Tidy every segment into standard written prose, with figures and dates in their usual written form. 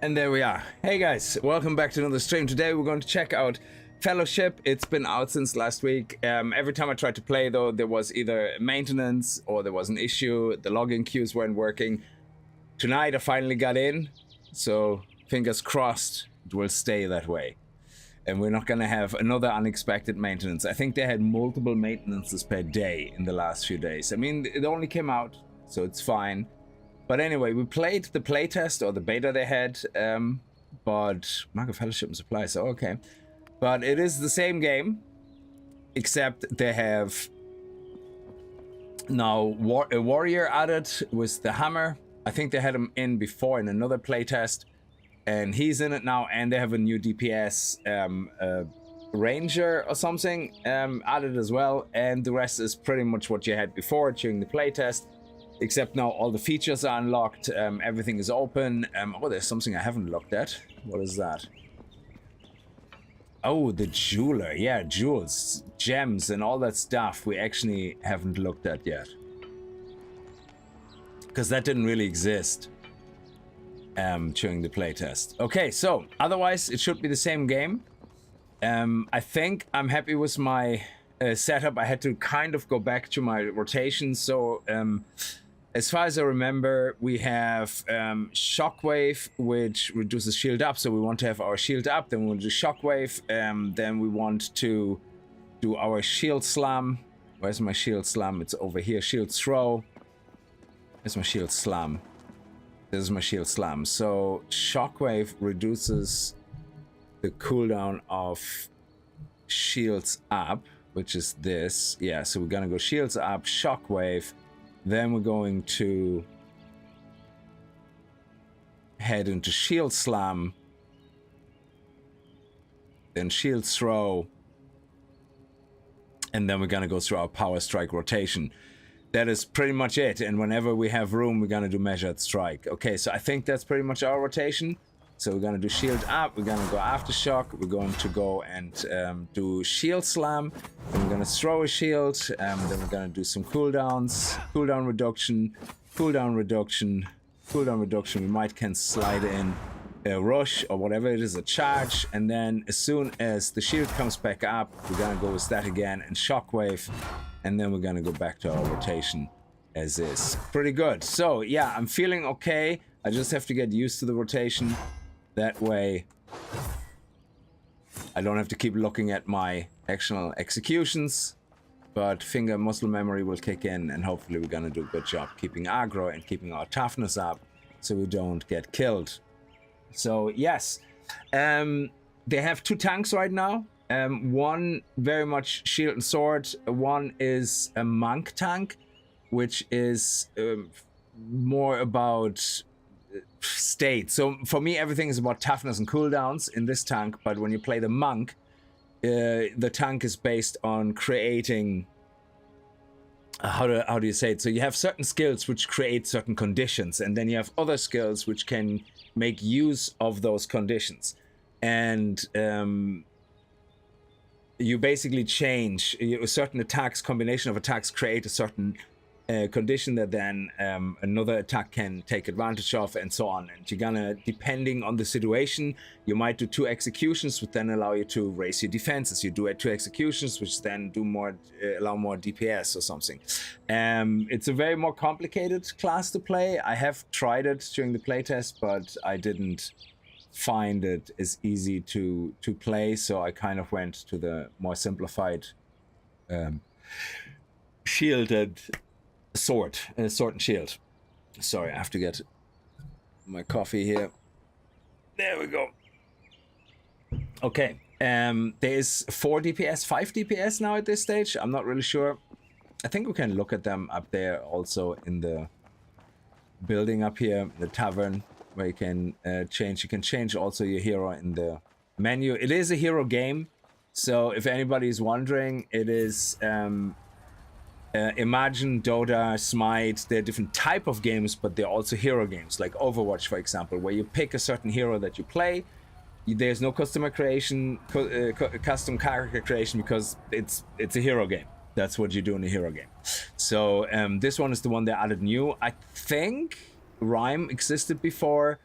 And there we are. Hey guys, welcome back to another stream. Today we're going to check out Fellowship. It's been out since last week. Every time I tried to play though, there was either maintenance or there was an issue. The login queues weren't working. Tonight I finally got in, so fingers crossed it will stay that way. And we're not gonna have another unexpected maintenance. I think they had multiple maintenances per day in the last few days. I mean, it only came out, so it's fine. But anyway, we played the playtest or the beta they had, but Mark of Fellowship and Supply, so okay. But it is the same game, except they have now a warrior added with the hammer. I think they had him in before in another playtest, and he's in it now, and they have a new DPS ranger or something added as well, and the rest is pretty much what you had before during the playtest. Except now all the features are unlocked, everything is open. Oh, there's something I haven't looked at. What is that? Oh, the jeweler. Yeah, jewels, gems, and all that stuff we actually haven't looked at yet. Because that didn't really exist during the playtest. Okay, so otherwise it should be the same game. I think I'm happy with my setup. I had to kind of go back to my rotation, so as far as I remember, we have Shockwave, which reduces shield up. So we want to have our shield up, then we want to do Shockwave, then we want to do our shield slam. Where's my shield slam? It's over here. Shield throw. Where's my shield slam? This is my shield slam. So Shockwave reduces the cooldown of shields up, which is this. Yeah, so we're gonna go shields up, Shockwave. Then we're going to head into shield slam, then shield throw, and then we're gonna go through our power strike rotation. That is pretty much it. And whenever we have room, we're gonna do measured strike. Okay, so I think that's pretty much our rotation. So we're gonna do shield up, we're gonna go aftershock, we're going to go and do shield slam, then we're gonna throw a shield, then we're gonna do some cooldowns, cooldown reduction, cooldown reduction, cooldown reduction. We might can slide in a rush or whatever it is, a charge, and then as soon as the shield comes back up, we're gonna go with that again and shockwave, and then we're gonna go back to our rotation as is. Pretty good. So yeah, I'm feeling okay. I just have to get used to the rotation. That way, I don't have to keep looking at my actual executions, but finger muscle memory will kick in, and hopefully we're gonna do a good job keeping aggro and keeping our toughness up so we don't get killed. So yes, they have two tanks right now. One very much shield and sword. One is a monk tank, which is more about state. So for me, everything is about toughness and cooldowns in this tank, but when you play the monk, the tank is based on creating how do you say it? So you have certain skills which create certain conditions, and then you have other skills which can make use of those conditions, and you basically change certain attacks. Combination of attacks create a certain condition that then another attack can take advantage of, and so on. And you're gonna, depending on the situation, you might do two executions, which then allow you to raise your defenses. You do two executions, which then do more, allow more DPS or something. It's a very more complicated class to play. I have tried it during the playtest, but I didn't find it as easy to play, so I kind of went to the more simplified shielded sword and shield. Sorry, I have to get my coffee here. There we go. Okay, there is 4 DPS, 5 DPS now at this stage. I'm not really sure. I think we can look at them up there also in the building up here, the tavern, where you can change. You can change also your hero in the menu. It is a hero game, so if anybody is wondering, it is Imagine, Dota, Smite. They're different type of games, but they're also hero games, like Overwatch, for example, where you pick a certain hero that you play. There's no customer creation, custom character creation, because it's a hero game. That's what you do in a hero game. So this one is the one they added new. I think Rhyme existed before.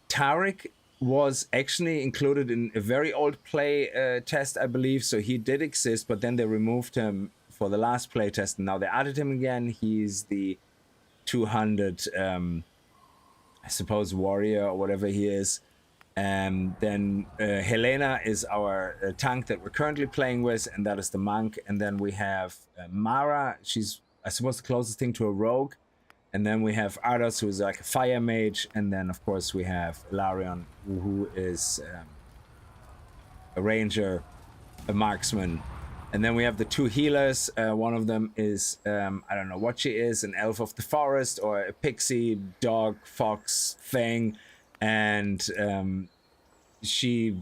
Taric was actually included in a very old play test, I believe. So he did exist, but then they removed him for the last play test, and now they added him again. He's the 200, I suppose, warrior or whatever he is. And then Helena is our tank that we're currently playing with, and that is the monk. And then we have Mara. She's, I suppose, the closest thing to a rogue. And then we have Ardos, who's like a fire mage. And then, of course, we have Ilarion, who is a ranger, a marksman. And then we have the two healers. One of them is, I don't know what she is, an elf of the forest or a pixie, dog, fox thing. And she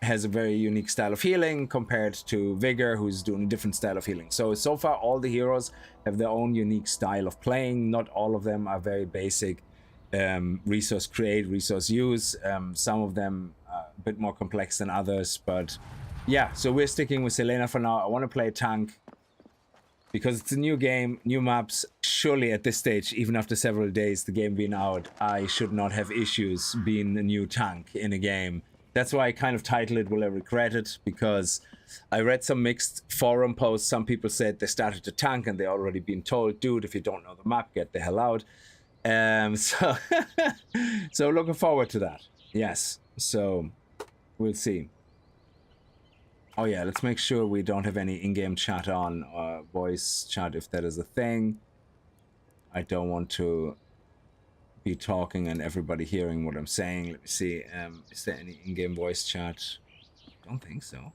has a very unique style of healing compared to Vigor, who's doing a different style of healing. So far, all the heroes have their own unique style of playing. Not all of them are very basic resource create, resource use. Some of them are a bit more complex than others. But yeah, so we're sticking with Selena for now. I want to play tank because it's a new game, new maps. Surely at this stage, even after several days, the game being out, I should not have issues being a new tank in a game. That's why I kind of titled it Will I Regret It, because I read some mixed forum posts. Some people said they started to tank and they already been told, dude, if you don't know the map, get the hell out. So looking forward to that. Yes, so we'll see. Oh yeah, let's make sure we don't have any in-game chat on, or voice chat if that is a thing. I don't want to be talking and everybody hearing what I'm saying. Let me see, is there any in-game voice chat? Don't think so.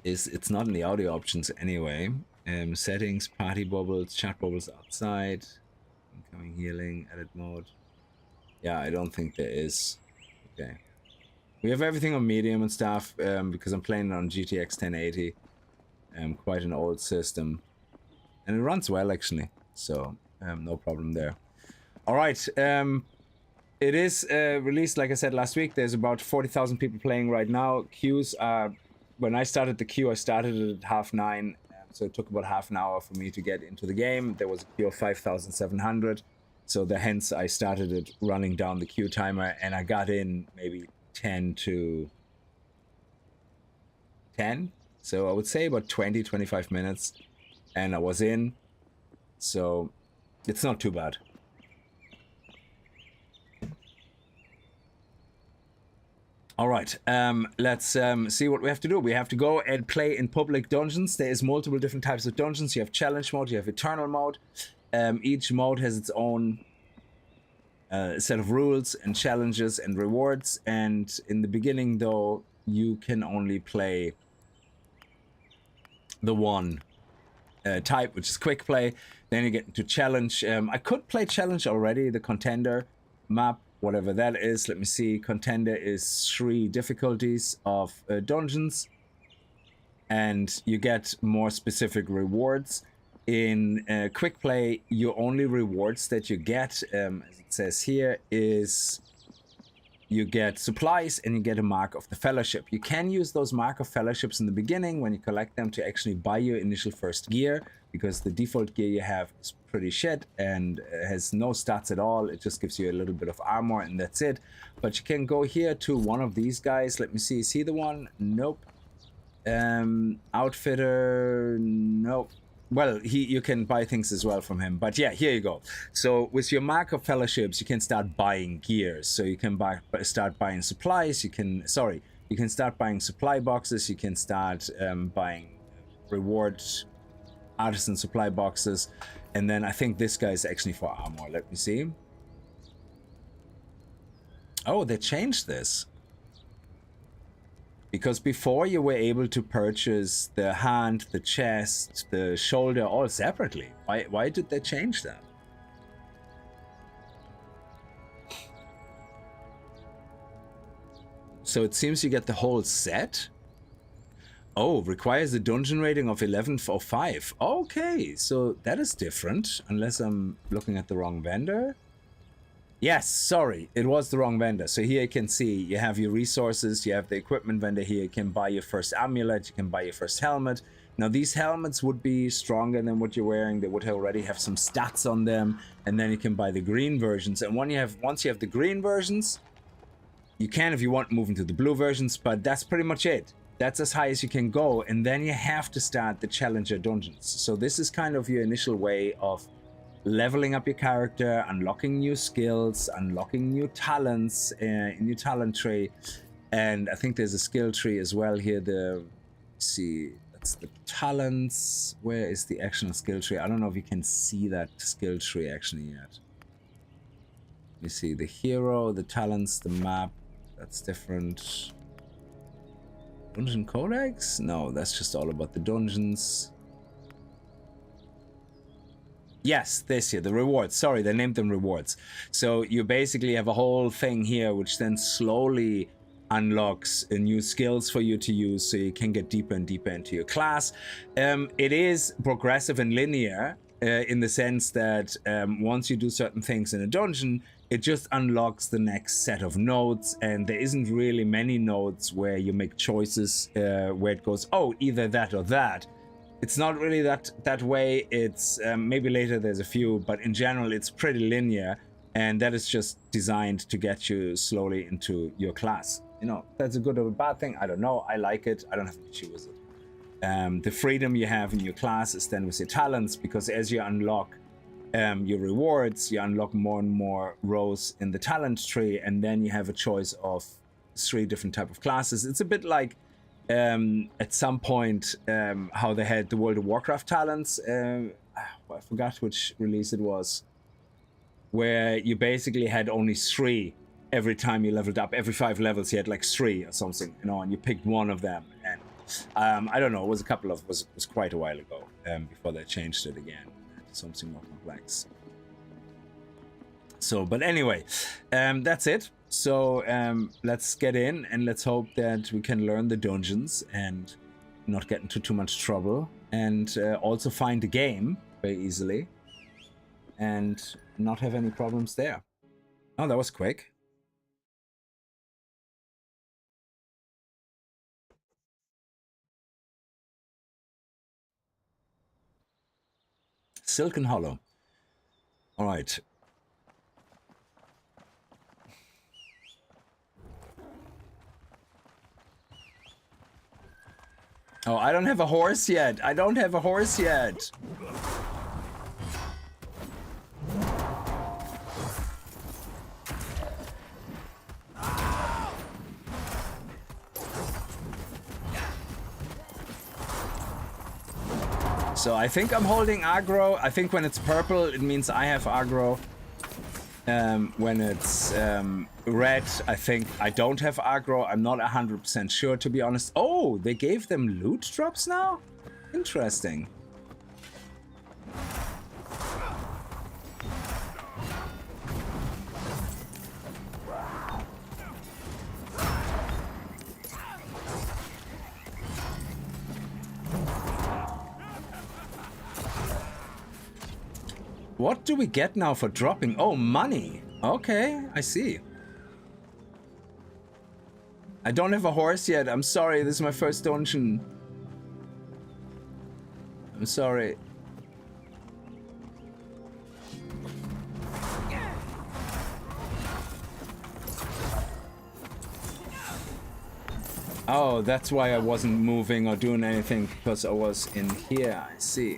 It's not in the audio options anyway. Settings, party bubbles, chat bubbles outside, incoming healing, edit mode. Yeah, I don't think there is. Okay. We have everything on medium and stuff, because I'm playing it on GTX 1080. Quite an old system. And it runs well, actually. So, no problem there. Alright, it is released, like I said, last week. There's about 40,000 people playing right now. Queues are... When I started the queue, I started it at 9:30. So it took about half an hour for me to get into the game. There was a queue of 5,700. So hence I started it running down the queue timer. And I got in maybe 10 to 10. So I would say about 20-25 minutes. And I was in. So it's not too bad. All right, let's see what we have to do. We have to go and play in public dungeons. There is multiple different types of dungeons. You have challenge mode, you have eternal mode. Each mode has its own set of rules and challenges and rewards. And in the beginning, though, you can only play the one type, which is quick play. Then you get into challenge. I could play challenge already, the contender map, whatever that is. Let me see. Contender is 3 difficulties of dungeons, and you get more specific rewards. In quick play, your only rewards that you get, as it says here, is you get supplies and you get a mark of the fellowship. You can use those mark of fellowships in the beginning when you collect them to actually buy your initial first gear, because the default gear you have is pretty shit and has no stats at all. It just gives you a little bit of armor and that's it. But you can go here to one of these guys. Let me see. Is he the one? Nope. Outfitter? Nope. Well, you can buy things as well from him. But yeah, here you go. So with your mark of fellowships, you can start buying gears. So you can start buying supplies. You can start buying supply boxes. You can start buying reward artisan supply boxes. And then I think this guy is actually for armor. Let me see. Oh, they changed this. Because before you were able to purchase the hand, the chest, the shoulder all separately. Why did they change that? So it seems you get the whole set? Oh, requires a dungeon rating of 11 or 5. Okay, so that is different. Unless I'm looking at the wrong vendor. Yes, sorry, it was the wrong vendor. So here you can see you have your resources, you have the equipment vendor here, you can buy your first amulet, you can buy your first helmet, Now these helmets would be stronger than what you're wearing. They would already have some stats on them, and then you can buy the green versions. And once you have the green versions, you can, if you want, move into the blue versions, but that's pretty much it. That's as high as you can go, and then you have to start the challenger dungeons. So this is kind of your initial way of leveling up your character, unlocking new skills, unlocking new talents in your talent tree. And I think there's a skill tree as well here. Let's see, that's the talents. Where is the actual skill tree? I don't know if you can see that skill tree actually yet. You see the hero, the talents, the map. That's different. Dungeon Codex? No, that's just all about the dungeons. Yes, this here, the rewards. Sorry, they named them rewards. So you basically have a whole thing here which then slowly unlocks new skills for you to use, so you can get deeper and deeper into your class. It is progressive and linear in the sense that once you do certain things in a dungeon, it just unlocks the next set of nodes, and there isn't really many nodes where you make choices where it goes, oh, either that or that. It's not really that way. It's maybe later there's a few, but in general it's pretty linear, and that is just designed to get you slowly into your class. You know, that's a good or a bad thing, I don't know. I like it. I don't have an issue with it. The freedom you have in your class is then with your talents, because as you unlock your rewards, you unlock more and more rows in the talent tree, and then you have a choice of 3 different type of classes. It's a bit like at some point how they had the World of Warcraft talents. I forgot which release it was, where you basically had only 3 every time you leveled up. Every 5 levels you had like 3 or something, you know, and you picked one of them. And I don't know, it was was quite a while ago before they changed it again to something more complex. So, but anyway, that's it. So let's get in and let's hope that we can learn the dungeons and not get into too much trouble, and also find the game very easily and not have any problems there. Oh, that was quick. Silken Hollow. All right. Oh, I don't have a horse yet. I don't have a horse yet. So I think I'm holding aggro. I think when it's purple, it means I have aggro. When it's red, I think I don't have aggro. I'm not 100% sure, to be honest. Oh, they gave them loot drops now? Interesting. What do we get now for dropping? Oh, money. Okay, I see. I don't have a horse yet. I'm sorry. This is my first dungeon. I'm sorry. Oh, that's why I wasn't moving or doing anything, because I was in here. I see.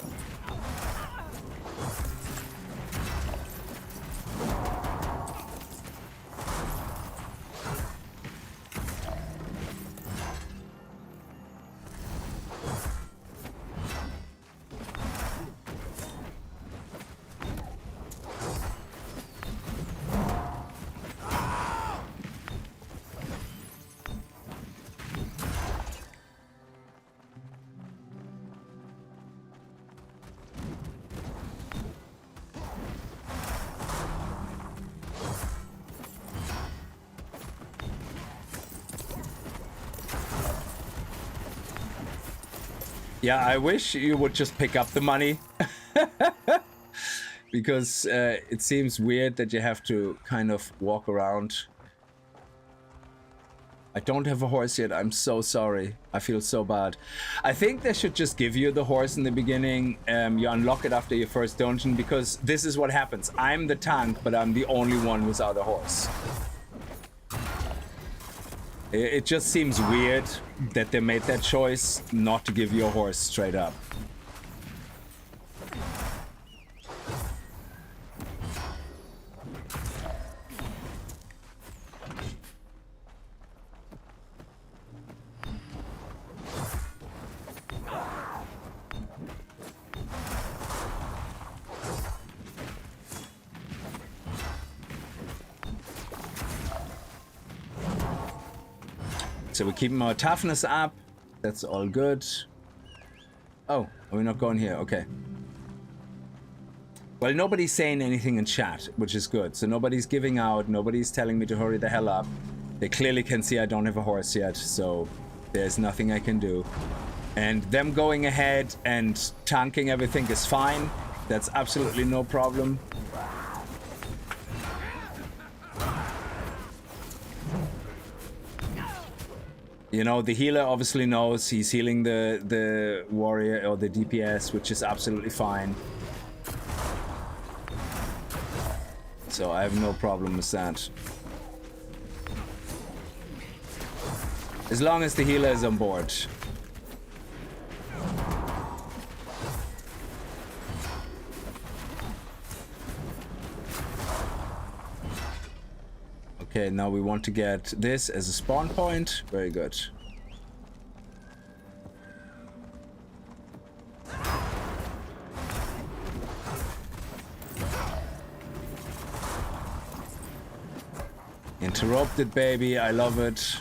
Yeah, I wish you would just pick up the money. Because it seems weird that you have to kind of walk around. I don't have a horse yet. I'm so sorry. I feel so bad. I think they should just give you the horse in the beginning. You unlock it after your first dungeon, because this is what happens. I'm the tank, but I'm the only one without a horse. It just seems weird that they made that choice not to give you a horse straight up. So we're keeping our toughness up. That's all good. Oh, we're not going here. Okay. Well, nobody's saying anything in chat, which is good. So nobody's giving out. Nobody's telling me to hurry the hell up. They clearly can see I don't have a horse yet, so there's nothing I can do. And them going ahead and tanking everything is fine. That's absolutely no problem. You know, the healer obviously knows he's healing the warrior or the DPS, which is absolutely fine. So I have no problem with that. As long as the healer is on board. Okay, now we want to get this as a spawn point. Very good. Interrupted, baby. I love it.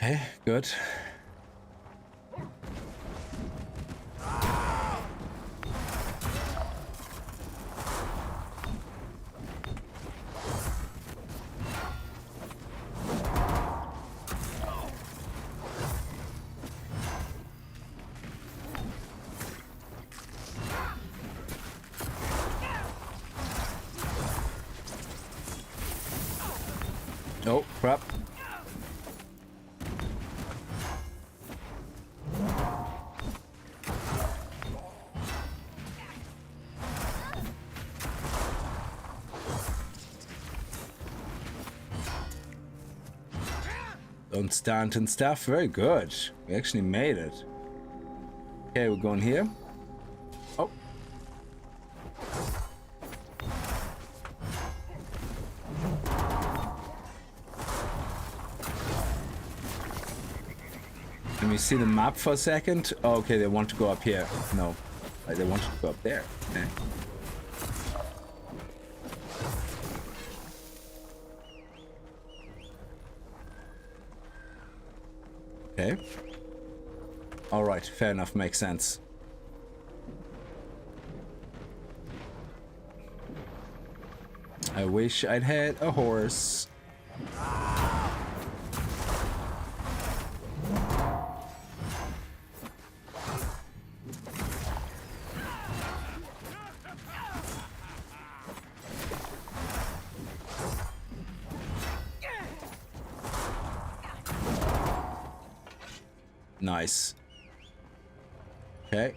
Okay, good. Oh, crap. Don't stand and stuff. Very good. We actually made it. Okay, we're going here. Oh. Let me see the map for a second. Oh, okay, they want to go up here. No, they want to go up there. Okay. Okay. All right, fair enough, makes sense. I wish I'd had a horse. Nice. Okay.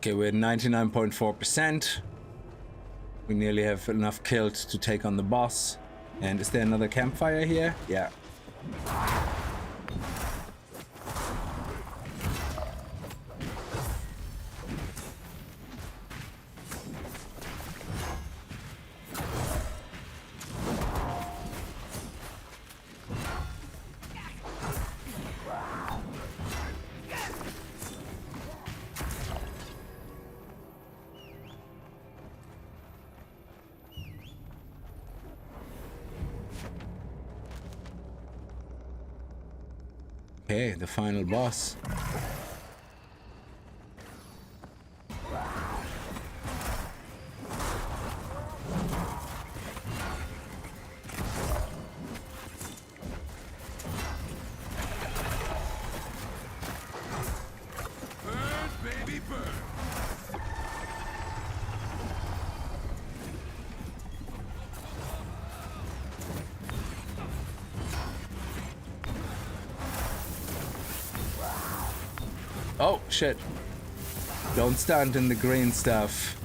Okay, we're at 99.4%. We nearly have enough killed to take on the boss. And is there another campfire here? Yeah. Okay, the final boss. Burn, baby, burn. Oh, shit. Don't stand in the green stuff.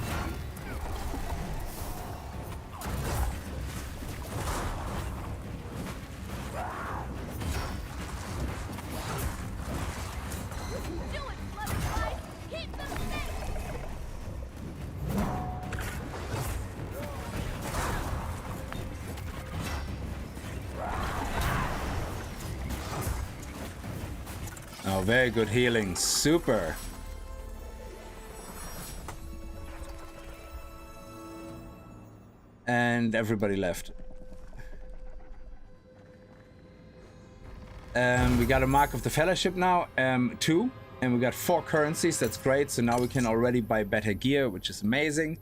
Oh, very good healing. Super. And everybody left. We got a mark of the fellowship now, 2, and we got 4 currencies. That's great. So now we can already buy better gear, which is amazing.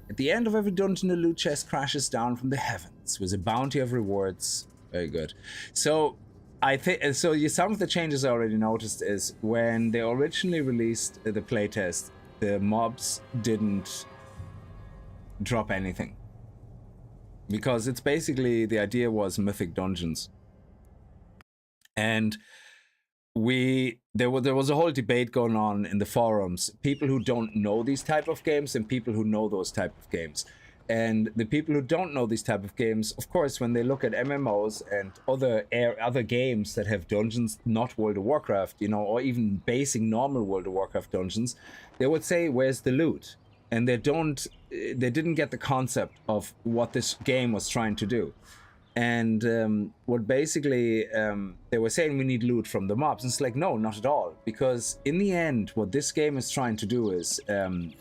At the end of every dungeon, a loot chest crashes down from the heavens with a bounty of rewards. Very good. So I think some of the changes I already noticed is when they originally released the playtest, the mobs didn't drop anything. Because it's basically, the idea was mythic dungeons. And there was a whole debate going on in the forums. People who don't know these type of games and people who know those type of games. And the people who don't know these type of games, of course, when they look at MMOs and other games that have dungeons, not World of Warcraft, you know, or even basic normal World of Warcraft dungeons, they would say, where's the loot? And they didn't get the concept of what this game was trying to do. And what basically they were saying, we need loot from the mobs. And it's like, no, not at all. Because in the end, what this game is trying to do is,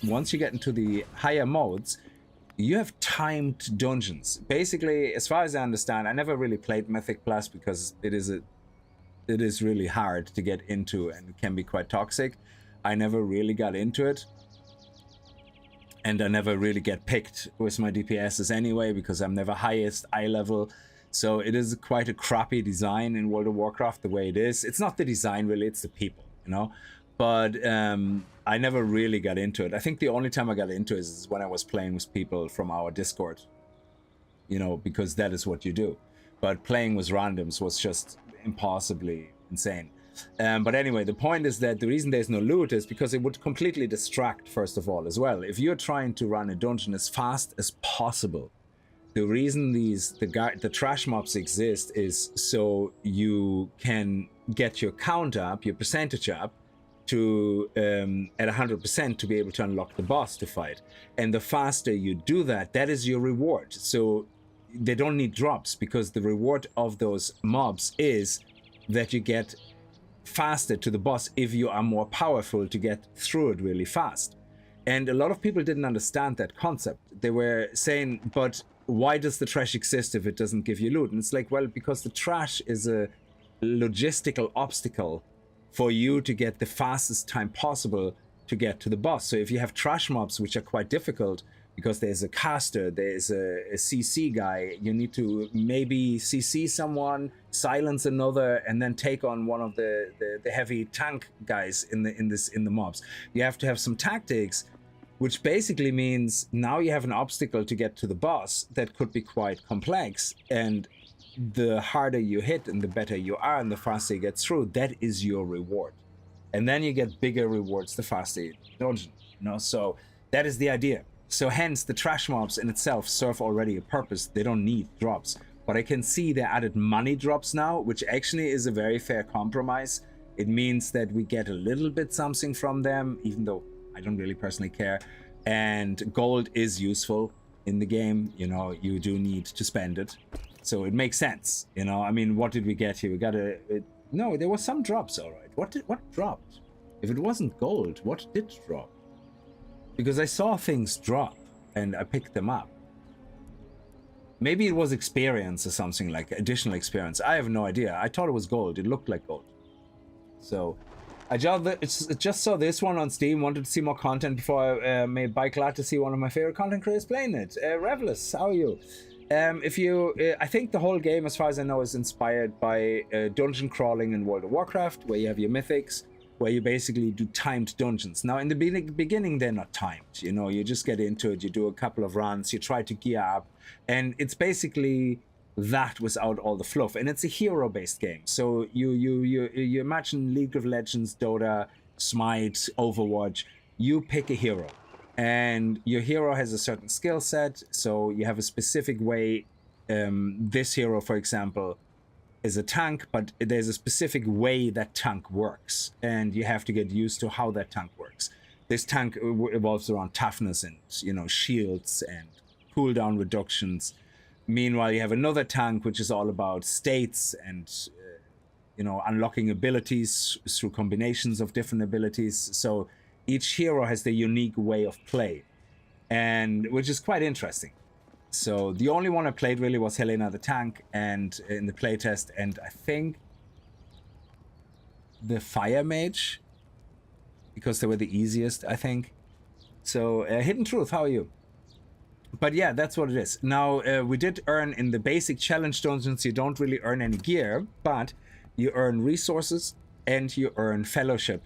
once you get into the higher modes, you have timed dungeons. Basically, as far as I understand, I never really played Mythic Plus because it is really hard to get into and it can be quite toxic. I never really got into it. And I never really get picked with my DPSs anyway, because I'm never highest eye level. So it is quite a crappy design in World of Warcraft the way it is. It's not the design really, it's the people, you know. But I never really got into it. I think the only time I got into it is when I was playing with people from our Discord. You know, because that is what you do. But playing with randoms was just impossibly insane. But anyway, the point is that the reason there's no loot is because it would completely distract, first of all, as well. If you're trying to run a dungeon as fast as possible, the reason the trash mobs exist is so you can get your count up, your percentage up, to at 100% to be able to unlock the boss to fight. And the faster you do that, that is your reward. So they don't need drops, because the reward of those mobs is that you get faster to the boss if you are more powerful to get through it really fast. And a lot of people didn't understand that concept. They were saying, but why does the trash exist if it doesn't give you loot? And it's like, well, because the trash is a logistical obstacle for you to get the fastest time possible to get to the boss. So if you have trash mobs, which are quite difficult, because there's a caster, there's a CC guy, you need to maybe CC someone, silence another, and then take on one of the heavy tank guys in the mobs. You have to have some tactics, which basically means now you have an obstacle to get to the boss that could be quite complex. And the harder you hit and the better you are and the faster you get through, that is your reward. And then you get bigger rewards the faster you dungeon. You know, so that is the idea. So hence the trash mobs in itself serve already a purpose. They don't need drops. But I can see they added money drops now, which actually is a very fair compromise. It means that we get a little bit something from them, even though I don't really personally care. And gold is useful in the game. You know, you do need to spend it. So it makes sense. You know, I mean, what did we get here? We got no, there were some drops, all right. What dropped? If it wasn't gold, what did drop? Because I saw things drop and I picked them up. Maybe it was experience or something, like additional experience. I have no idea. I thought it was gold. It looked like gold. So I just saw this one on Steam. Wanted to see more content before I made bike. Glad to see one of my favorite content creators playing it. Revelous, how are you? I think the whole game, as far as I know, is inspired by dungeon crawling in World of Warcraft, where you have your mythics, where you basically do timed dungeons. Now, in the beginning, they're not timed. You know, you just get into it, you do a couple of runs, you try to gear up, and it's basically that without all the fluff. And it's a hero-based game. So you imagine League of Legends, Dota, Smite, Overwatch. You pick a hero, and your hero has a certain skill set. So you have a specific way. This hero, for example, is a tank, but there's a specific way that tank works, and you have to get used to how that tank works. This tank evolves around toughness and, you know, shields and cooldown reductions. Meanwhile, you have another tank which is all about states and you know, unlocking abilities through combinations of different abilities. So each hero has their unique way of play, and which is quite interesting. So the only one I played really was Helena the tank, and in the playtest, and I think the fire mage, because they were the easiest, I think. So Hidden Truth, how are you? But yeah, that's what it is. Now we did earn in the basic challenge dungeons. You don't really earn any gear, but you earn resources and you earn fellowship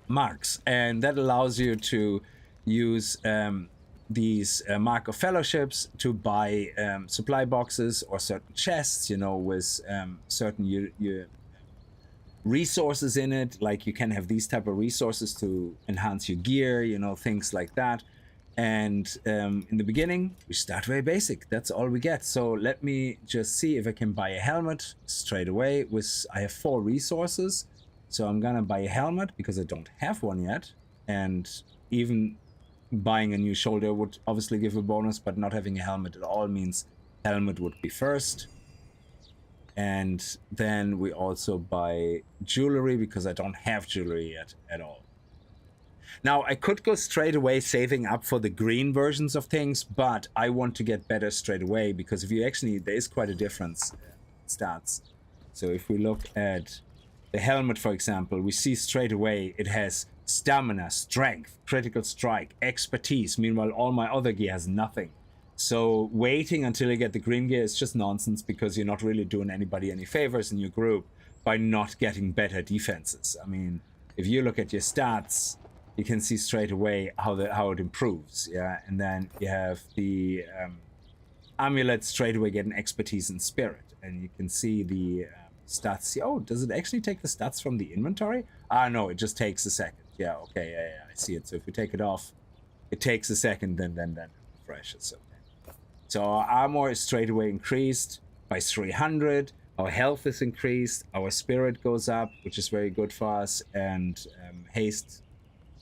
marks, and that allows you to use these mark of fellowships to buy supply boxes or certain chests, you know, with certain resources in it. Like you can have these type of resources to enhance your gear, you know, things like that. And in the beginning, we start very basic. That's all we get. So let me just see if I can buy a helmet straight away. I have 4 resources. So I'm gonna buy a helmet because I don't have one yet. And even buying a new shoulder would obviously give a bonus, but not having a helmet at all means helmet would be first. And then we also buy jewelry because I don't have jewelry yet at all. Now, I could go straight away saving up for the green versions of things, but I want to get better straight away, because if you actually, there is quite a difference in stats. So if we look at the helmet, for example, we see straight away it has stamina, strength, critical strike, expertise. Meanwhile, all my other gear has nothing. So waiting until you get the green gear is just nonsense, because you're not really doing anybody any favors in your group by not getting better defenses. I mean, if you look at your stats, you can see straight away how it improves, yeah. And then you have the amulet straight away getting expertise and spirit, and you can see the stats. Oh, does it actually take the stats from the inventory? Ah, no, it just takes a second. Yeah, okay, yeah, I see it. So if we take it off, it takes a second, then it refreshes. Okay. So our armor is straight away increased by 300. Our health is increased. Our spirit goes up, which is very good for us, and haste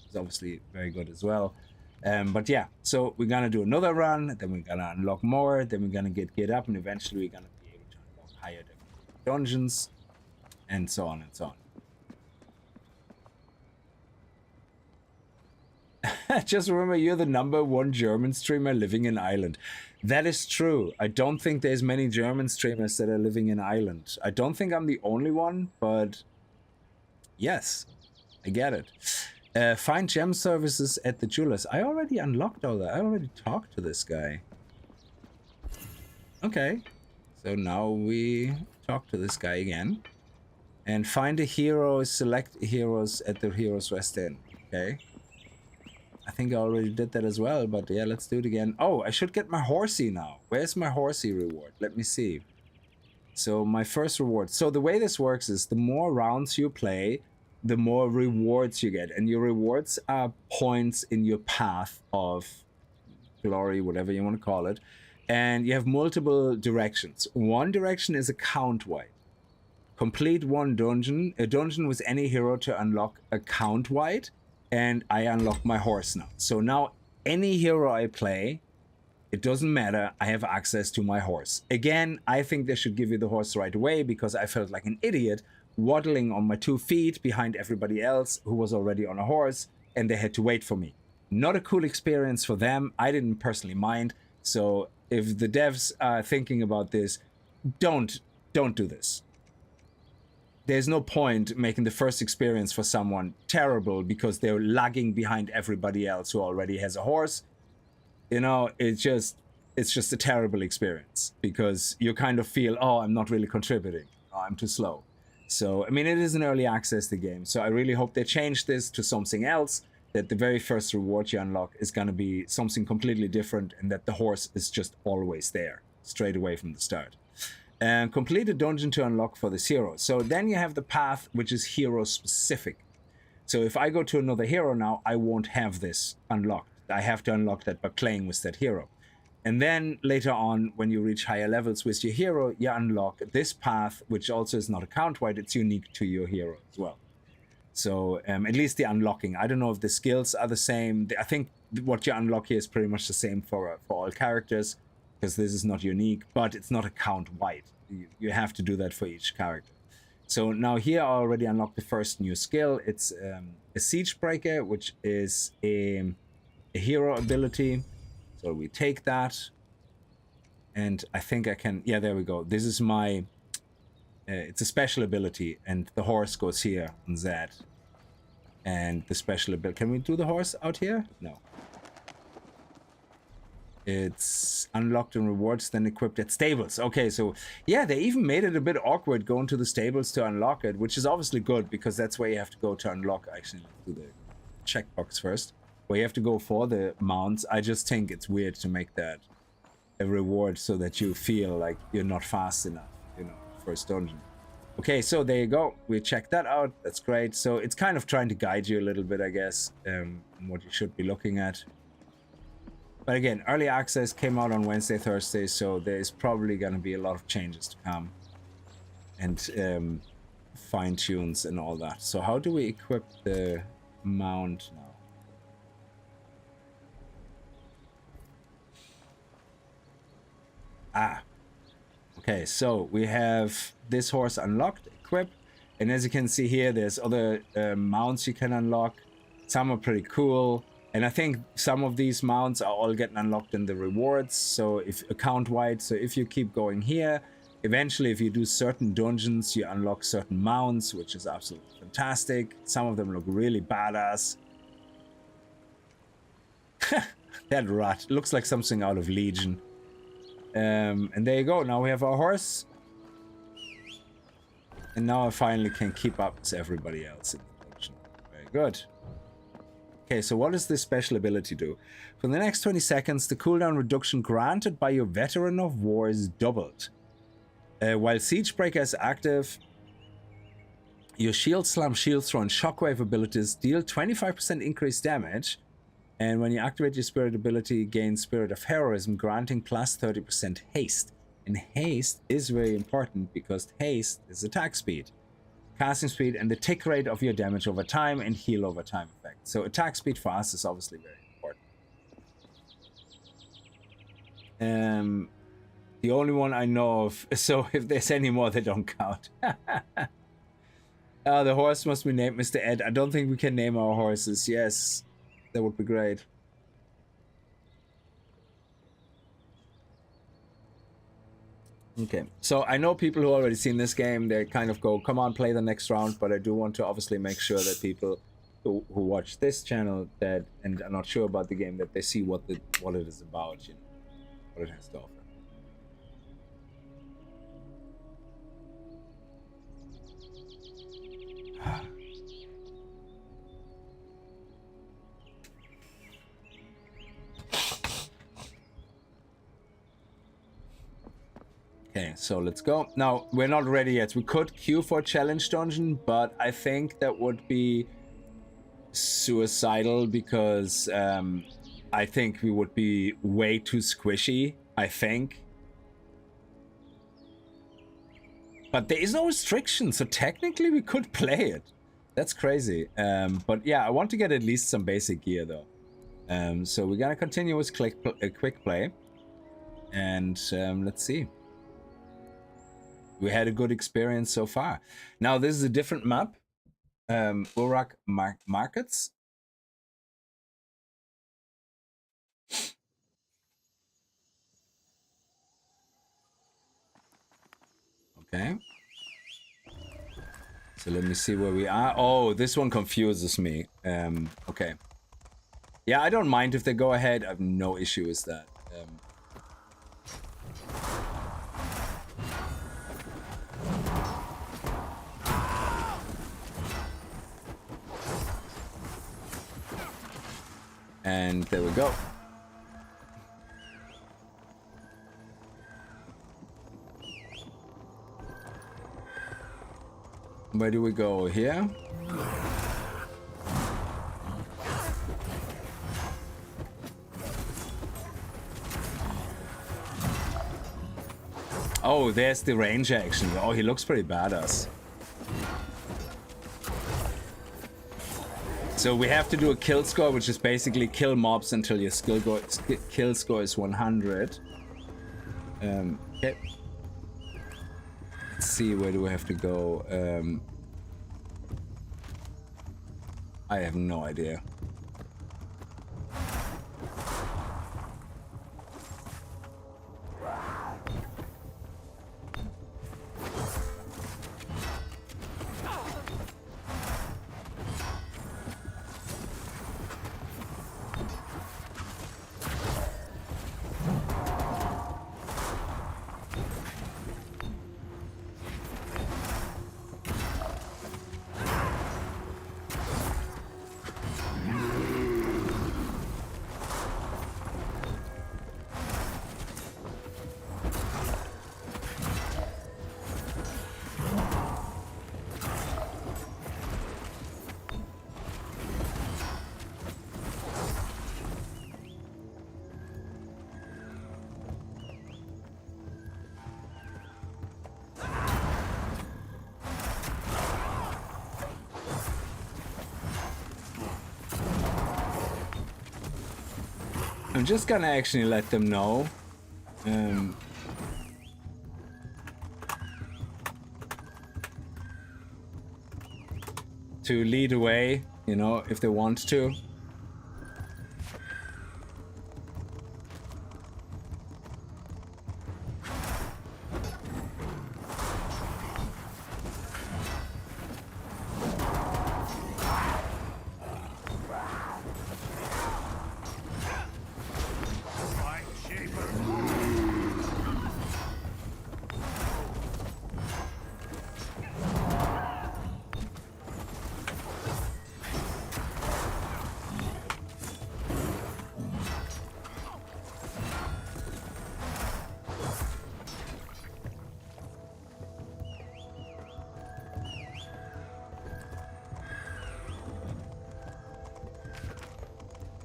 is obviously very good as well. But yeah, so we're gonna do another run, then we're gonna unlock more, then we're gonna get geared up, and eventually we're gonna be able to unlock higher dungeons, and so on and so on. Just remember, you're the #1 German streamer living in Ireland. That is true. I don't think there's many German streamers that are living in Ireland. I don't think I'm the only one, but yes, I get it. Find gem services at the jewelers. I already unlocked all that. I already talked to this guy. Okay. So now we talk to this guy again. And find a hero, select heroes at the Heroes Rest Inn. Okay. I think I already did that as well, but yeah, let's do it again. Oh, I should get my horsey now. Where's my horsey reward? Let me see. So my first reward. So the way this works is the more rounds you play, the more rewards you get. And your rewards are points in your path of glory, whatever you want to call it. And you have multiple directions. One direction is account wide. Complete one dungeon. A dungeon with any hero to unlock account wide. And I unlock my horse now. So now any hero I play, it doesn't matter, I have access to my horse. Again, I think they should give you the horse right away because I felt like an idiot waddling on my 2 feet behind everybody else who was already on a horse and they had to wait for me. Not a cool experience for them. I didn't personally mind. So if the devs are thinking about this, don't do this. There's no point making the first experience for someone terrible because they're lagging behind everybody else who already has a horse. You know, it's just a terrible experience because you kind of feel, oh, I'm not really contributing. Oh, I'm too slow. So, I mean, it is an early access the game. So I really hope they change this to something else, that the very first reward you unlock is going to be something completely different and that the horse is just always there, straight away from the start. And complete a dungeon to unlock for this hero. So then you have the path, which is hero specific. So if I go to another hero now, I won't have this unlocked. I have to unlock that by playing with that hero. And then later on, when you reach higher levels with your hero, you unlock this path, which also is not account-wide. It's unique to your hero as well. So at least the unlocking. I don't know if the skills are the same. I think what you unlock here is pretty much the same for all characters, because this is not unique, but it's not account-wide. You have to do that for each character. So now here I already unlocked the first new skill. It's a Siege Breaker, which is a hero ability. So we take that. And I think I can... Yeah, there we go. This is my... it's a special ability. And the horse goes here on Z. And the special ability... Can we do the horse out here? No. It's unlocked in rewards, then equipped at stables. Okay, so yeah, they even made it a bit awkward going to the stables to unlock it, which is obviously good because that's where you have to go to unlock. Actually, let's do the checkbox first, where you have to go for the mounts. I just think it's weird to make that a reward so that you feel like you're not fast enough, you know, first dungeon. Okay, so there you go. We checked that out. That's great. So it's kind of trying to guide you a little bit, I guess, on what you should be looking at. But again, early access came out on Wednesday, Thursday, so there's probably going to be a lot of changes to come. And fine-tunes and all that. So how do we equip the mount now? Ah. Okay, so we have this horse unlocked, equipped. And as you can see here, there's other mounts you can unlock. Some are pretty cool. And I think some of these mounts are all getting unlocked in the rewards. So if account-wide, so if you keep going here, eventually if you do certain dungeons, you unlock certain mounts, which is absolutely fantastic. Some of them look really badass. That rat looks like something out of Legion. And there you go. Now we have our horse. And now I finally can keep up with everybody else in the dungeon. Very good. Okay, so what does this special ability do? For the next 20 seconds, the cooldown reduction granted by your Veteran of War is doubled. While Siegebreaker is active, your Shield Slam, Shield Throw, and Shockwave abilities deal 25% increased damage. And when you activate your Spirit ability, gain Spirit of Heroism, granting plus 30% haste. And haste is very important because haste is attack speed, casting speed, and the tick rate of your damage over time and heal over time effect. So attack speed for us is obviously very important. The only one I know of, so if there's any more, they don't count. The horse must be named Mr. Ed. I don't think we can name our horses. Yes, that would be great. Okay, so I know people who already seen this game, they kind of go, come on, play the next round, but I do want to obviously make sure that people who watch this channel that and are not sure about the game, that they see what it is about, you know, what it has to offer. Okay, so let's go. Now, we're not ready yet. We could queue for a challenge dungeon, but I think that would be suicidal because I think we would be way too squishy, I think. But there is no restriction, so technically we could play it. That's crazy. But yeah, I want to get at least some basic gear though. So we're gonna continue with quick play. And let's see. We had a good experience so far. Now this is a different map. Urak Markets. Okay. So let me see where we are. Oh, this one confuses me. Okay. Yeah, I don't mind if they go ahead. I have no issue with that. And there we go. Where do we go? Here? Oh, there's the range action. Oh, he looks pretty badass. So we have to do a kill score, which is basically kill mobs until your kill score is 100. Okay. Let's see, where do we have to go? I have no idea. I'm just gonna actually let them know. To lead away, you know, if they want to.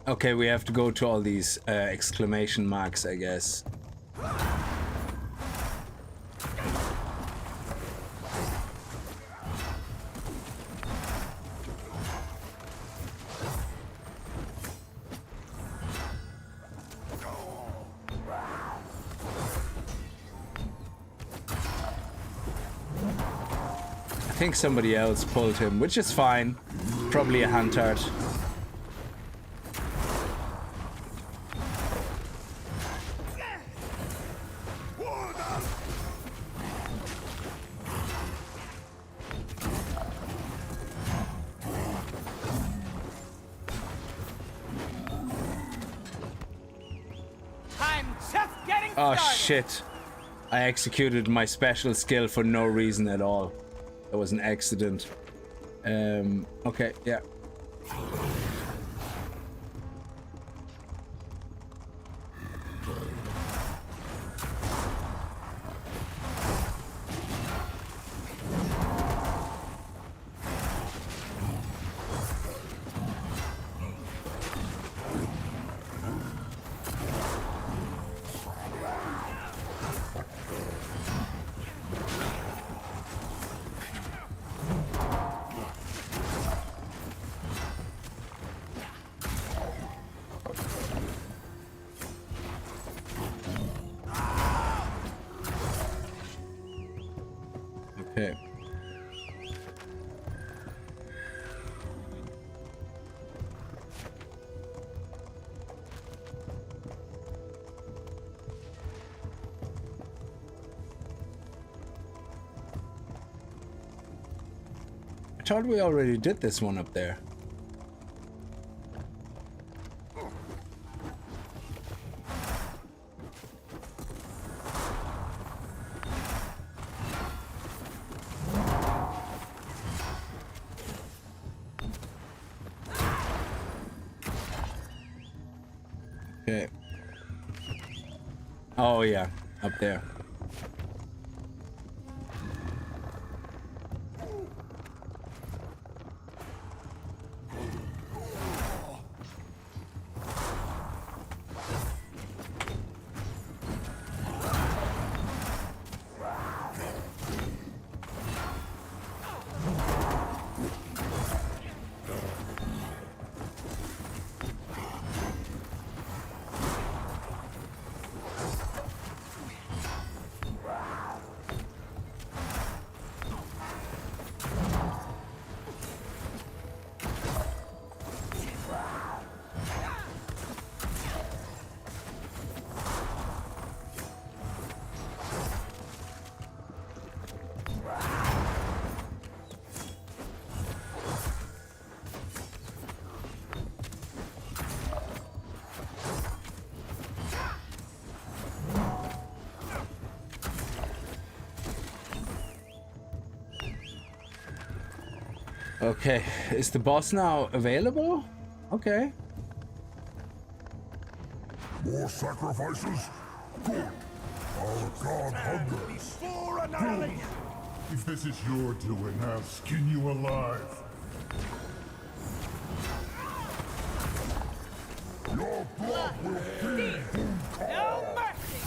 Okay, we have to go to all these exclamation marks, I guess. I think somebody else pulled him, which is fine. Probably a huntard. Oh shit. I executed my special skill for no reason at all. That was an accident. Okay, yeah. Okay. I thought we already did this one up there. Okay. Oh yeah, up there. Okay, is the boss now available? Okay. More sacrifices? Good. Our god hungers. Good. If this is your doing, I'll skin you alive. Your blood will feed Boomcar. No mercy!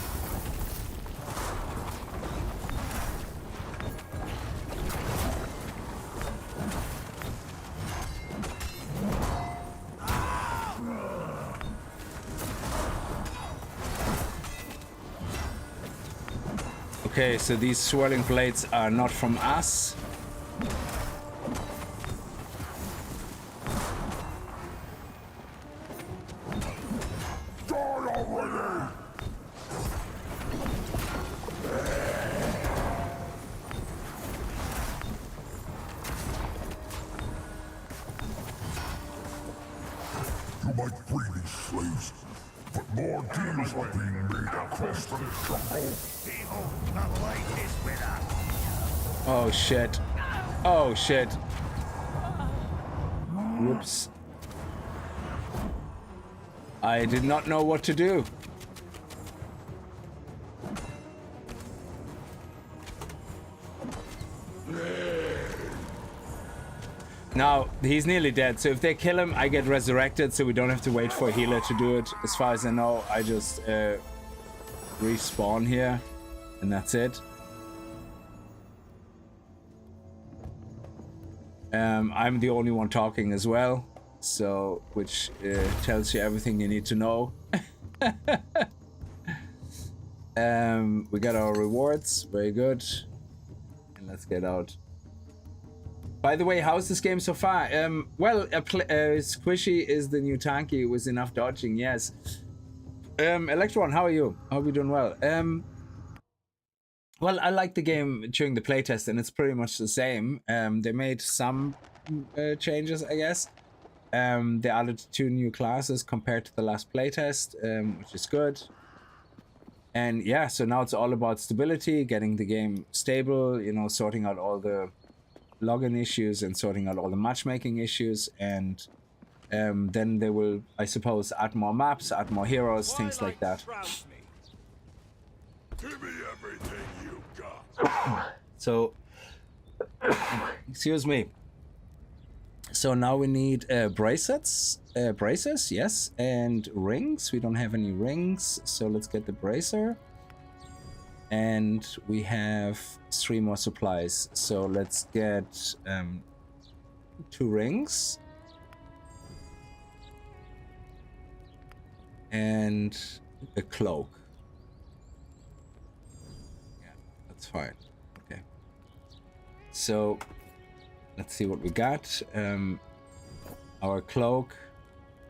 Okay, so these swirling blades are not from us. Die already! You might free these slaves, but more deals are being made across the jungle. The light is with us. Oh shit. Oh shit. Whoops. I did not know what to do. Now, he's nearly dead, so if they kill him, I get resurrected, so we don't have to wait for a healer to do it. As far as I know, I just respawn here, and that's it. I'm the only one talking as well, so which tells you everything you need to know. We got our rewards, very good, and let's get out. By the way, how's this game so far? Well, Squishy is the new tanky with enough dodging, yes. Electron, how are you? I hope you're doing well. Well, I like the game during the playtest, and it's pretty much the same. They made some changes, I guess. They added 2 new classes compared to the last playtest, which is good. And yeah, so now it's all about stability, getting the game stable, you know, sorting out all the login issues and sorting out all the matchmaking issues, and then they will, I suppose, add more maps, add more heroes, things like that. Give me everything you got. So, excuse me. So now we need bracelets, braces, yes, and rings. We don't have any rings, so let's get the bracer. And we have 3 more supplies, so let's get 2 rings and a cloak. Yeah, that's fine. Okay. So let's see what we got. Our cloak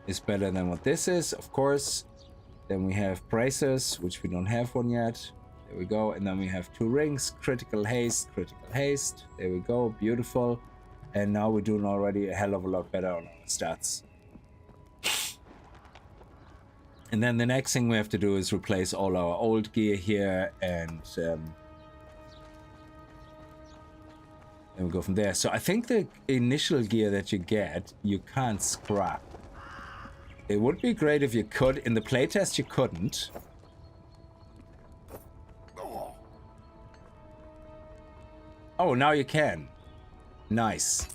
is better than what this is, of course. Then we have bracers, which we don't have one yet. There we go. And then we have 2 rings, critical haste, critical haste. There we go, beautiful. And now we're doing already a hell of a lot better on our stats. And then the next thing we have to do is replace all our old gear here, and then we go from there. So I think the initial gear that you get, you can't scrap. It would be great if you could. In the playtest, you couldn't. Oh, now you can. Nice.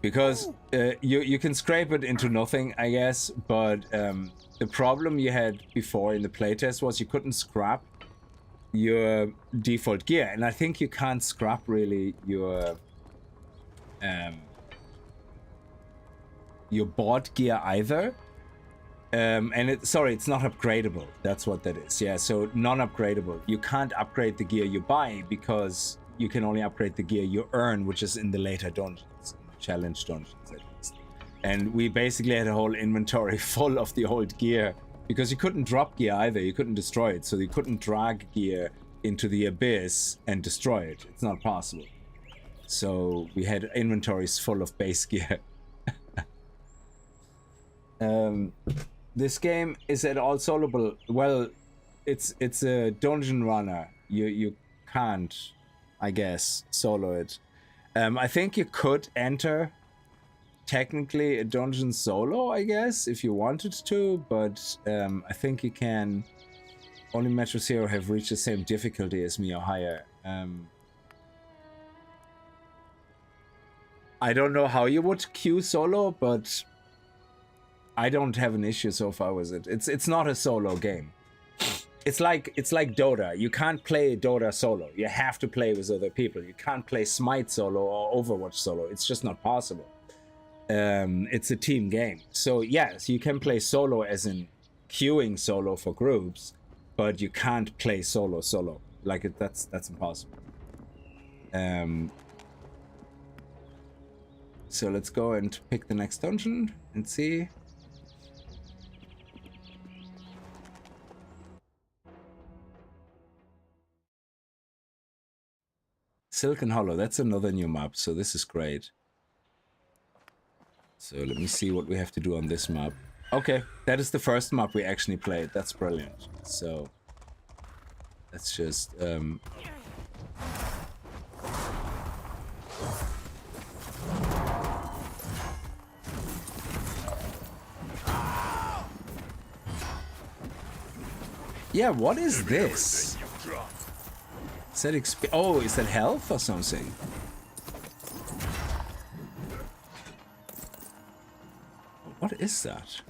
Because you can scrape it into nothing, I guess, but the problem you had before in the playtest was you couldn't scrap your default gear, and I think you can't scrap really your bought gear either. And it's not upgradable. That's what that is. Yeah, so non-upgradable. You can't upgrade the gear you buy because you can only upgrade the gear you earn, which is in the later dungeons, challenge dungeons at least. And we basically had a whole inventory full of the old gear because you couldn't drop gear either. You couldn't destroy it, so you couldn't drag gear into the abyss and destroy it. It's not possible. So we had inventories full of base gear. This game, is it all soloable? Well, it's a dungeon runner. You can't, I guess, solo it. I think you could enter technically a dungeon solo, I guess, if you wanted to, but I think you can. Only Metro Zero have reached the same difficulty as me or higher. I don't know how you would queue solo, but I don't have an issue so far with it. It's not a solo game. It's like Dota. You can't play Dota solo. You have to play with other people. You can't play Smite solo or Overwatch solo. It's just not possible. It's a team game. So yes, you can play solo as in queuing solo for groups, but you can't play solo. Like that's impossible. So let's go and pick the next dungeon and see. Silken Hollow, that's another new map, so this is great. So let me see what we have to do on this map. Okay, that is the first map we actually played. That's brilliant. So let's just yeah, what is this? Is that oh, is that health or something? What is that?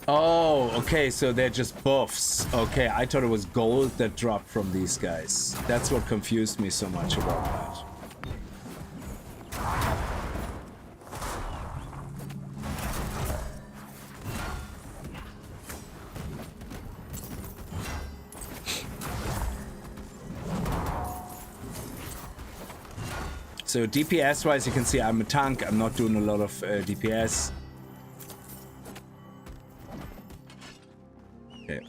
Oh, okay, so they're just buffs. Okay, I thought it was gold that dropped from these guys. That's what confused me so much about that. So DPS wise, you can see I'm a tank. I'm not doing a lot of DPS. Okay.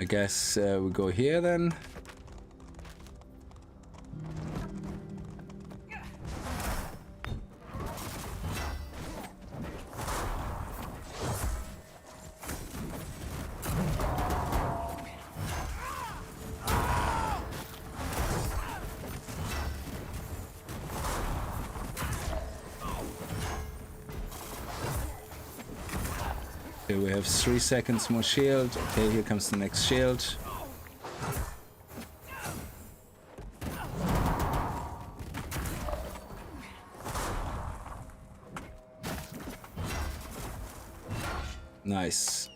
I guess we go here then. Okay, we have 3 seconds more shield. Okay, here comes the next shield. Nice.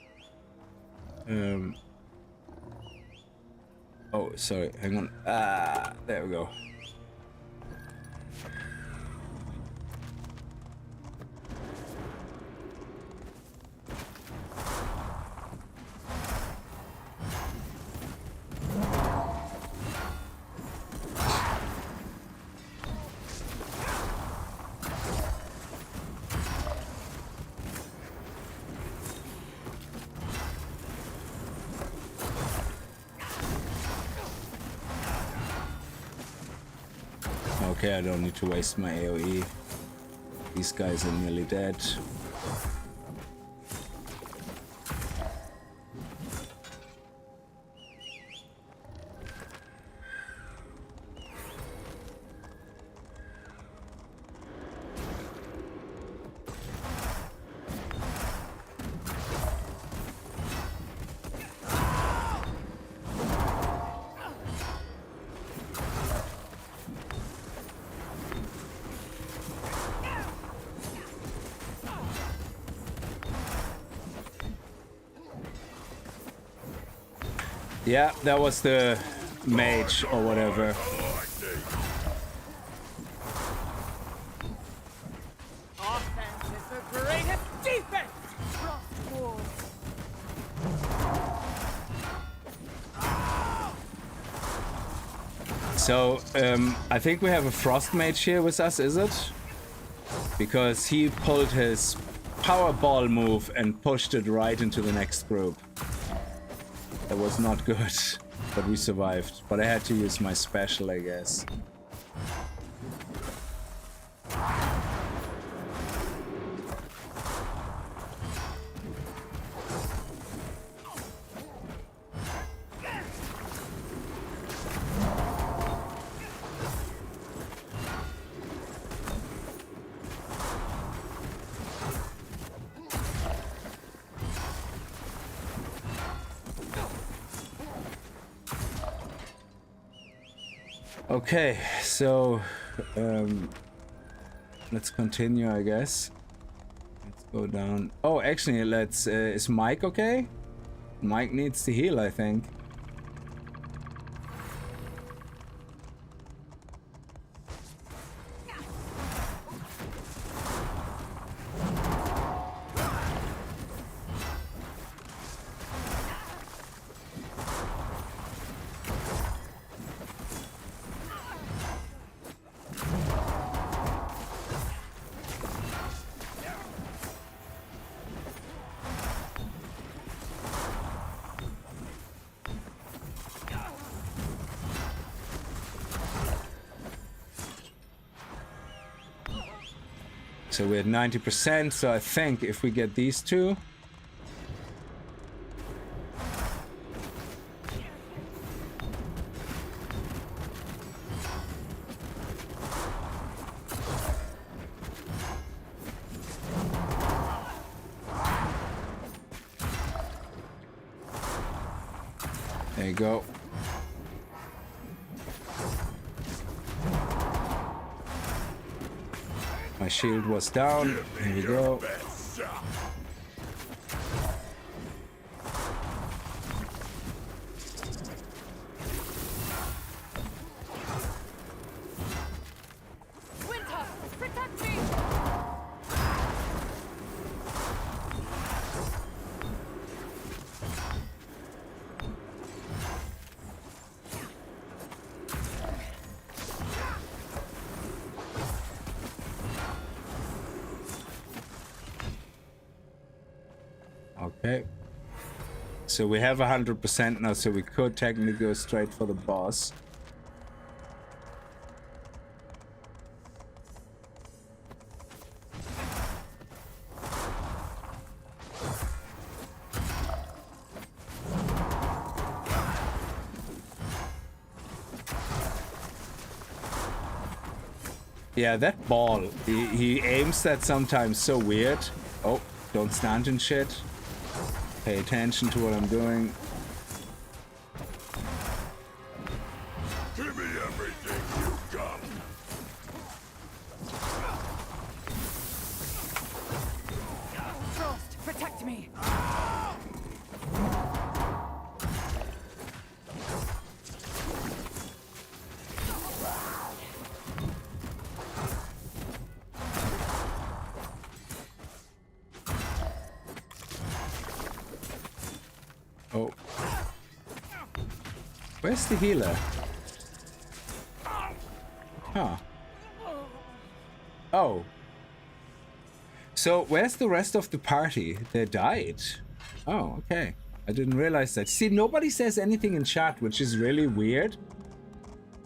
Oh, sorry, hang on. Ah, there we go. Okay, I don't need to waste my AoE. These guys are nearly dead. Yeah, that was the mage or whatever. Offense is the greatest defense! Frost wolves. So, I think we have a frost mage here with us, is it? Because he pulled his power ball move and pushed it right into the next group. That was not good, but we survived. But I had to use my special, I guess. Okay, so let's continue, I guess. Let's go down. Oh, actually, let's. Is Mike okay? Mike needs to heal, I think. So we're at 90%, so I think if we get these two... There you go. My shield was down. Here we go. Winter, protect me! Okay. So we have 100% now, so we could technically go straight for the boss. Yeah, that ball, he aims that sometimes so weird. Oh, don't stand and shit. Pay attention to what I'm doing. Give me everything you got. Frost, protect me. Oh. Where's the healer? Huh. Oh. So, where's the rest of the party? They died. Oh, okay. I didn't realize that. See, nobody says anything in chat, which is really weird.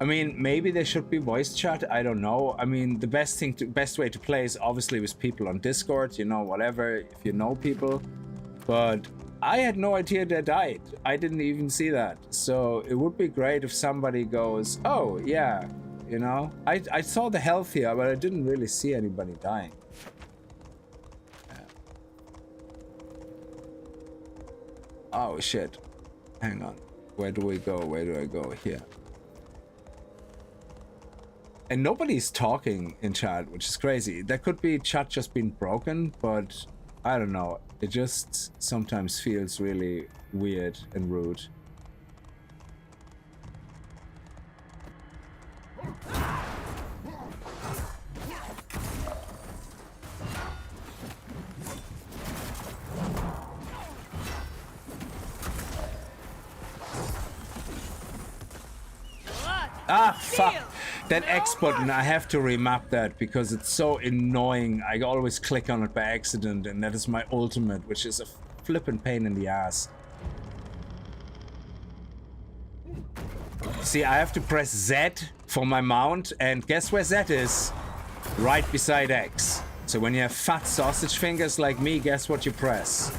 I mean, maybe there should be voice chat. I don't know. I mean, the best way to play is obviously with people on Discord, you know, whatever, if you know people. But I had no idea they died. I didn't even see that. So it would be great if somebody goes, oh, yeah, you know. I saw the health here, but I didn't really see anybody dying. Oh, shit. Hang on. Where do we go? Where do I go? Here. And nobody's talking in chat, which is crazy. That could be chat just being broken, but I don't know. It just sometimes feels really weird and rude. Ah, fuck. That X button, I have to remap that because it's so annoying. I always click on it by accident, and that is my ultimate, which is a flippin' pain in the ass. See, I have to press Z for my mount, and guess where Z is? Right beside X. So when you have fat sausage fingers like me, guess what you press?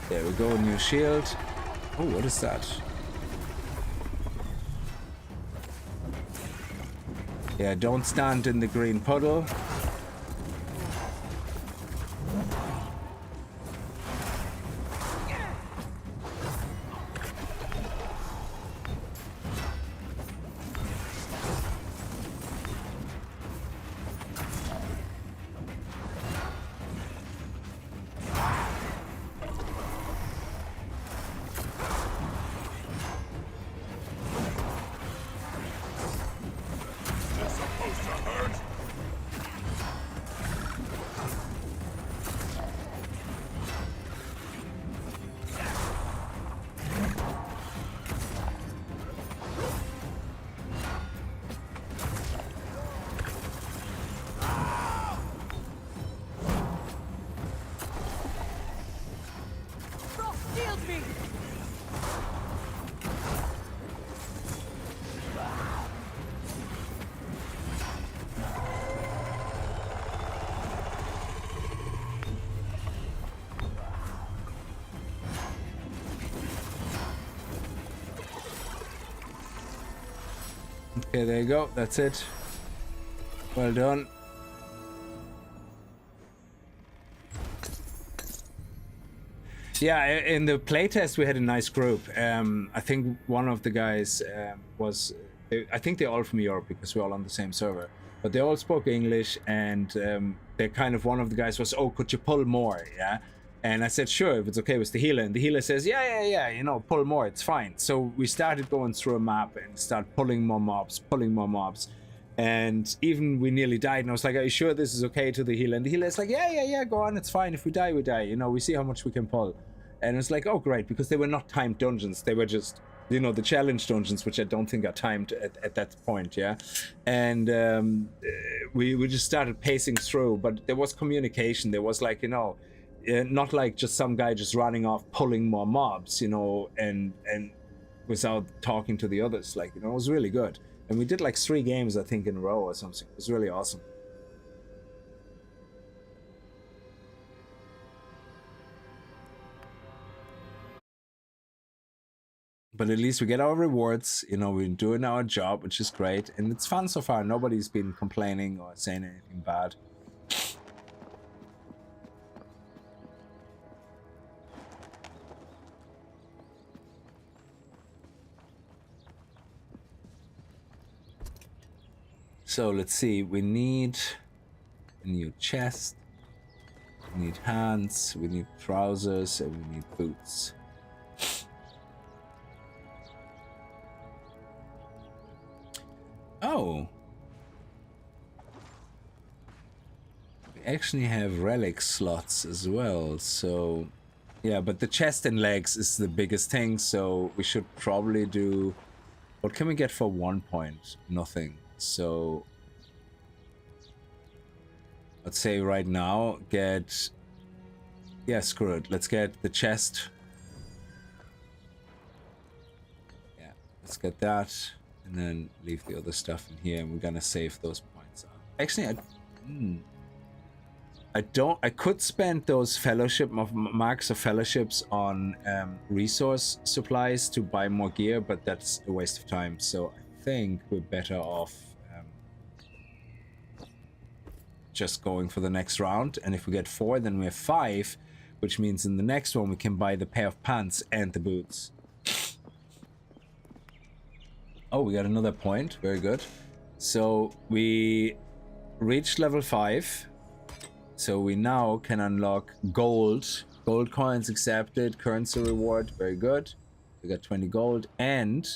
There we go, new shield. Oh, what is that? Yeah, don't stand in the green puddle. Okay, there you go. That's it. Well done. Yeah, in the playtest we had a nice group. I think one of the guys was... I think they're all from Europe because we're all on the same server. But they all spoke English, and they're kind of... One of the guys was, oh, could you pull more? Yeah. And I said, sure, if it's okay with the healer. And the healer says, yeah, you know, pull more, it's fine. So we started going through a map and start pulling more mobs. And even we nearly died. And I was like, are you sure this is okay to the healer? And the healer's like, yeah, go on, it's fine. If we die, we die. You know, we see how much we can pull. And it's like, oh, great, because they were not timed dungeons. They were just, you know, the challenge dungeons, which I don't think are timed at that point, yeah? And we just started pacing through, but there was communication. There was like, you know, not like just some guy just running off pulling more mobs, you know, and without talking to the others. Like, you know, it was really good. And we did like 3 games, I think, in a row or something. It was really awesome. But at least we get our rewards. You know, we're doing our job, which is great. And it's fun so far. Nobody's been complaining or saying anything bad. So let's see. We need a new chest. We need hands. We need trousers. And we need boots. Oh, we actually have relic slots as well, so yeah, but the chest and legs is the biggest thing, so we should probably do, what can we get for 1 point? Nothing. So let's say right now get, yeah, screw it, let's get the chest. Yeah, let's get that. And then leave the other stuff in here, and we're gonna save those points up. Actually, I could spend those fellowship marks of fellowships on resource supplies to buy more gear, but that's a waste of time. So I think we're better off just going for the next round. And if we get 4, then we have 5, which means in the next one we can buy the pair of pants and the boots. Oh, we got another point. Very good. So we reached level 5. So we now can unlock gold. Gold coins accepted. Currency reward. Very good. We got 20 gold. And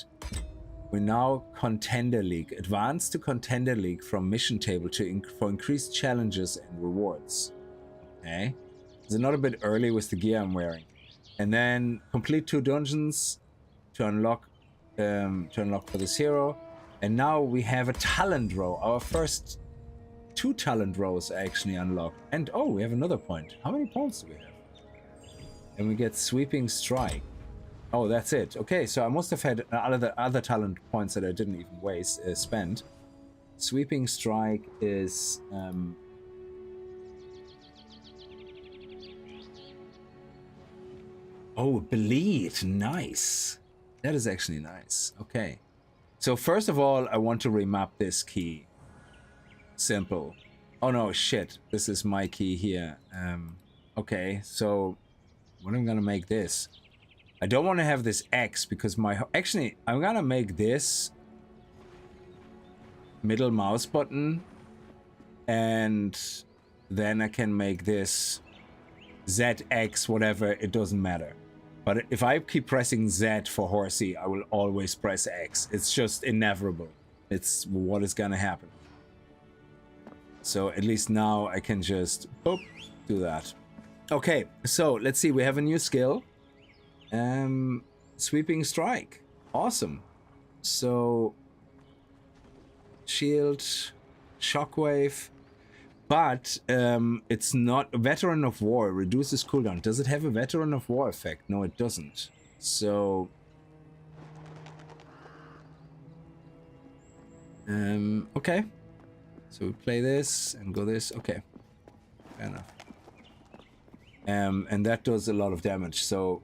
we now Contender League. Advance to Contender League from mission table for increased challenges and rewards. Okay. Is it not a bit early with the gear I'm wearing? And then complete 2 dungeons to unlock for this hero. And now we have a talent row. Our first 2 talent rows are actually unlocked. And oh, we have another point. How many points do we have? And we get sweeping strike. Oh, that's it. Okay, so I must have had other talent points that I didn't even spend. Sweeping strike is oh, bleed. Nice. That is actually nice. Okay. So first of all, I want to remap this key. Simple. Oh no, shit. This is my key here. Okay, so what am I gonna make this? I don't want to have this X because actually, I'm gonna make this middle mouse button, and then I can make this ZX, whatever, it doesn't matter. But if I keep pressing Z for horsey, I will always press X. It's just inevitable. It's what is gonna happen. So at least now I can just boop, do that. Okay, so let's see. We have a new skill. Sweeping strike. Awesome. So shield, shockwave. But it's not a veteran of war. Reduces cooldown. Does it have a veteran of war effect? No, it doesn't. So okay. So we play this and go this. Okay, fair enough. And that does a lot of damage. So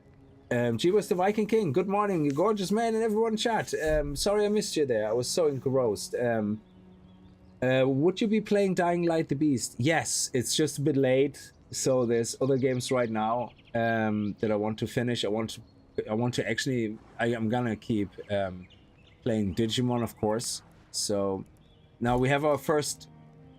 G was the Viking King. Good morning, you gorgeous man, and everyone in chat. Sorry I missed you there. I was so engrossed. Would you be playing Dying Light the Beast? Yes, it's just a bit late. So there's other games right now that I want to finish. I want to actually. I'm gonna keep playing Digimon, of course. So now we have our first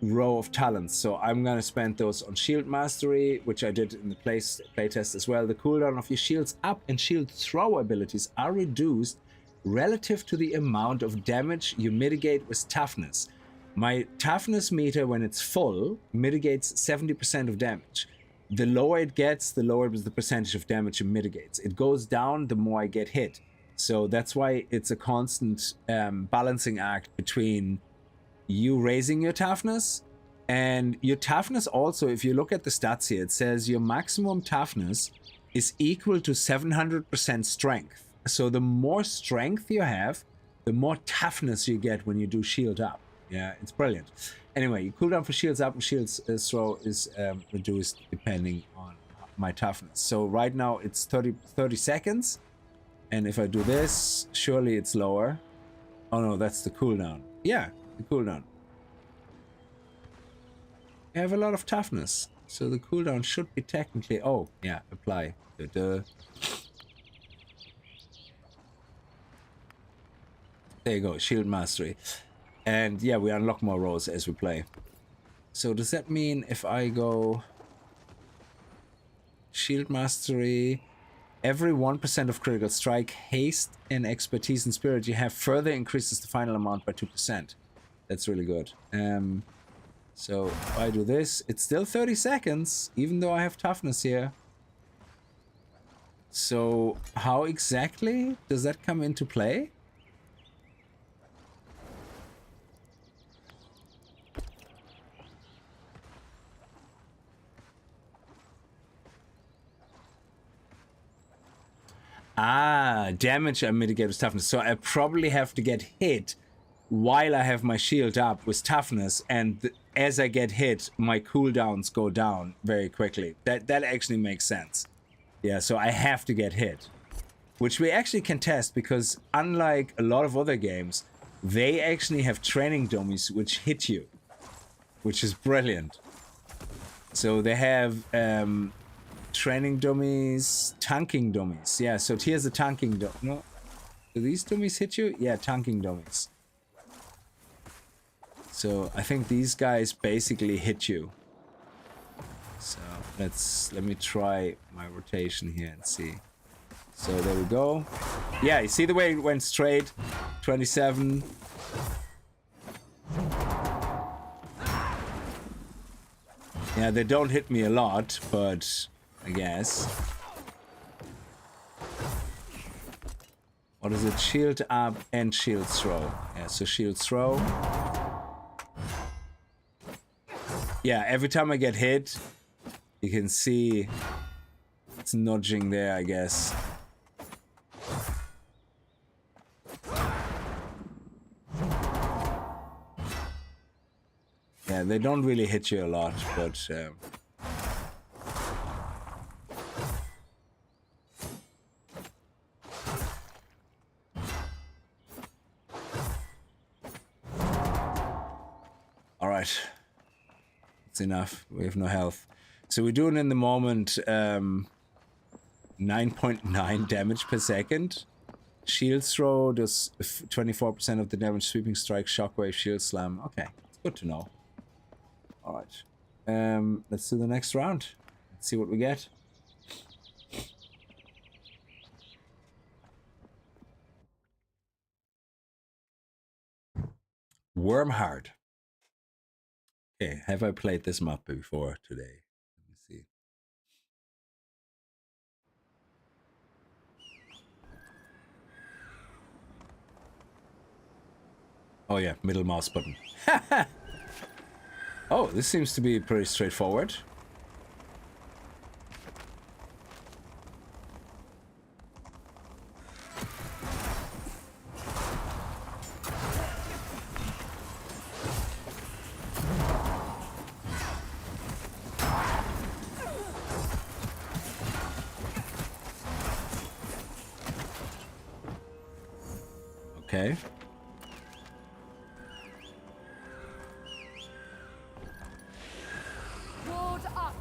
row of talents. So I'm gonna spend those on Shield Mastery, which I did in the playtest as well. The cooldown of your shields up and shield throw abilities are reduced relative to the amount of damage you mitigate with toughness. My toughness meter, when it's full, mitigates 70% of damage. The lower it gets, the lower the percentage of damage it mitigates. It goes down the more I get hit. So that's why it's a constant balancing act between you raising your toughness and your toughness. Also, if you look at the stats here, it says your maximum toughness is equal to 700% strength. So the more strength you have, the more toughness you get when you do shield up. Yeah, it's brilliant. Anyway, your cooldown for shields up and shields throw is reduced depending on my toughness. So right now it's 30 seconds. And if I do this, surely it's lower. Oh no, that's the cooldown. Yeah, the cooldown. I have a lot of toughness, so the cooldown should be technically... Oh, yeah, apply. Duh. There you go, shield mastery. And yeah, we unlock more roles as we play. So does that mean if I go... Shield mastery... Every 1% of critical strike, haste, and expertise and spirit you have further increases the final amount by 2%. That's really good. So if I do this, it's still 30 seconds, even though I have toughness here. So how exactly does that come into play? Ah, damage I mitigate with toughness. So I probably have to get hit while I have my shield up with toughness, and as I get hit, my cooldowns go down very quickly. That actually makes sense. Yeah, so I have to get hit. Which we actually can test, because unlike a lot of other games, they actually have training dummies which hit you. Which is brilliant. So they have... training dummies, tanking dummies. Yeah, so here's the tanking dummy. No, do these dummies hit you? Yeah, tanking dummies. So I think these guys basically hit you. So let me try my rotation here and see. So there we go. Yeah, you see the way it went straight? 27. Yeah, they don't hit me a lot, but I guess. What is it? Shield up and shield throw. Yeah, so shield throw. Yeah, every time I get hit, you can see it's nudging there, I guess. Yeah, they don't really hit you a lot, but... Alright. It's enough. We have no health. So we're doing in the moment 9.9 damage per second. Shield throw does 24% of the damage, sweeping strike, shockwave, shield slam. Okay, it's good to know. Alright. Let's do the next round. Let's see what we get. Wormhard. Okay, have I played this map before today? Let me see. Oh yeah, middle mouse button. Oh, this seems to be pretty straightforward. Okay. Ward up.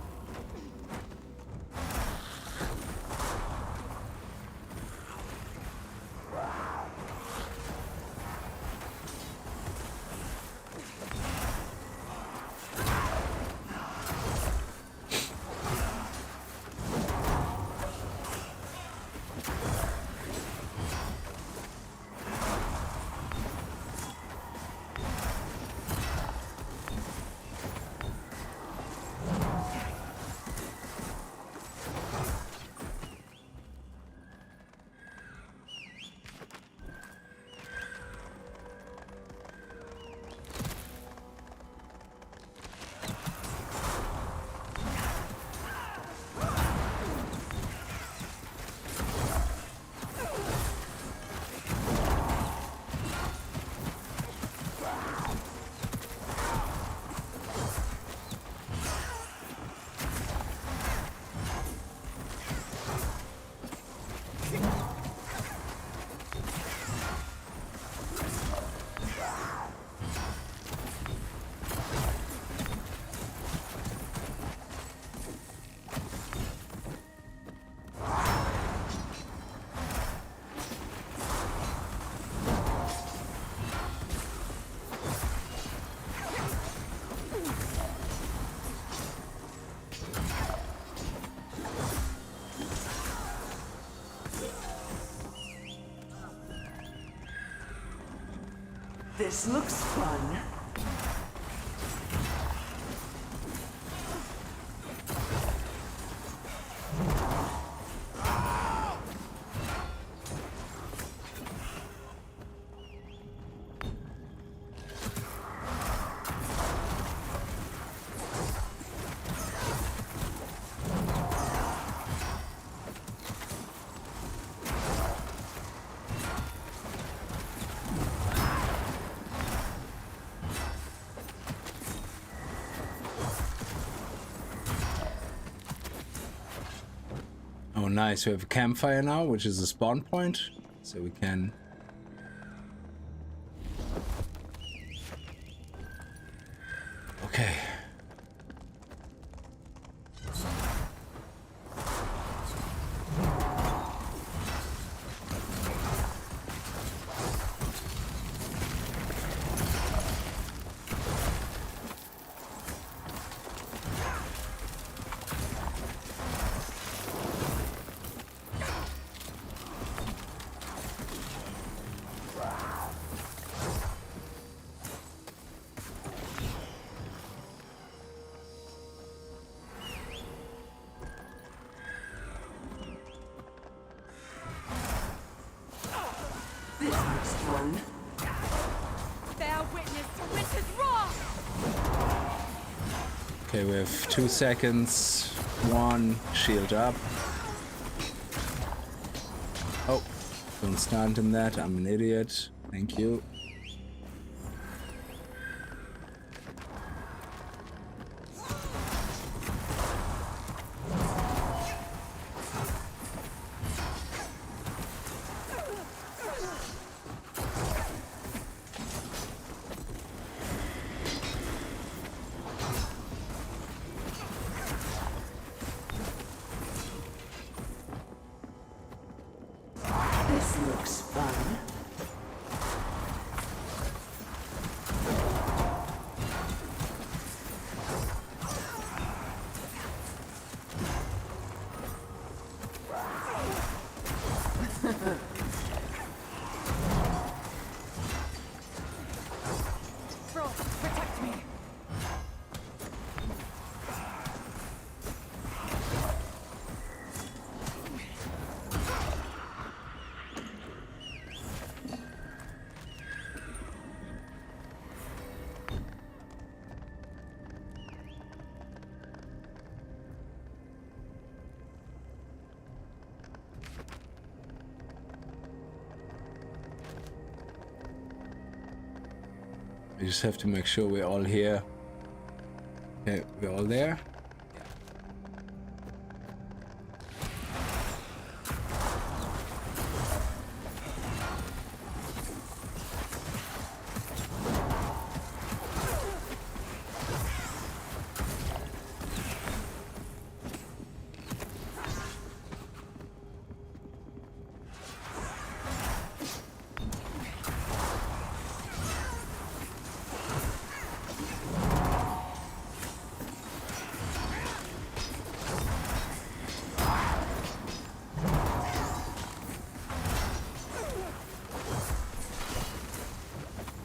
This looks fun. Oh, nice. We have a campfire now, which is a spawn point, so we can... Okay. This looks fun. Bear witness to winter's wrath! Okay, we have 2 seconds. 1, shield up. Oh, don't stand in that. I'm an idiot. Thank you. This looks fun. Frost, protect me! We just have to make sure we're all here. Okay, we're all there.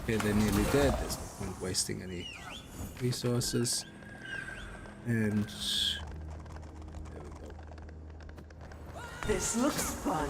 Okay, they're nearly dead. There's no point wasting any resources. And there we go. This looks fun.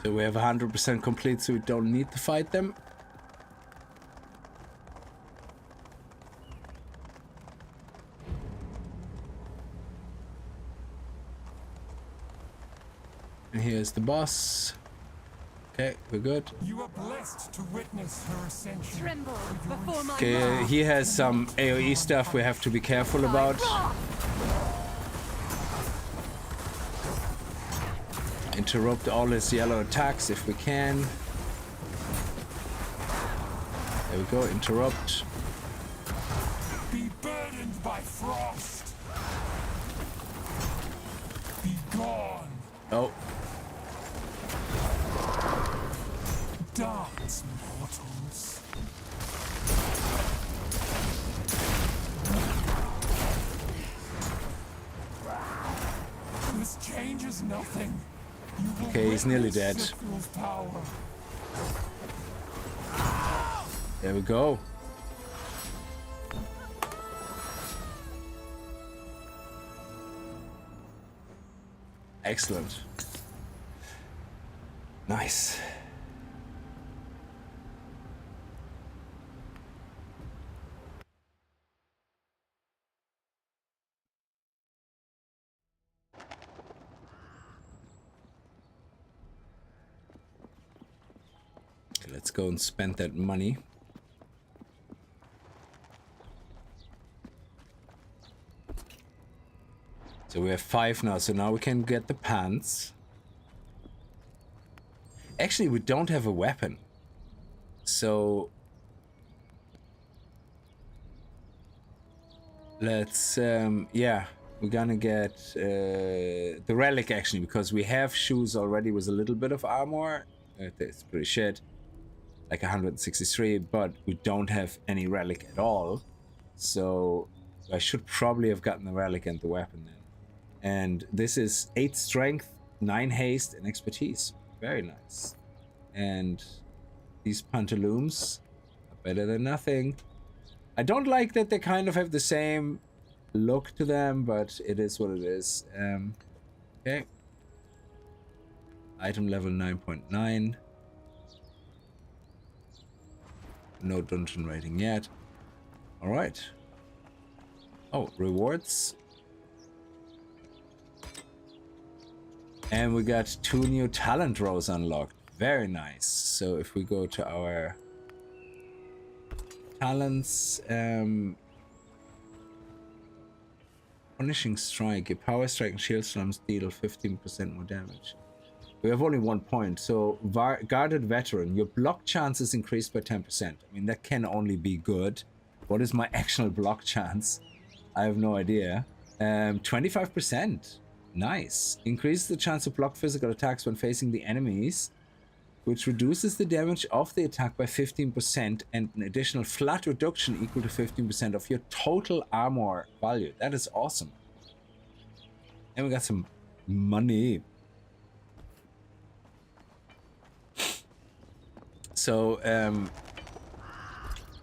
So we have 100% complete, so we don't need to fight them. And here's the boss. Okay, we're good. You are blessed to witness her ascension. Tremble before my Okay, wrath. he has some AoE stuff we have to be careful about. Interrupt all his yellow attacks if we can. There we go, interrupt. Be burdened by frost. Be gone. Oh, Dance, mortals. This changes nothing. You will okay, he's nearly dead. witness Sifril's power. There we go. Excellent. Nice. Okay, let's go and spend that money. So we have 5 now, so now we can get the pants. Actually, we don't have a weapon. So let's, yeah, we're gonna get the relic actually, because we have shoes already with a little bit of armor. It's pretty shit, like 163, but we don't have any relic at all. So I should probably have gotten the relic and the weapon then. And this is 8 strength, 9 haste, and expertise. Very nice. And these pantaloons are better than nothing. I don't like that they kind of have the same look to them, but it is what it is. Okay. Item level 9.9. No dungeon rating yet. Alright. Oh, rewards. And we got 2 new talent rows unlocked. Very nice. So if we go to our talents, punishing strike, a power strike and shield slams deal 15% more damage. We have only 1 point, so guarded veteran, your block chance is increased by 10%. I mean, that can only be good. What is my actual block chance? I have no idea. 25%. Nice. Increase the chance to block physical attacks when facing the enemies, which reduces the damage of the attack by 15% and an additional flat reduction equal to 15% of your total armor value. That is awesome. And we got some money. So,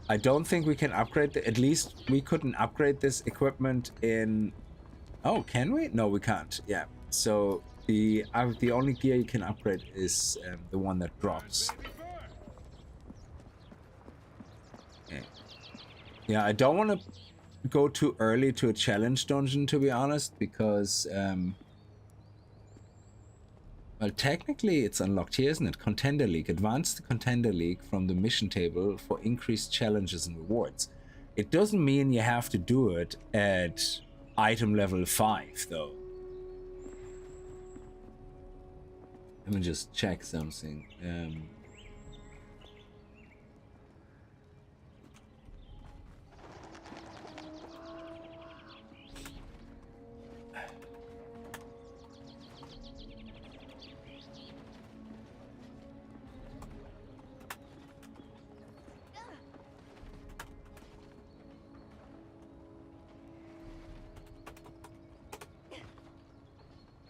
I don't think we can upgrade at least we couldn't upgrade this equipment in... Oh, can we? No, we can't. Yeah. So the only gear you can upgrade is the one that drops. Okay. Yeah, I don't want to go too early to a challenge dungeon, to be honest, because well, technically it's unlocked here, isn't it? Contender League. Advance the Contender League from the mission table for increased challenges and rewards. It doesn't mean you have to do it at item level 5, though. Let me just check something.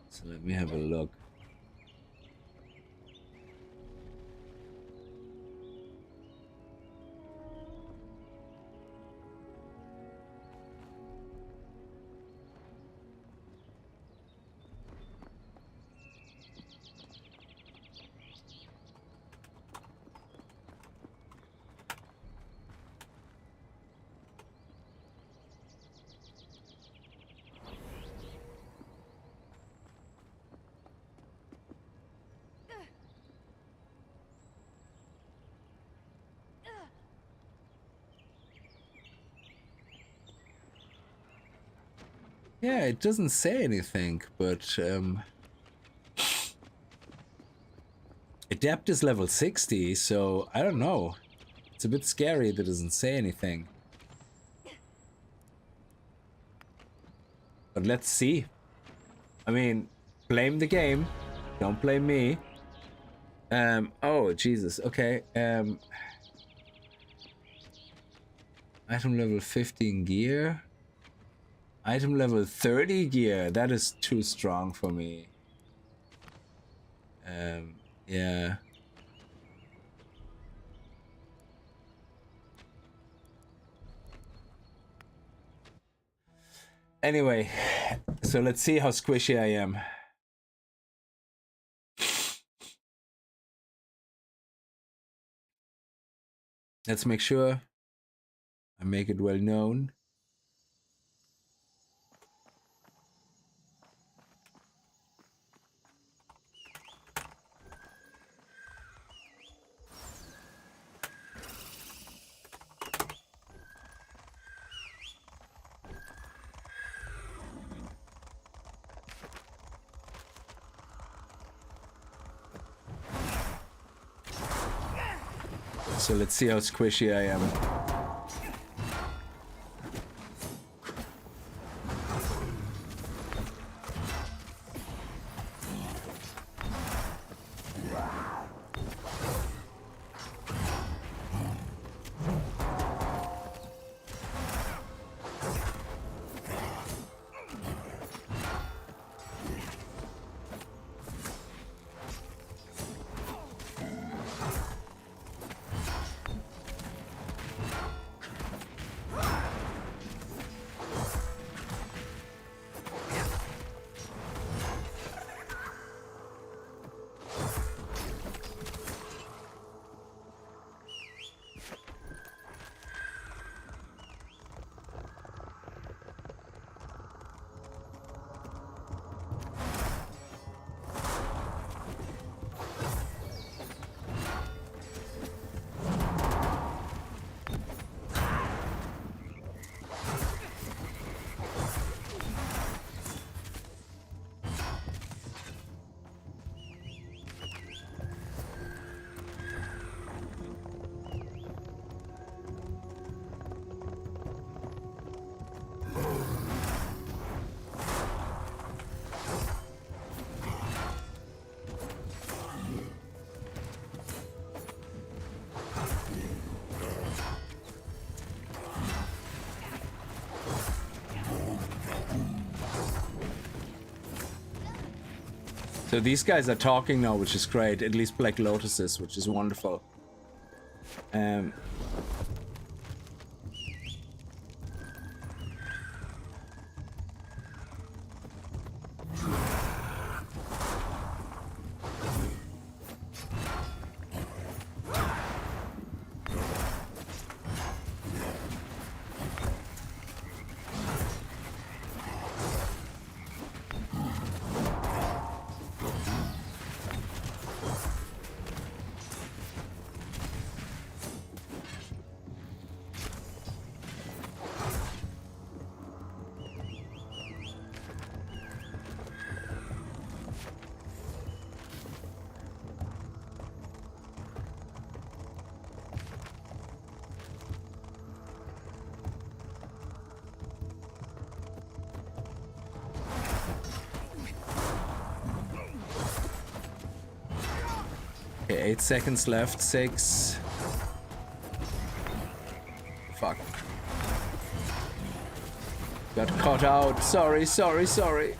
So let me have a look. Yeah, it doesn't say anything, but adept is level 60, so I don't know. It's a bit scary that it doesn't say anything. But let's see. I mean, blame the game. Don't blame me. Oh, Jesus. Okay. Item level 15 gear. Item level 30 gear. That is too strong for me. Yeah. Anyway, so let's see how squishy I am. Let's make sure I make it well known. So let's see how squishy I am. So these guys are talking now, which is great. At least Black Lotus is, which is wonderful. Okay, 8 seconds left. 6. Fuck. Got caught out. Sorry, sorry, sorry.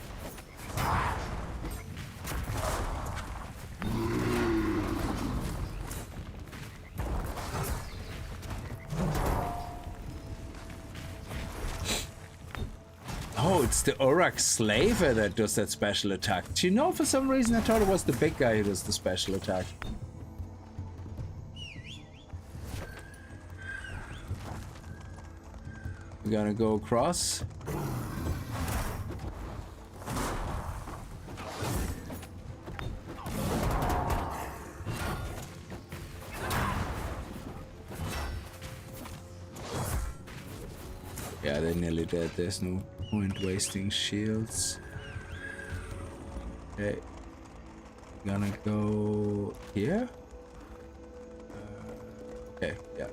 Oh, it's the Urak Slaver that does that special attack. Do you know, for some reason I thought it was the big guy who does the special attack. We're gonna go across. Yeah, they're nearly dead. There's no Point wasting shields. Okay. Gonna go here. Okay, yeah.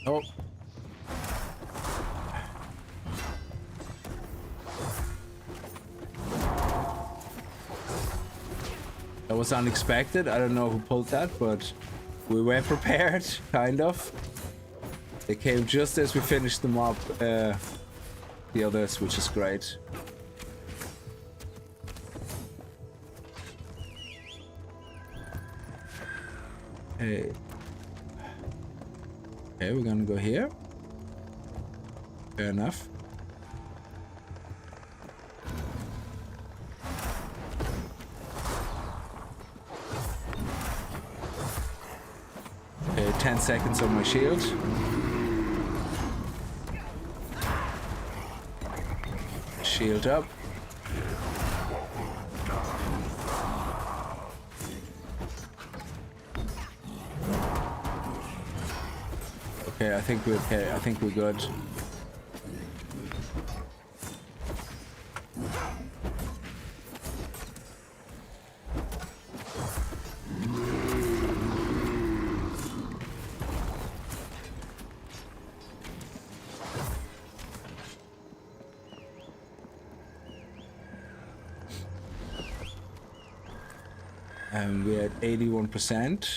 Oh. That was unexpected. I don't know who pulled that, but we were prepared, kind of. They came just as we finished them up, the others, which is great. Hey. Okay, we're gonna go here. Fair enough. Okay, 10 seconds on my shield. Shield up. Okay, I think we're okay. I think we're good. And we're at 81%.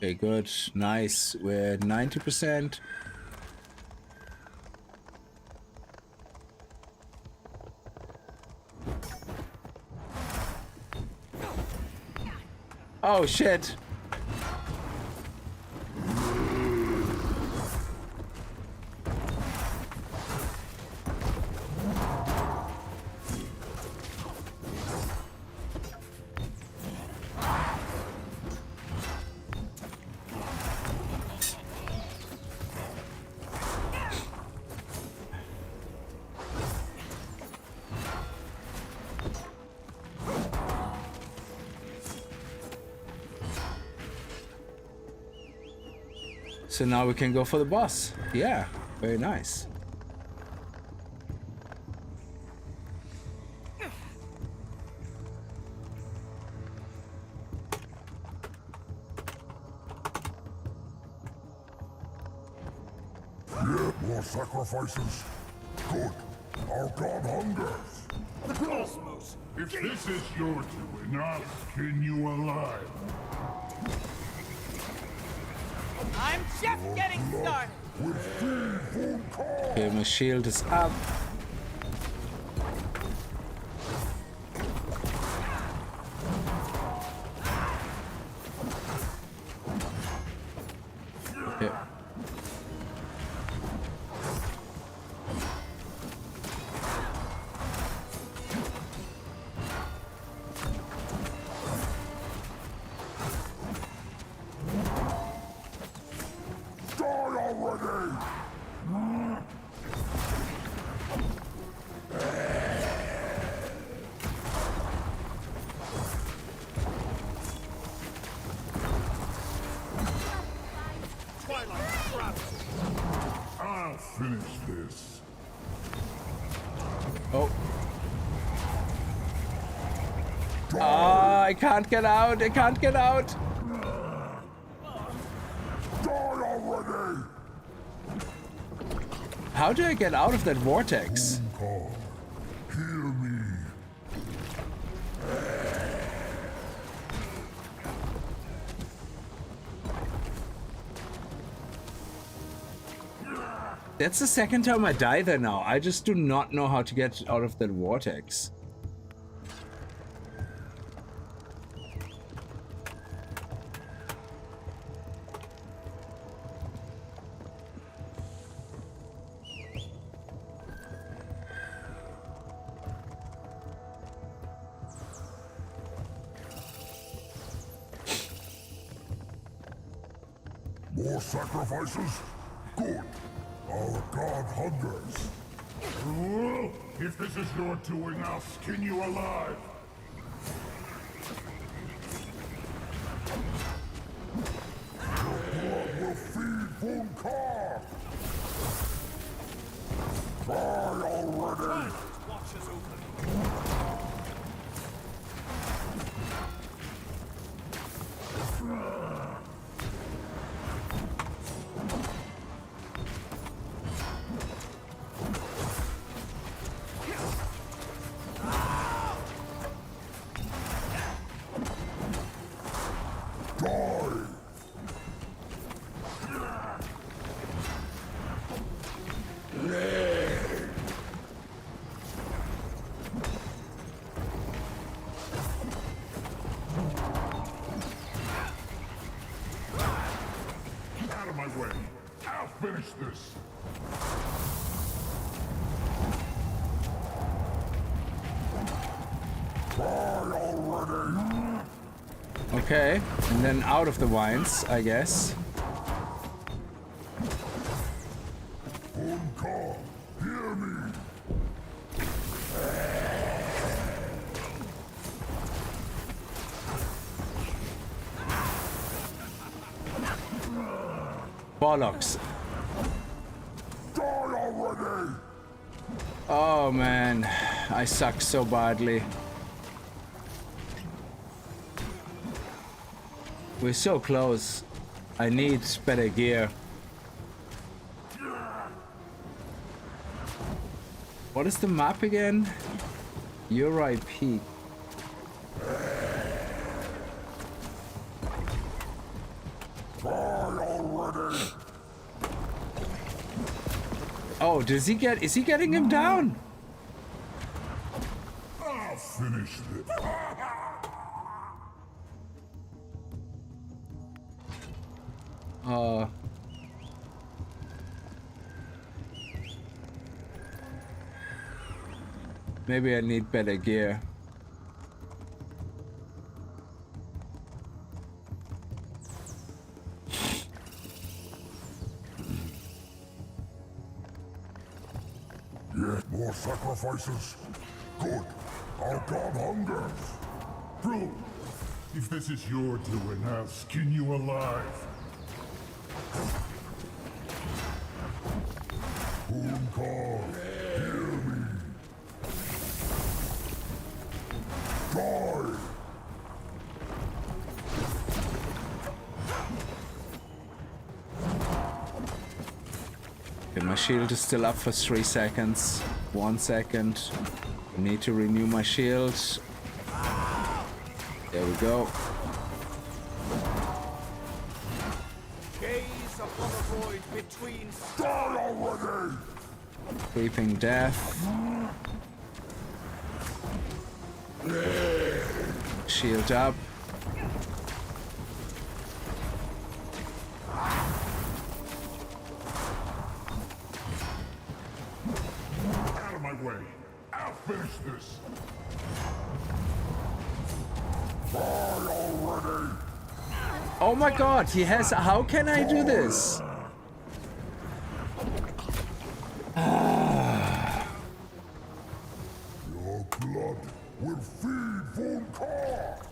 Okay, good. Nice. We're at 90%. Oh, shit. So now we can go for the boss. Yeah, very nice. Yeah, more sacrifices. Good. Our god hungers. The cosmos! If this is your doing, I'll skin you alive. I'm just getting started. With full call. Okay, my shield is up. Okay. I'll finish this. Oh. Ah, I can't get out. I can't get out. Die already! How do I get out of that vortex? Call. Hear me. That's the second time I die there now. I just do not know how to get out of that vortex. More sacrifices? Good. Our god hungers. If this is your doing, I'll skin you alive. Your blood will feed Vunkar. Die already. Watch us open. Out of my way. I'll finish this. Die already. Okay, and then out of the vines, I guess. Vunkar, hear me. Bollocks. Die already. Oh man, I suck so badly. We're so close. I need better gear. What is the map again? Uri Peak. Die already. Oh, is he getting him down? I'll finish this. Maybe I need better gear. Yet more sacrifices? Good. Our god hungers. True. If this is your doing, I'll skin you alive. Vunkar, hear me. Die! Okay, my shield is still up for 3 seconds. 1 second. I need to renew my shield. There we go. Gaze upon the void between Die already! Creeping death. Shield up. Out of my way. I'll finish this. Die already! Oh my god, he has. How can I do this? Your blood will feed Vunkar!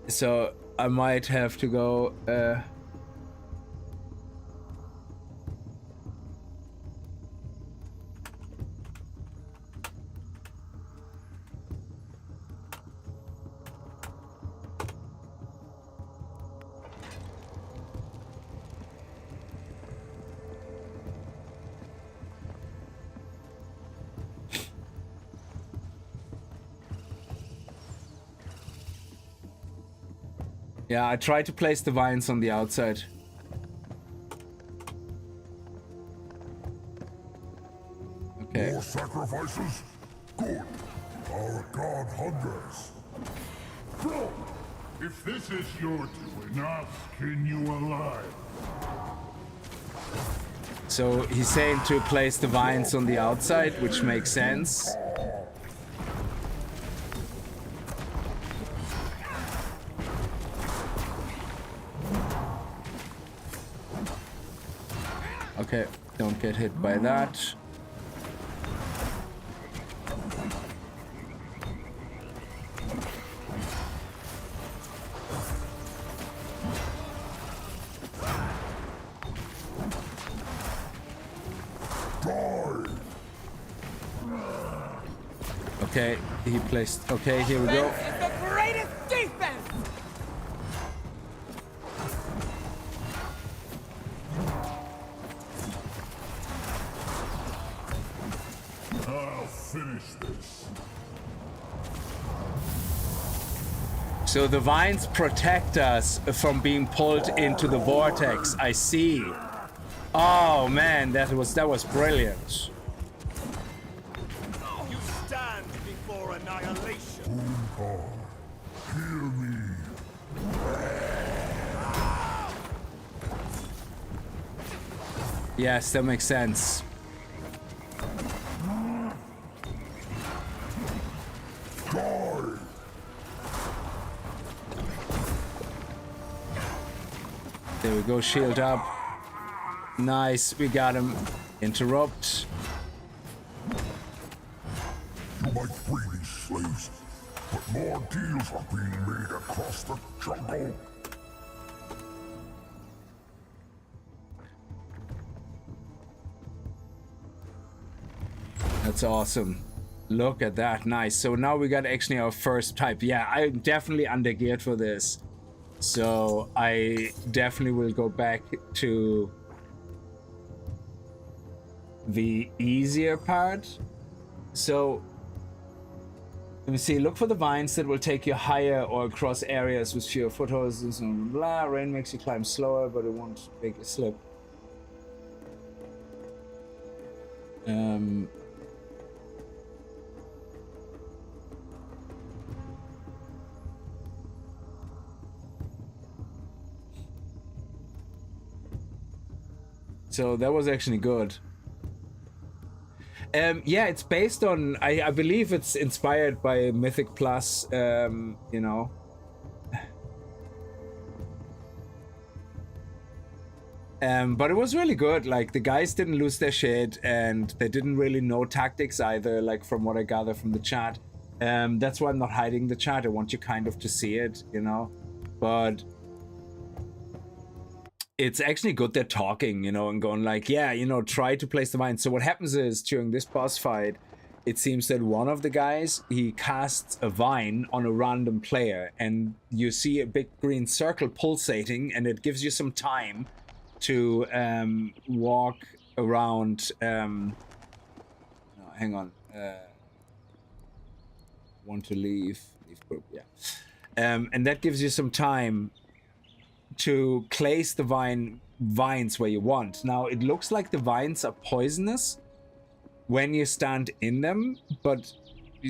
So I might have to go. Yeah, I tried to place the vines on the outside. Okay. More sacrifices? Good. Our god hungers. Bro, if this is your doing, I'll skin you alive. So he's saying to place the vines on the outside, which makes sense. Okay, don't get hit by that. Okay, he placed. Okay, here we go. Defense is the greatest defense! I'll finish this. So the vines protect us from being pulled into the vortex. I see. Oh man, that was brilliant. You stand before annihilation. Boomcar, hear me. Yes, that makes sense. Die! There we go, shield up. Nice, we got him. Interrupt. You might free these slaves, but more deals are being made across the jungle. That's awesome. Look at that, nice. So now we got actually our first type. Yeah, I'm definitely undergeared for this. So I definitely will go back to the easier part. So let me see, look for the vines that will take you higher or across areas with fewer footholds and blah. Rain makes you climb slower, but it won't make you slip. So that was actually good. Yeah, it's based on, I believe it's inspired by Mythic Plus, you know. But it was really good. Like, the guys didn't lose their shit, and they didn't really know tactics either, like from what I gather from the chat. That's why I'm not hiding the chat. I want you kind of to see it, you know. But it's actually good they're talking, you know, and going like, yeah, you know, try to place the vine. So what happens is, during this boss fight, it seems that one of the guys, he casts a vine on a random player, and you see a big green circle pulsating, and it gives you some time to walk around. No, hang on. Want to leave group, yeah. And that gives you some time to place the vines where you want. Now, it looks like the vines are poisonous when you stand in them, but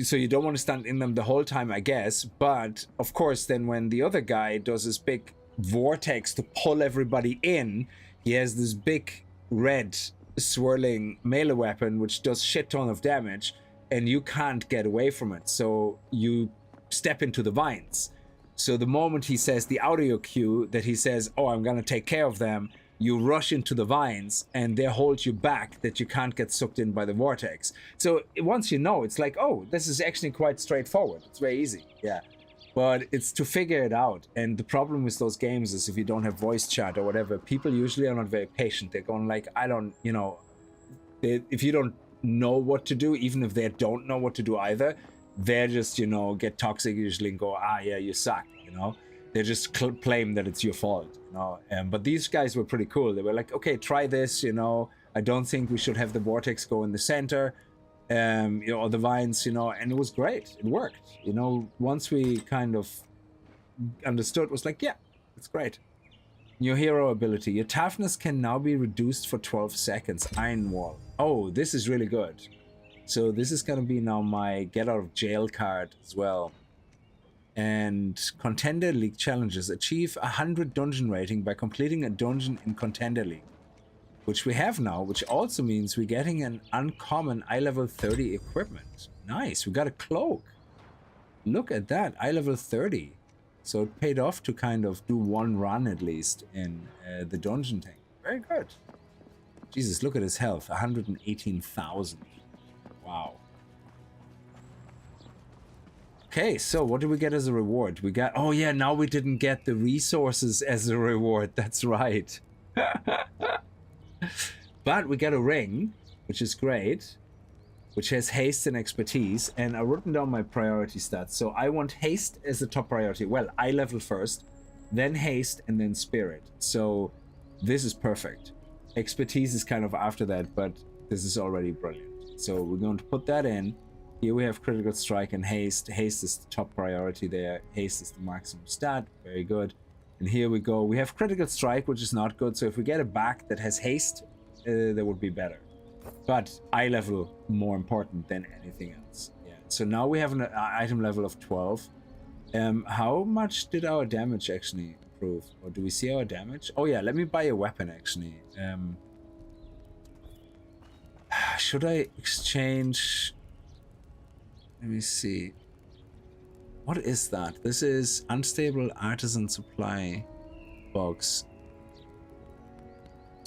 so you don't want to stand in them the whole time, I guess. But of course, then when the other guy does this big vortex to pull everybody in, he has this big red swirling melee weapon which does shit ton of damage, and you can't get away from it, so you step into the vines. So the moment he says the audio cue that he says, oh, I'm gonna take care of them, you rush into the vines, and they hold you back that you can't get sucked in by the vortex. So once you know, it's like, oh, this is actually quite straightforward. It's very easy, yeah. But it's to figure it out. And the problem with those games is, if you don't have voice chat or whatever, people usually are not very patient. They're going like, I don't, you know, if you don't know what to do, even if they don't know what to do either, they're just, you know, get toxic usually and go, ah, yeah, you suck, you know. They just claim that it's your fault, you know. But these guys were pretty cool. They were like, okay, try this, you know. I don't think we should have the vortex go in the center, you know, or the vines, you know. And it was great. It worked, you know. Once we kind of understood, it was like, yeah, It's great. New hero ability. Your toughness can now be reduced for 12 seconds. Iron Wall. Oh, this is really good. So this is going to be now my get out of jail card as well. And Contender League challenges. Achieve 100 dungeon rating by completing a dungeon in Contender League, which we have now, which also means we're getting an uncommon eye level 30 equipment. Nice. We got a cloak. Look at that. Eye level 30. So it paid off to kind of do one run at least in the dungeon thing. Very good. Jesus, look at his health. 118,000. Wow. Okay, so what do we get as a reward? We got... Oh yeah, now we didn't get the resources as a reward. That's right. But we got a ring, which is great. Which has haste and expertise, and I've written down my priority stats. So I want haste as the top priority. Well, eye level first, then haste, and then spirit. So this is perfect. Expertise is kind of after that, but this is already brilliant. So we're going to put that in. Here we have critical strike and haste. Haste is the top priority there. Haste is the maximum stat. Very good. And here we go. We have critical strike, which is not good. So if we get a back that has haste, that would be better. But eye level more important than anything else. Yeah. So now we have an item level of 12. How much did our damage actually improve? Or do we see our damage? Oh yeah, let me buy a weapon actually. Should I exchange? Let me see. What is that? This is unstable artisan supply box.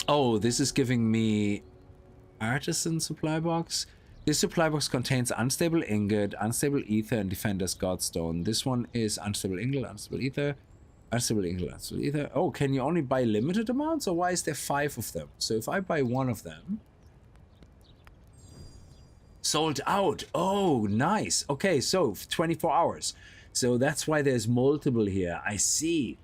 Oh, this is giving me artisan supply box. This supply box contains unstable ingot, unstable ether, and defender's godstone. This one is unstable ingot, unstable ether, unstable ingot, unstable ether. Oh, can you only buy limited amounts, or why is there 5 of them? So if I buy one of them, sold out. Oh, nice. Okay, so 24 hours. So that's why there's multiple here. I see.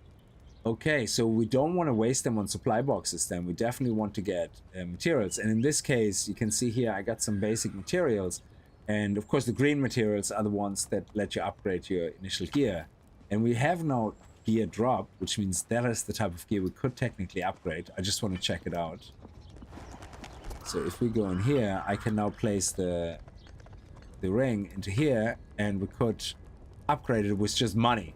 Okay, so we don't want to waste them on supply boxes then. We definitely want to get materials. And in this case, you can see here, I got some basic materials. And of course, the green materials are the ones that let you upgrade your initial gear. And we have now gear drop, which means that is the type of gear we could technically upgrade. I just want to check it out. So if we go in here, I can now place the ring into here, and we could upgrade it with just money.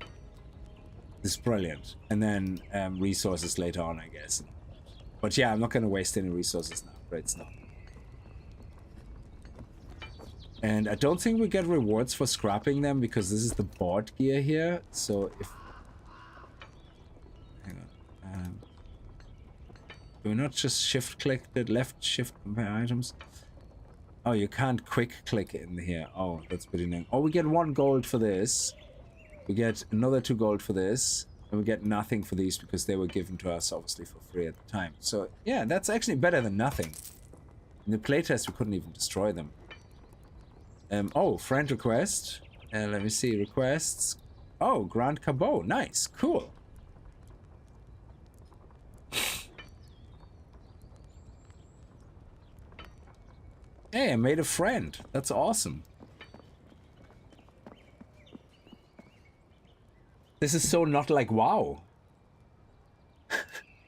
This is brilliant. And then resources later on, I guess. But yeah, I'm not going to waste any resources now. Upgrades now. And I don't think we get rewards for scrapping them because this is the bought gear here. So if... Hang on. Do we not just shift click the left shift compare items? Oh, you can't quick click in here. Oh, that's pretty annoying. Oh, we get 1 gold for this. We get another 2 gold for this. And we get nothing for these because they were given to us, obviously, for free at the time. So, yeah, that's actually better than nothing. In the playtest, we couldn't even destroy them. Oh, friend request. Let me see. Requests. Oh, Grand Cabot. Nice. Cool. Hey, I made a friend. That's awesome. This is so not like WoW.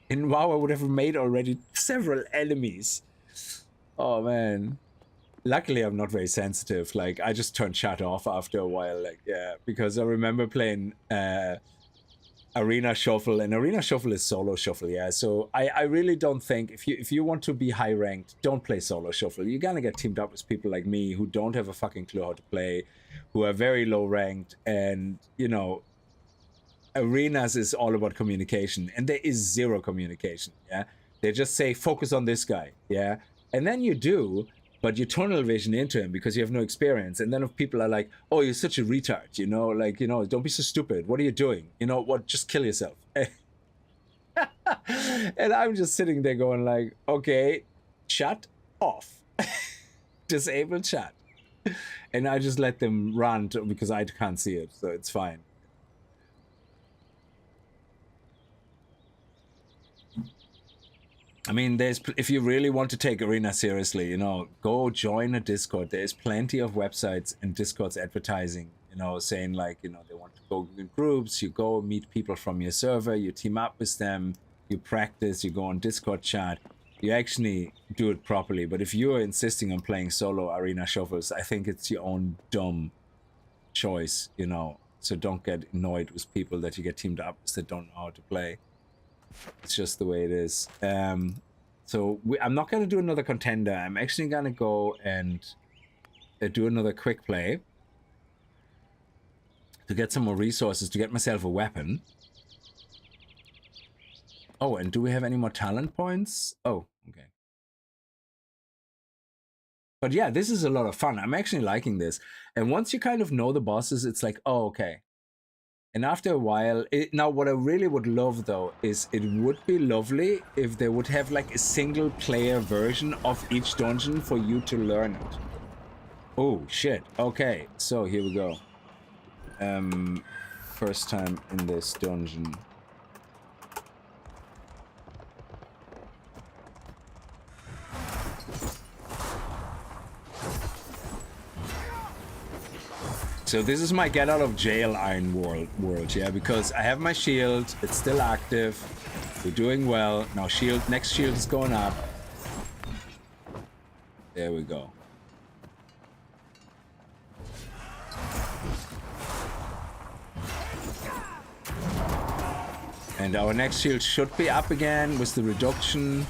In WoW, I would have made already several enemies. Oh, man. Luckily, I'm not very sensitive. Like, I just turned chat off after a while. Like, yeah, because I remember playing Arena Shuffle, and Arena Shuffle is solo shuffle, yeah. So I really don't think if you want to be high ranked, don't play solo shuffle. You're gonna get teamed up with people like me who don't have a fucking clue how to play, who are very low ranked, and you know, arenas is all about communication, and there is zero communication. Yeah, they just say focus on this guy, yeah, and then you do. But you tunnel vision into him because you have no experience. And then if people are like, oh, you're such a retard, you know, like, you know, don't be so stupid. What are you doing? You know what? Just kill yourself. And I'm just sitting there going like, okay, shut off. Disable chat. And I just let them run because I can't see it. So it's fine. I mean, if you really want to take Arena seriously, you know, go join a Discord. There's plenty of websites and Discords advertising, you know, saying like, you know, they want to go in groups. You go meet people from your server, you team up with them, you practice, you go on Discord chat. You actually do it properly. But if you're insisting on playing solo Arena Shuffles, I think it's your own dumb choice, you know. So don't get annoyed with people that you get teamed up with that don't know how to play. It's just the way it is. So I'm not going to do another contender. I'm actually going to go and do another quick play to get some more resources, to get myself a weapon. Oh, and do we have any more talent points? Oh, okay. But yeah, this is a lot of fun. I'm actually liking this. And once you kind of know the bosses, it's like, oh, okay. And after a while, now what I really would love though is it would be lovely if they would have like a single player version of each dungeon for you to learn it. Oh shit. Okay, so here we go. First time in this dungeon. So this is my get out of jail iron world, yeah, because I have my shield, it's still active, we're doing well. Now next shield is going up. There we go. And our next shield should be up again with the reduction.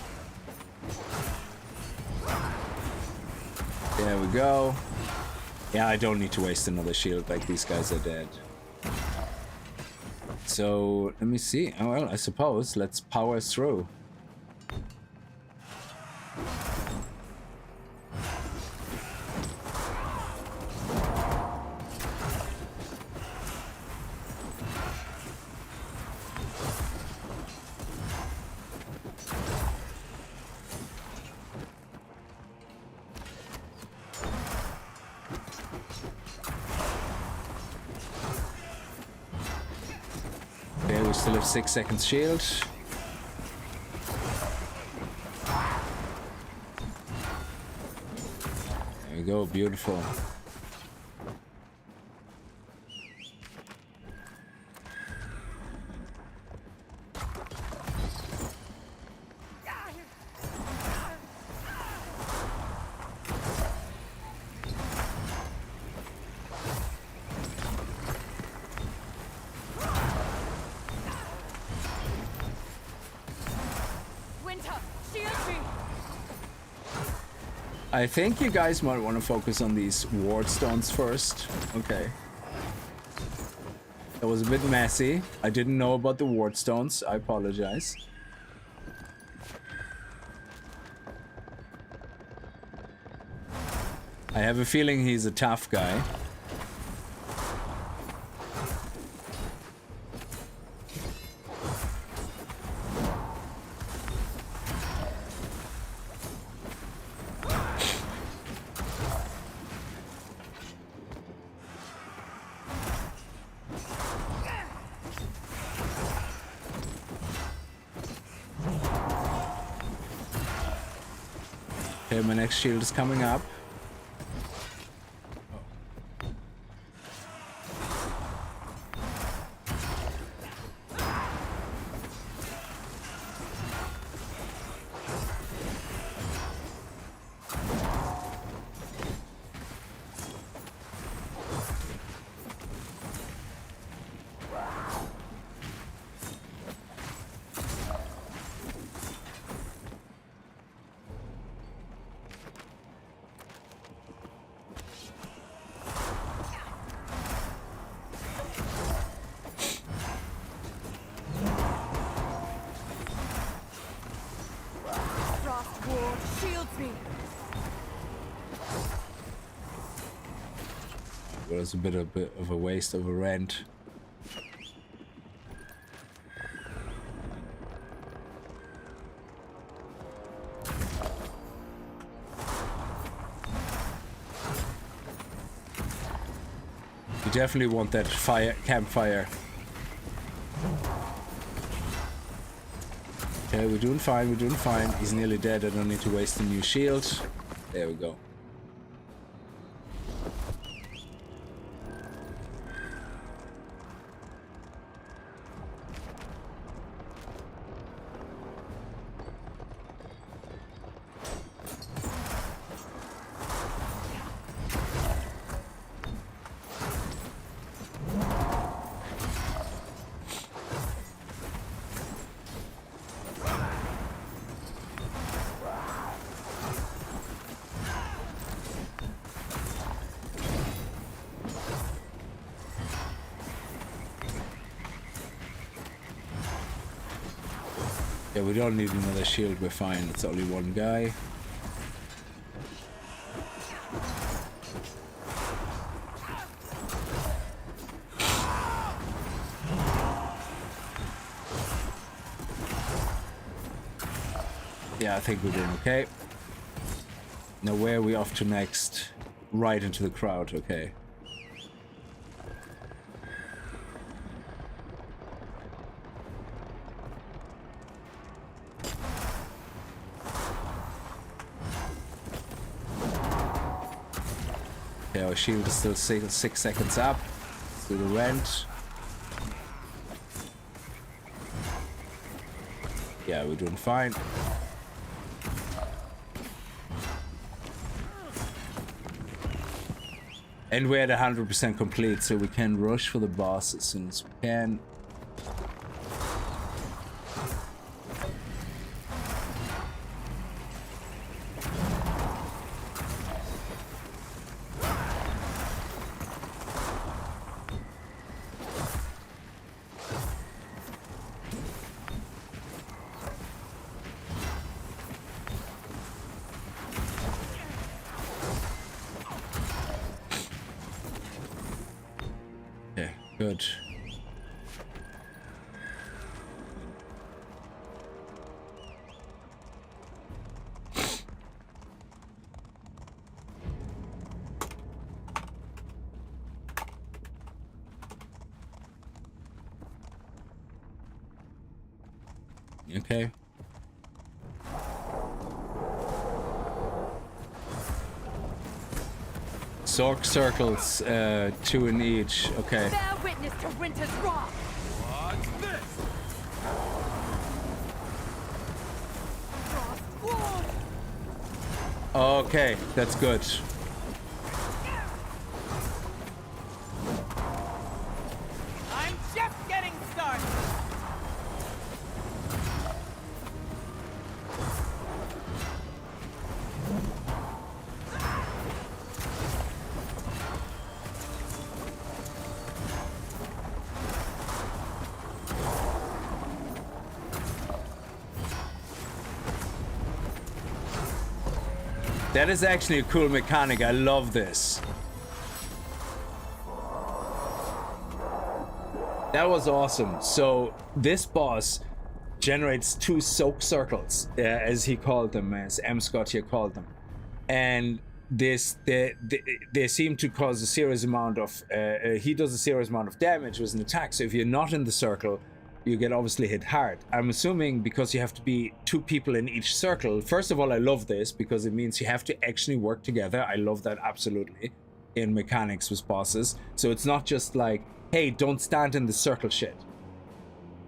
There we go. Yeah, I don't need to waste another shield, like these guys are dead. So, let me see. Oh, well, I suppose let's power through. Okay, we still have 6 seconds shield. There we go, beautiful. I think you guys might want to focus on these ward stones first. Okay. That was a bit messy. I didn't know about the ward stones. I apologize. I have a feeling he's a tough guy. Okay, my next shield is coming up. Well, it's a bit of a waste of a rent. You definitely want that campfire. Okay, Okay, we're doing fine, we're doing fine. He's nearly dead, I don't need to waste a new shield. There we go. Yeah, we don't need another shield, we're fine. It's only one guy. Yeah, I think we're doing okay. Now where are we off to next? Right into the crowd, okay. Okay, our shield is still 6 seconds up. Let's do the rent. Yeah, we're doing fine. And we're at 100% complete, so we can rush for the boss as soon as we can. Good. Okay. Zork circles, 2 in each. Okay. Bear witness to Winter's wrath. What's this? Okay, that's good. I'm just getting started. That is actually a cool mechanic. I love this. That was awesome. So this boss generates 2 soak circles, as he called them, as M. Scott here called them, and they seem to cause a serious amount of. He does a serious amount of damage with an attack. So if you're not in the circle, you get obviously hit hard. I'm assuming because you have to be 2 people in each circle. First of all, I love this because it means you have to actually work together. I love that absolutely in mechanics with bosses. So it's not just like, hey, don't stand in the circle shit.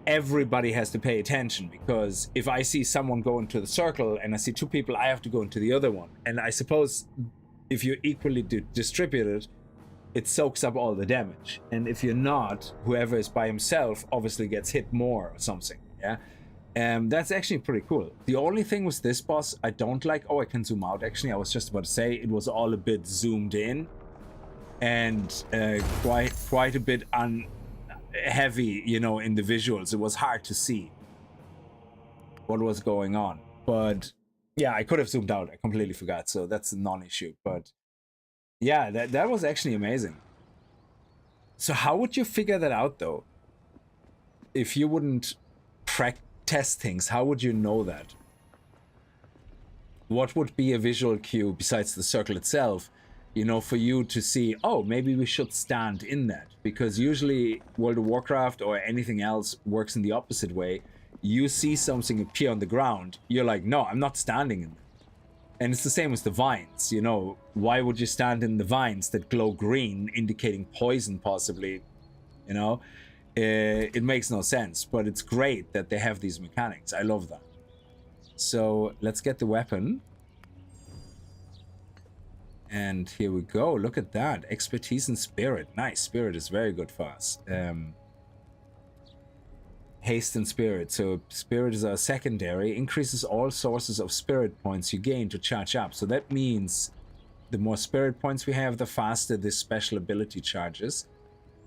Everybody has to pay attention, because if I see someone go into the circle and I see 2 people, I have to go into the other one. And I suppose if you're equally distributed, it soaks up all the damage. And if you're not, whoever is by himself obviously gets hit more or something. Yeah. That's actually pretty cool. The only thing with this boss I don't like, I can zoom out actually. I was just about to say it was all a bit zoomed in and quite a bit heavy, you know, in the visuals. It was hard to see what was going on. But yeah, I could have zoomed out. I completely forgot. So that's a non-issue. But yeah, that was actually amazing. So how would you figure that out, though? If you wouldn't test things, how would you know that? What would be a visual cue besides the circle itself, you know, for you to see, oh, maybe we should stand in that? Because usually World of Warcraft or anything else works in the opposite way. you see something appear on the ground, you're like, no, I'm not standing in it. And it's the same with the vines, you know. Why would you stand in the vines that glow green, indicating poison possibly, you know? It makes no sense, but it's great that they have these mechanics. I love that. So let's get the weapon. And here we go. Look at that. Expertise and spirit. Nice. Spirit is very good for us. Haste and spirit. So spirit is our secondary. Increases all sources of spirit points you gain to charge up. So that means the more spirit points we have, the faster this special ability charges.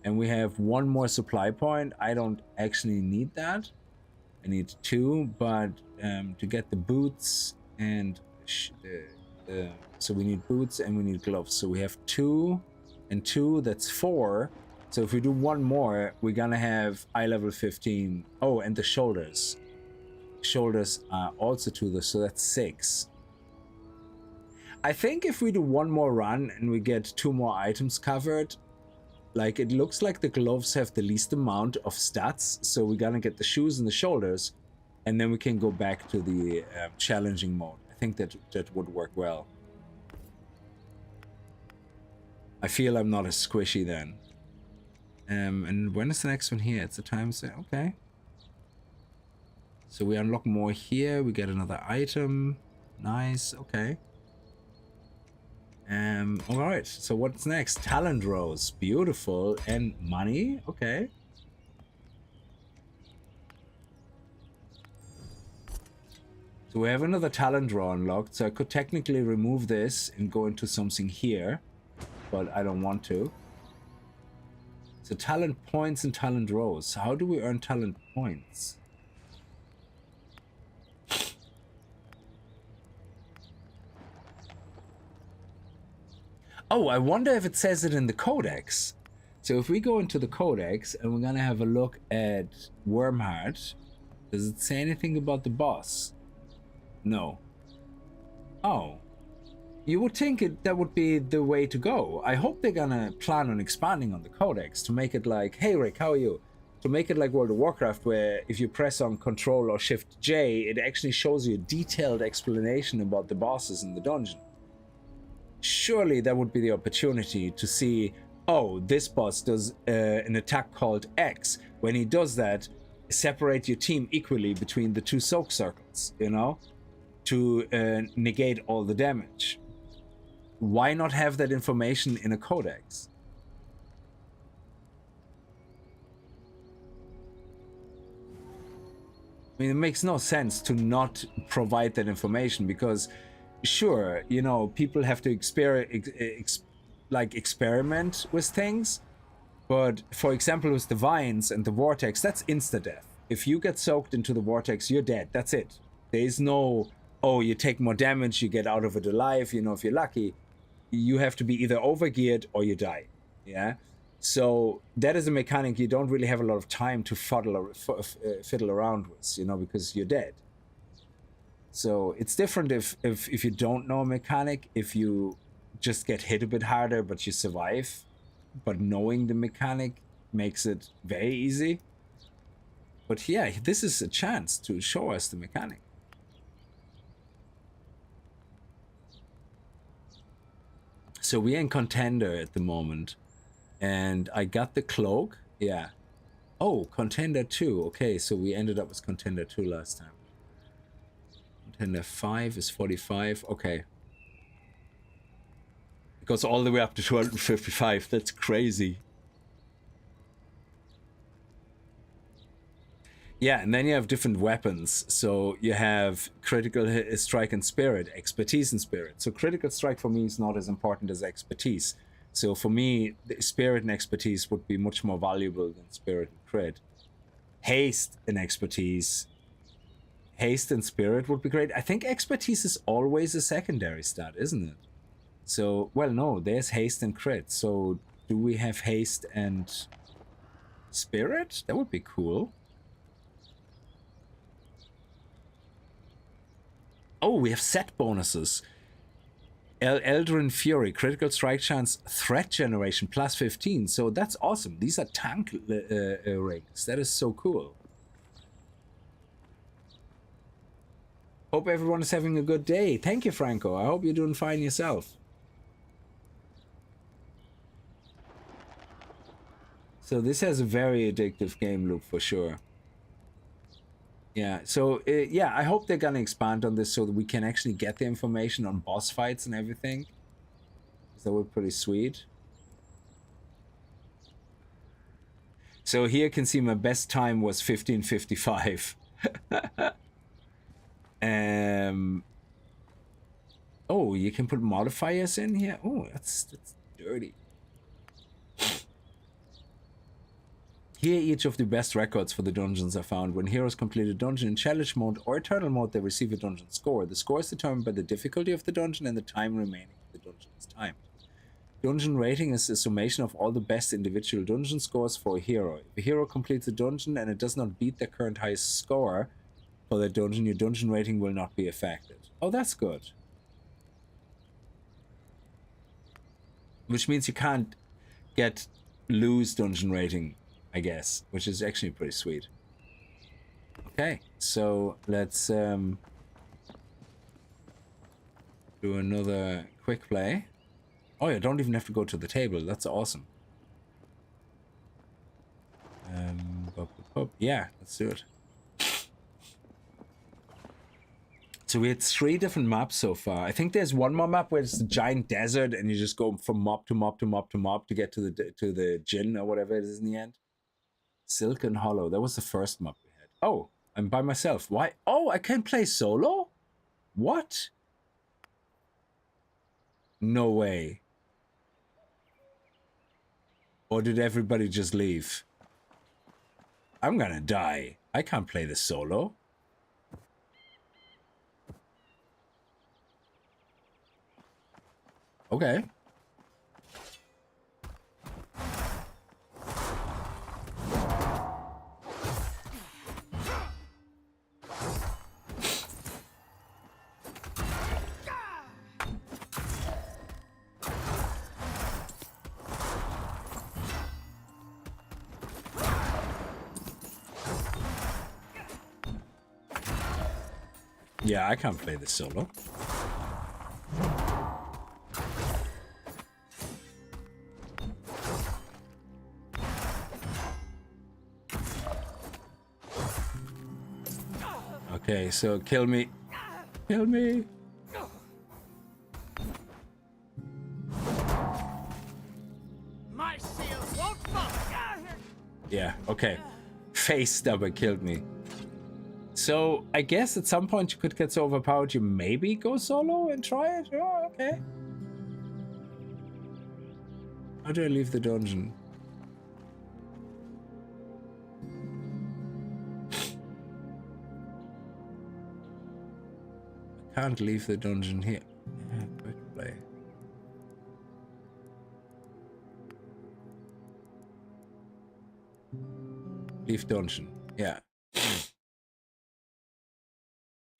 And we have one more supply point. I don't actually need that. I need 2, but to get the boots and so we need boots and we need gloves. So we have 2 and 2, that's 4. So if we do one more, we're gonna have eye level 15. Oh, and the shoulders. Shoulders are also 2, so that's 6. I think if we do one more run and we get 2 more items covered, like it looks like the gloves have the least amount of stats, so we're gonna get the shoes and the shoulders, and then we can go back to the challenging mode. I think that would work well. I feel I'm not as squishy then. And when is the next one here? It's a time set. Okay. So we unlock more here. We get another item. Nice. Okay. All right. So what's next? Talent rows. Beautiful. And money. Okay. So we have another talent row unlocked. So I could technically remove this and go into something here, but I don't want to. So talent points and talent rows. How do we earn talent points? Oh, I wonder if it says it in the codex. So if we go into the codex and we're gonna have a look at Wormheart, does it say anything about the boss? No. Oh. You would think that would be the way to go. I hope they're gonna plan on expanding on the codex to make it like, hey Rick, how are you? To make it like World of Warcraft, where if you press on Control or Shift J, it actually shows you a detailed explanation about the bosses in the dungeon. Surely that would be the opportunity to see, oh, this boss does an attack called X. When he does that, separate your team equally between the 2 soak circles, you know, to negate all the damage. Why not have that information in a codex? I mean, it makes no sense to not provide that information, because sure, you know, people have to experiment with things, but for example with the vines and the vortex, that's insta-death. If you get soaked into the vortex, you're dead. That's it. There is no, oh, you take more damage, you get out of it alive, you know, if you're lucky. You have to be either overgeared or you die. Yeah. So that is a mechanic you don't really have a lot of time to fiddle around with, you know, because you're dead. So it's different if you don't know a mechanic, if you just get hit a bit harder but you survive. But knowing the mechanic makes it very easy. But yeah, this is a chance to show us the mechanic. So we're in Contender at the moment. And I got the cloak. Yeah. Oh, Contender 2. Okay, so we ended up with Contender 2 last time. Contender 5 is 45. Okay. It goes all the way up to 255. That's crazy. Yeah, and then you have different weapons. So you have critical strike and spirit, expertise and spirit. So critical strike for me is not as important as expertise. So for me, the spirit and expertise would be much more valuable than spirit and crit. Haste and expertise. Haste and spirit would be great. I think expertise is always a secondary stat, isn't it? So, well, no, there's haste and crit. So do we have haste and spirit? That would be cool. Oh, we have set bonuses. Eldrin Fury, critical strike chance, threat generation, plus 15. So that's awesome. These are tank rings. That is so cool. Hope everyone is having a good day. Thank you, Franco. I hope you're doing fine yourself. So this has a very addictive game loop for sure. Yeah, so yeah, I hope they're gonna expand on this so that we can actually get the information on boss fights and everything. That would be pretty sweet. So here you can see my best time was 15:55. Oh, you can put modifiers in here. Oh, that's dirty. Here, each of the best records for the dungeons are found. When heroes complete a dungeon in challenge mode or eternal mode, they receive a dungeon score. The score is determined by the difficulty of the dungeon and the time remaining for the dungeon is timed. Dungeon rating is a summation of all the best individual dungeon scores for a hero. If a hero completes a dungeon and it does not beat their current highest score for that dungeon, your dungeon rating will not be affected. Oh, that's good. Which means you can't lose dungeon rating, I guess, which is actually pretty sweet. Okay, so let's do another quick play. Oh, you don't even have to go to the table. That's awesome. Yeah, let's do it. So we had 3 different maps so far. I think there's one more map where it's a giant desert and you just go from mob to mob to mob to mob to get to the gin or whatever it is in the end. Silken Hollow. That was the first map we had. Oh, I'm by myself. Why? Oh, I can play solo? What? No way. Or did everybody just leave? I'm gonna die. I can't play this solo. Okay. Yeah, I can't play this solo. Okay, so kill me. Kill me. My shield won't fall. Yeah, okay. Face stabber killed me. So I guess at some point you could get so overpowered you maybe go solo and try it. Oh, okay. How do I leave the dungeon? I can't leave the dungeon here. Yeah, quick play. Leave dungeon. Yeah.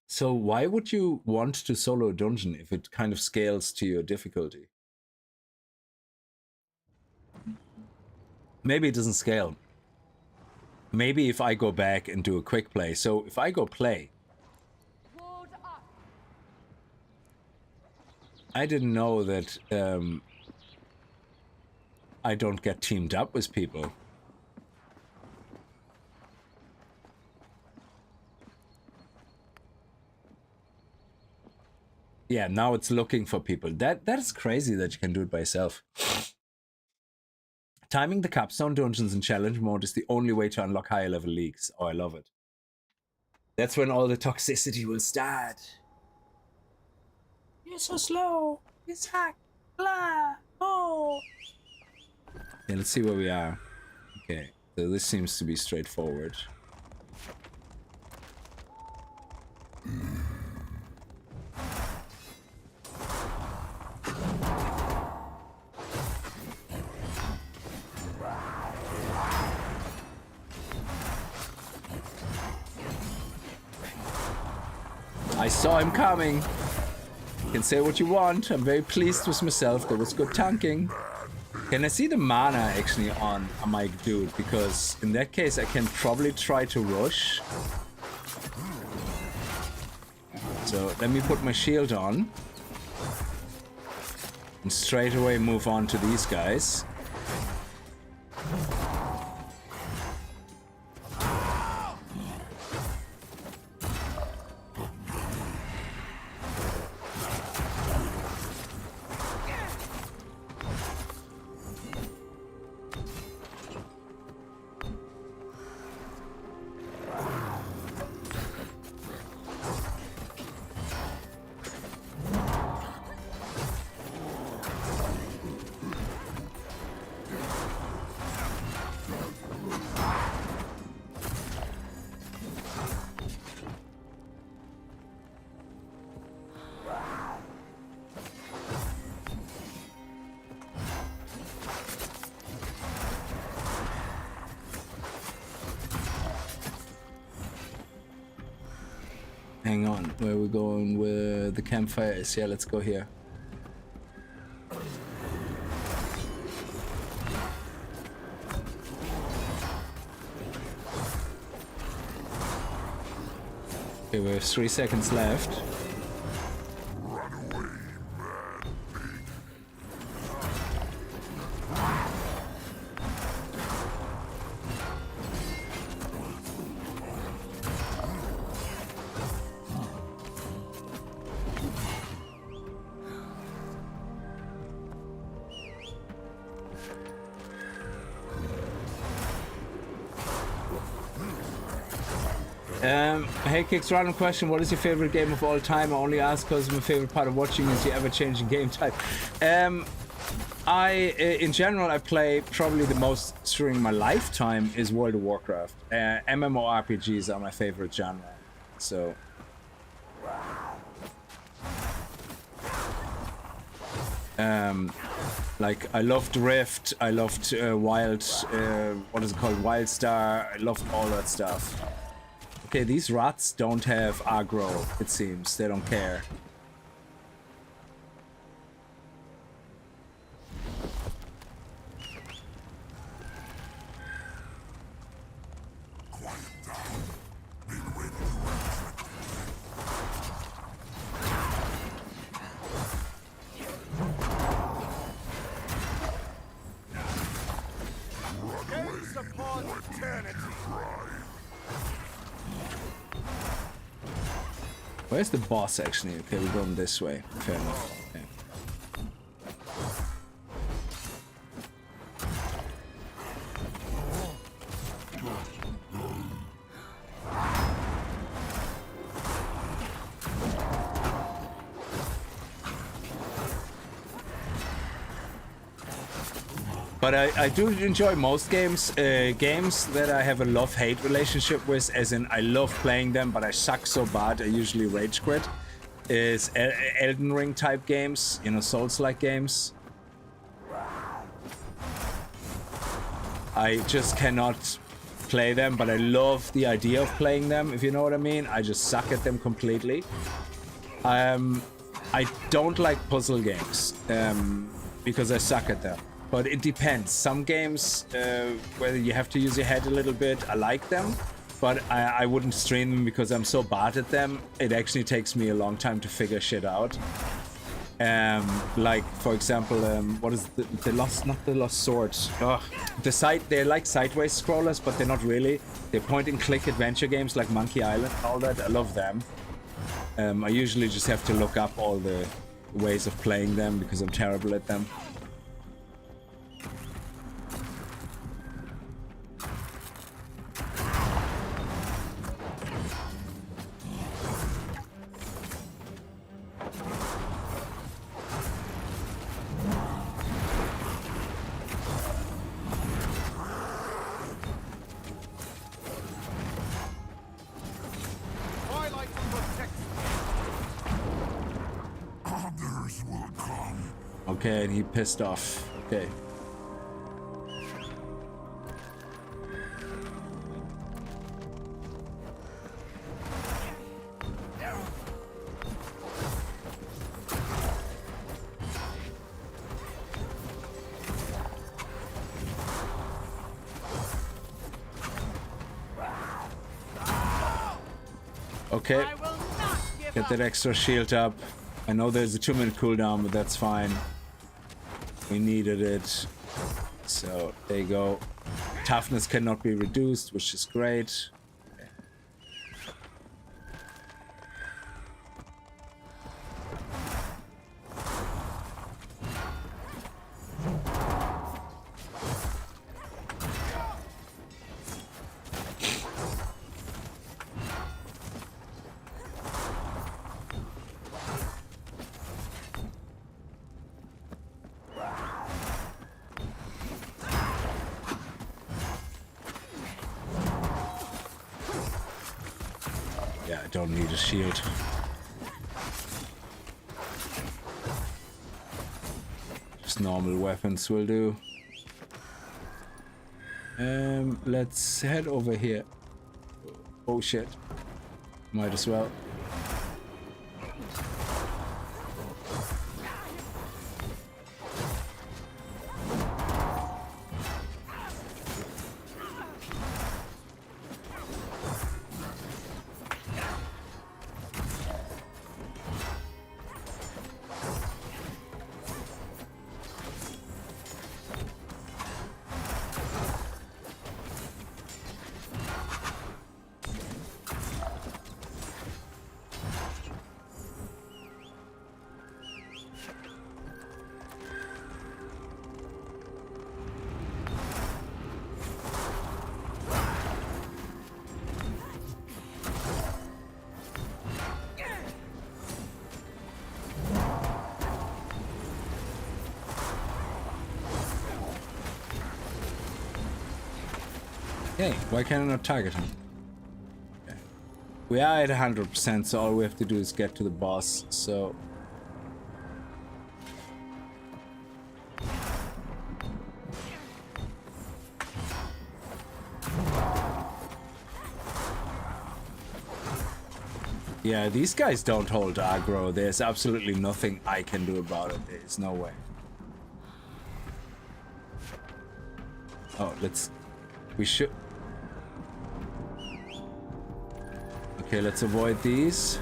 So why would you want to solo a dungeon if it kind of scales to your difficulty? Maybe it doesn't scale. Maybe if I go back and do a quick play. So if I go play, I didn't know that I don't get teamed up with people. Yeah, now it's looking for people. That is crazy that you can do it by yourself. Timing the capstone dungeons in challenge mode is the only way to unlock higher level leagues. Oh, I love it. That's when all the toxicity will start. You're so slow. You suck. Blah. Oh. Yeah, let's see where we are. Okay, so this seems to be straightforward. I saw him coming. You can say what you want. I'm very pleased with myself. That was good tanking. Can I see the mana actually on my dude? Because in that case, I can probably try to rush. So let me put my shield on. And straight away move on to these guys. Hang on, where are we going with the campfire is? Yeah, let's go here. Okay, we have 3 seconds left. Hey kickz, random question, what is your favorite game of all time? I only ask because my favorite part of watching is the ever-changing game type. In general, I play probably the most during my lifetime is World of Warcraft. MMORPGs are my favorite genre. So like I loved Rift, I loved Wild, what is it called, Wildstar, I loved all that stuff. Okay, these rats don't have aggro, it seems. They don't care. Gaze upon Trinity. Where's the boss actually? Okay, we're going this way. Fair enough. Okay. But I do enjoy most games. Games that I have a love-hate relationship with, as in I love playing them, but I suck so bad I usually rage quit, is Elden Ring type games, you know, Souls-like games. I just cannot play them, but I love the idea of playing them, if you know what I mean. I just suck at them completely. I don't like puzzle games, because I suck at them. But it depends. Some games, whether you have to use your head a little bit, I like them. But I wouldn't stream them because I'm so bad at them. It actually takes me a long time to figure shit out. Like, for example, what is the Lost, not the Lost Swords. They're like sideways scrollers, but they're not really. They're point and click adventure games like Monkey Island and all that. I love them. I usually just have to look up all the ways of playing them because I'm terrible at them. Okay, and he pissed off. Okay. Okay. I will not give Get that extra shield up. I know there's a 2-minute cooldown, but that's fine. We needed it. So, there you go. Toughness cannot be reduced, which is great. Don't need a shield. Just normal weapons will do. Let's head over here. Oh shit. Might as well. Hey, why can I not target him? Okay. We are at 100%, so all we have to do is get to the boss, so... Yeah, these guys don't hold aggro. There's absolutely nothing I can do about it. There's no way. Oh, let's... We should... Okay, let's avoid these.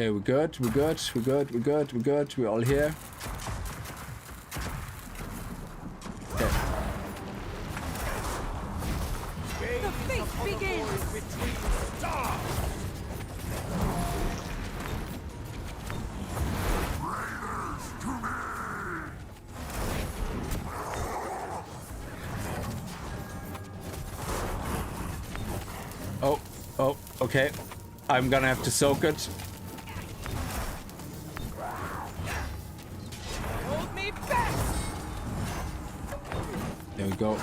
Okay, we're good, we're good, we're good, we're good, we're good, we're all here. Okay. The feast begins! Oh, okay. I'm gonna have to soak it. Hold me back! There we go.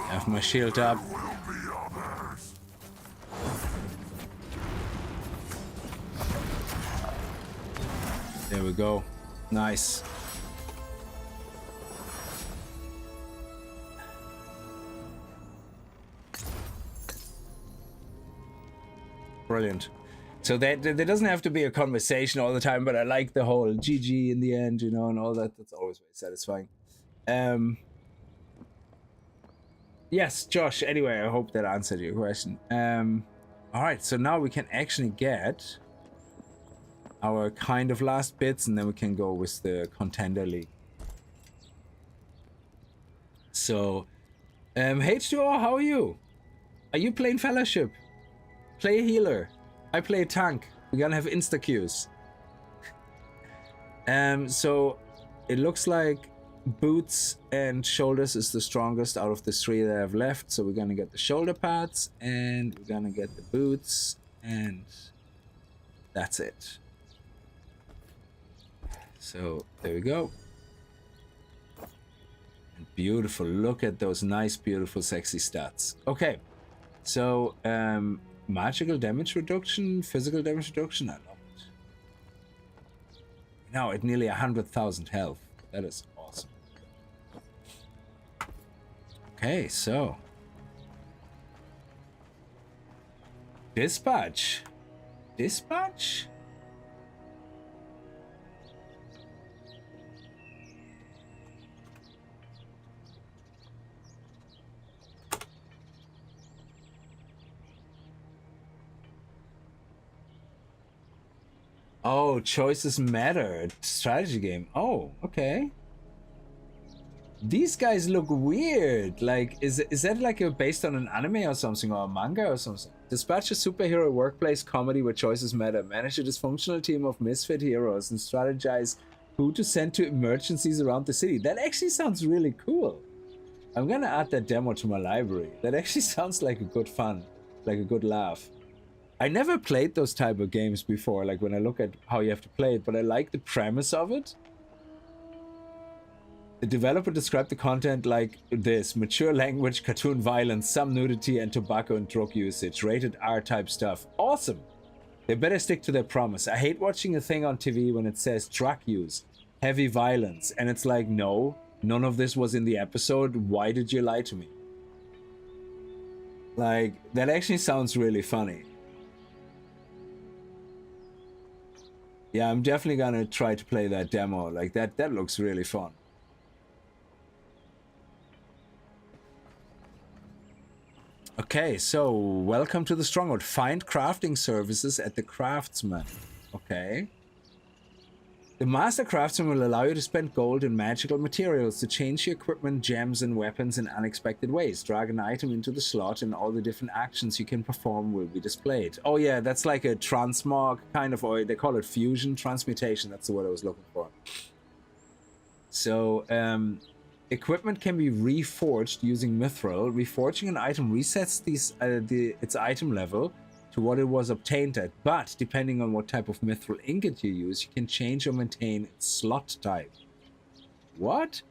Have my shield up. There we go. Nice. Brilliant. So there doesn't have to be a conversation all the time, but I like the whole GG in the end, you know, and all that. That's always very satisfying. Yes, Josh, anyway, I hope that answered your question. Alright, so now we can actually get our kind of last bits, and then we can go with the Contender League. So, H2O, how are you? Are you playing Fellowship? Play a healer. I play a tank. We're gonna have insta queues. So it looks like boots and shoulders is the strongest out of the 3 that I have left. So we're gonna get the shoulder pads and we're gonna get the boots, and that's it. So there we go. And beautiful. Look at those nice, beautiful, sexy stats. Okay. So magical damage reduction, physical damage reduction. I love it. Now at nearly 100,000 health. That is awesome. Okay, so dispatch. Dispatch? Oh, choices matter. Strategy game. Oh, okay. These guys look weird. Like, is that like based on an anime or something, or a manga or something? Dispatch a superhero workplace comedy where choices matter. Manage a dysfunctional team of misfit heroes and strategize who to send to emergencies around the city. That actually sounds really cool. I'm gonna add that demo to my library. That actually sounds like a good fun, like a good laugh. I never played those type of games before, like when I look at how you have to play it, but I like the premise of it. The developer described the content like this: mature language, cartoon violence, some nudity, and tobacco and drug usage. Rated R type stuff. Awesome! They better stick to their promise. I hate watching a thing on TV when it says drug use, heavy violence, and it's like, no, none of this was in the episode. Why did you lie to me? Like, that actually sounds really funny. Yeah, I'm definitely gonna try to play that demo. Like, that looks really fun. Okay, so welcome to the Stronghold. Find crafting services at the Craftsman. Okay. The Master Craftsman will allow you to spend gold and magical materials to change your equipment, gems, and weapons in unexpected ways. Drag an item into the slot and all the different actions you can perform will be displayed. Oh yeah, that's like a transmog kind of, or they call it fusion transmutation. That's the word I was looking for. So, equipment can be reforged using mithril. Reforging an item resets its item level to what it was obtained at, but depending on what type of mithril ingot you use, you can change or maintain its slot type. What?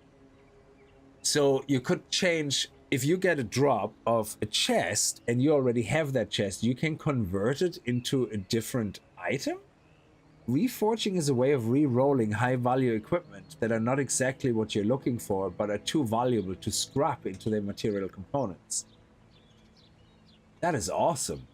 So you could change, if you get a drop of a chest and you already have that chest, you can convert it into a different item? Reforging is a way of re-rolling high-value equipment that are not exactly what you're looking for, but are too valuable to scrap into their material components. That is awesome.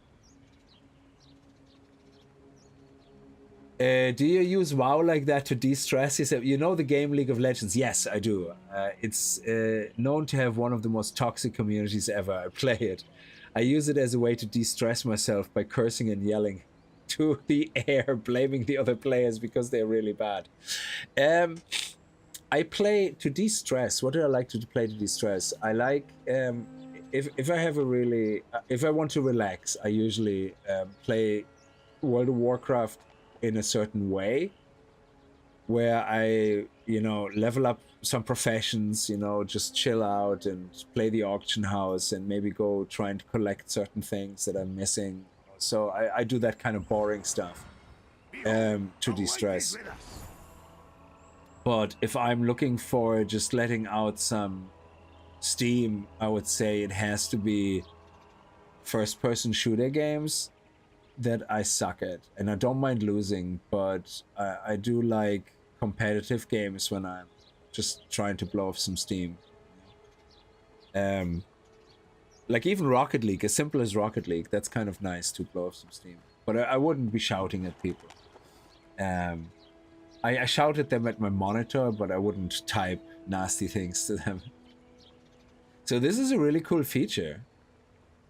Do you use WoW like that to de-stress? He said, you know the game League of Legends? Yes, I do. It's known to have one of the most toxic communities ever. I play it. I use it as a way to de-stress myself by cursing and yelling to the air, blaming the other players because they're really bad. I play to de-stress. What do I like to play to de-stress? I like, if I have a really, if I want to relax, I usually play World of Warcraft in a certain way, where I, level up some professions, just chill out and play the auction house and maybe go try and collect certain things that I'm missing. So I do that kind of boring stuff to de-stress. But if I'm looking for just letting out some steam, I would say it has to be first-person shooter games that I suck at. And I don't mind losing, but I do like competitive games when I'm just trying to blow off some steam. Like even Rocket League, as simple as Rocket League, that's kind of nice to blow off some steam. But I wouldn't be shouting at people. I shout at them at my monitor, but I wouldn't type nasty things to them. So this is a really cool feature.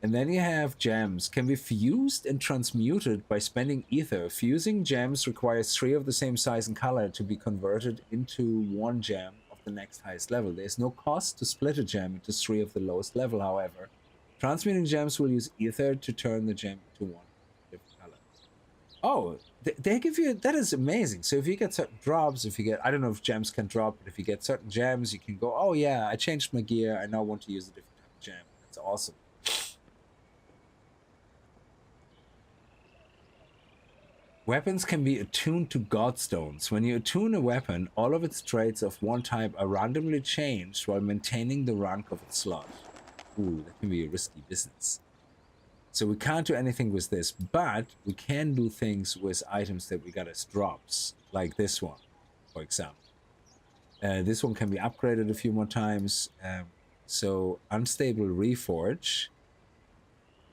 And then you have gems. Can be fused and transmuted by spending ether. Fusing gems requires 3 of the same size and color to be converted into 1 gem of the next highest level. There's no cost to split a gem into 3 of the lowest level, however. Transmuting gems will use ether to turn the gem into 1 different color. Oh, they give you, that is amazing. So if you get certain drops, if you get, I don't know if gems can drop, but if you get certain gems, you can go, oh yeah, I changed my gear, I now want to use a different type of gem. That's awesome. Weapons can be attuned to godstones. When you attune a weapon, all of its traits of one type are randomly changed while maintaining the rank of its slot. Ooh, that can be a risky business. So we can't do anything with this, but we can do things with items that we got as drops, like this one, for example. This one can be upgraded a few more times. So unstable reforge.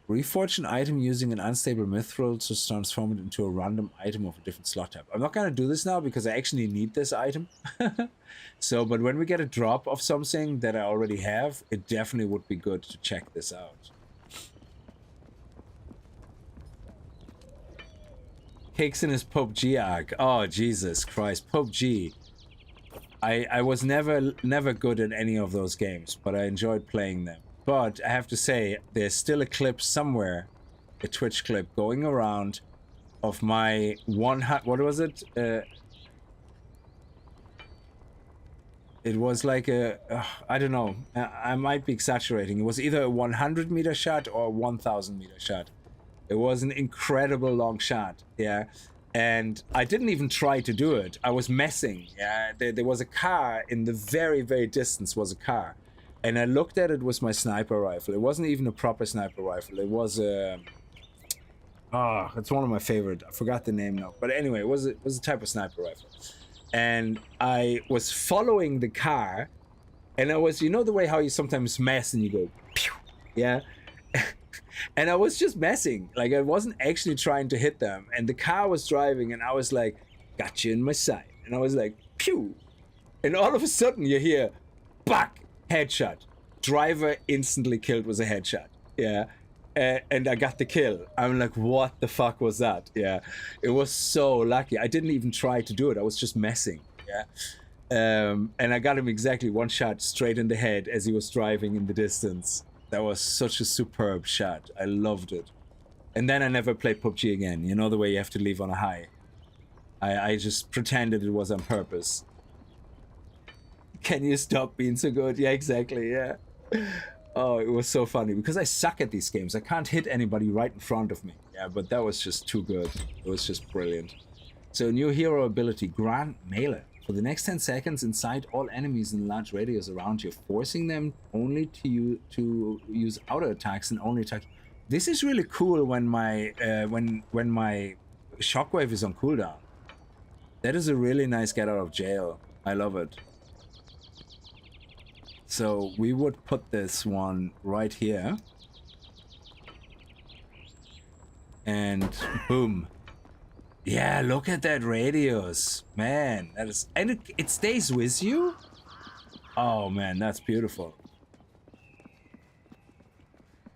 Reforge an item using an unstable mithril to transform it into a random item of a different slot type. I'm not going to do this now because I actually need this item. So, but when we get a drop of something that I already have, it definitely would be good to check this out. Kickz in his PUBG arc. Oh, Jesus Christ. PUBG. I was never good at any of those games, but I enjoyed playing them. But I have to say, there's still a clip somewhere, a Twitch clip going around of my what was it? It was like a, I don't know, I might be exaggerating. It was either a 100-meter shot or a 1,000-meter shot. It was an incredible long shot, yeah. And I didn't even try to do it. I was messing, yeah. There was a car in the very, very distance was a car. And I looked at it with my sniper rifle. It wasn't even a proper sniper rifle. It was a... Oh, it's one of my favorite. I forgot the name now. But anyway, it was a type of sniper rifle. And I was following the car. And I was... You know the way how you sometimes mess and you go... Pew! Yeah? And I was just messing. Like, I wasn't actually trying to hit them. And the car was driving and I was like, got you in my sight. And I was like, pew! And all of a sudden you hear... Back! Headshot. Driver instantly killed with a headshot. Yeah. And I got the kill. I'm like, what the fuck was that? Yeah. It was so lucky. I didn't even try to do it. I was just messing. Yeah. And I got him exactly one shot straight in the head as he was driving in the distance. That was such a superb shot. I loved it. And then I never played PUBG again. You know the way you have to leave on a high. I just pretended it was on purpose. Can you stop being so good? Yeah, exactly, yeah. Oh, it was so funny because I suck at these games. I can't hit anybody right in front of me. Yeah, but that was just too good. It was just brilliant. So, new hero ability, Grant Melee. For the next 10 seconds, incite all enemies in a large radius around you, forcing them only to use outer attacks and only attack. This is really cool when my when my shockwave is on cooldown. That is a really nice get out of jail. I love it. So we would put this one right here. And boom. Yeah, look at that radius. Man, that is... And it stays with you? Oh man, that's beautiful.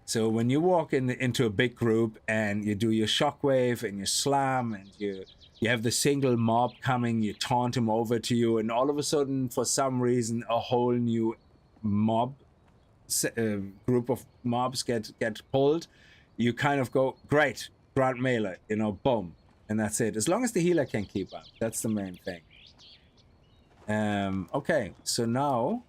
So when you walk into a big group and you do your shockwave and you slam and you have the single mob coming, you taunt him over to you, and all of a sudden, for some reason, a whole new mob group of mobs get pulled, you kind of go, great, Grant Melee, you know, boom, and that's it. As long as the healer can keep up, that's the main thing. Okay, so now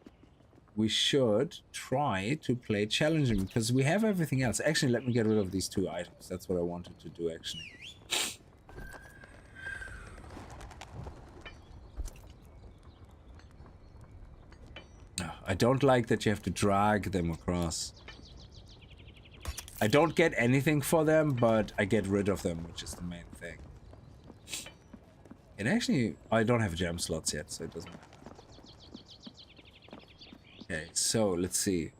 we should try to play challenging because we have everything else. Actually, let me get rid of these 2 items. That's what I wanted to do, actually. I don't like that you have to drag them across. I don't get anything for them, but I get rid of them, which is the main thing. And actually, I don't have gem slots yet, so it doesn't matter. Okay, so let's see.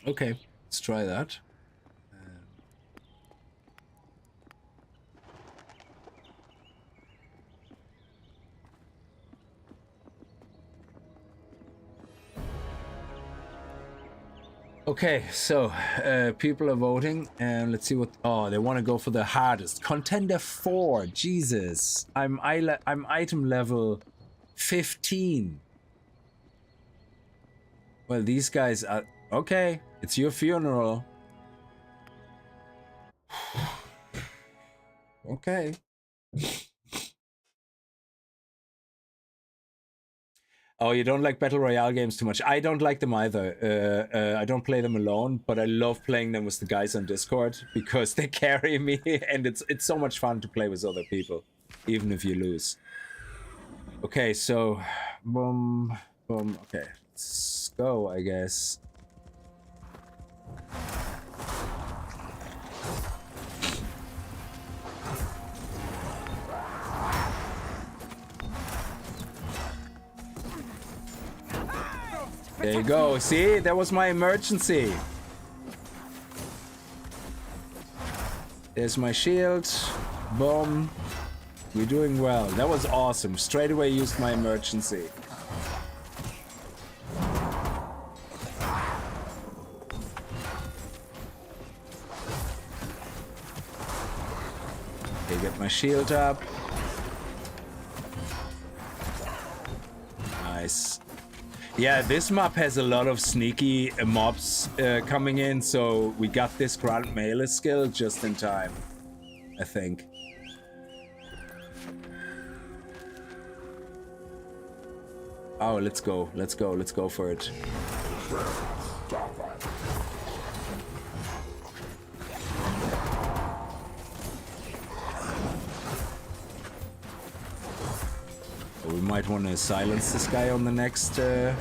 Okay, let's try that. Okay, so people are voting, and let's see what. Oh, they want to go for the hardest contender 4. Jesus, I'm item level 15. Well, these guys are okay. It's your funeral. Okay. Oh, you don't like Battle Royale games too much. I don't like them either. I don't play them alone, but I love playing them with the guys on Discord because they carry me, and it's so much fun to play with other people, even if you lose. Okay, so boom, boom. Okay, let's go, I guess. There you go. See, that was my emergency. There's my shield. Boom. We're doing well. That was awesome. Straight away used my emergency. Okay, get my shield up. Nice. Yeah, this map has a lot of sneaky mobs coming in, so we got this grand melee skill just in time, I think. Oh, let's go for it. We might want to silence this guy on the next... My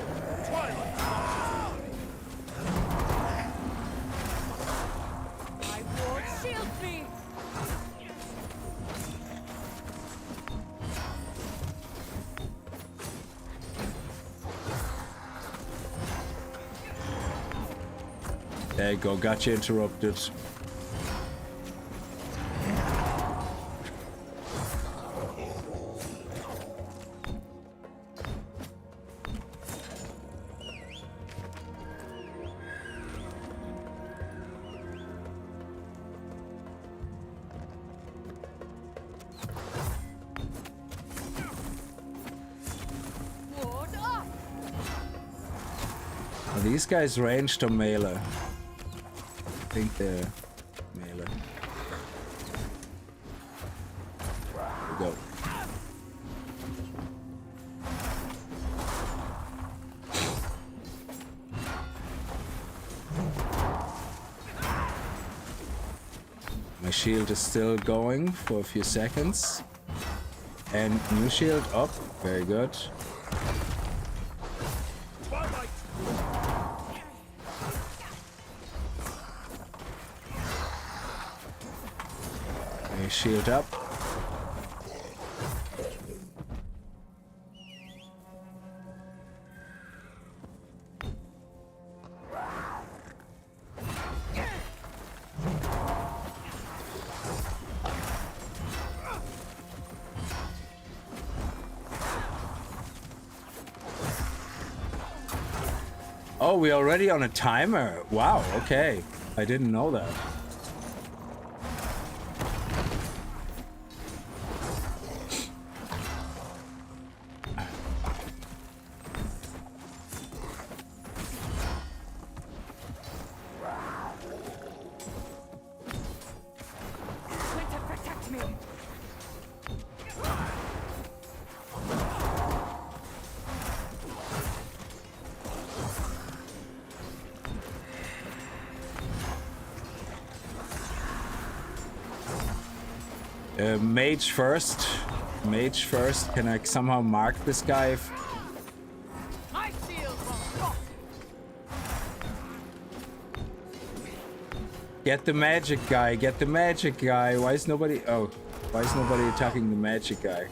ward shield me. There you go, got you interrupted. These guys ranged or melee? I think they're melee. There we go. My shield is still going for a few seconds. And new shield up. Very good. Shield up. Oh, we're already on a timer. Wow, okay. I didn't know that. Mage first. Mage first. Can I somehow mark this guy? My shield won't fall. Get the magic guy. Get the magic guy. Why is nobody... Oh. Why is nobody attacking the magic guy?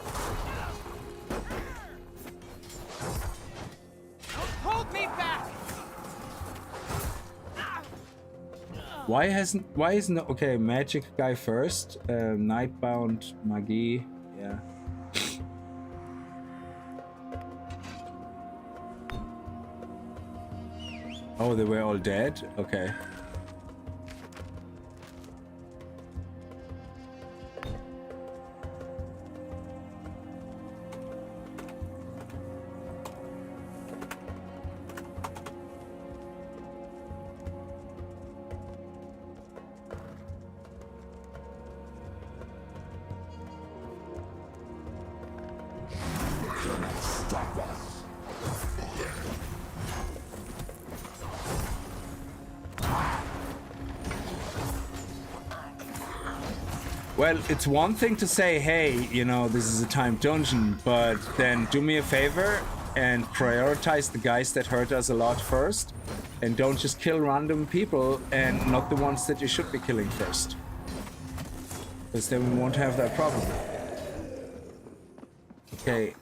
Hold me back. Why isn't okay, magic guy first, nightbound Magie, yeah. Oh, they were all dead? Okay. Well, it's one thing to say, hey, you know, this is a timed dungeon, but then do me a favor and prioritize the guys that hurt us a lot first, and don't just kill random people and not the ones that you should be killing first. Because then we won't have that problem. Okay.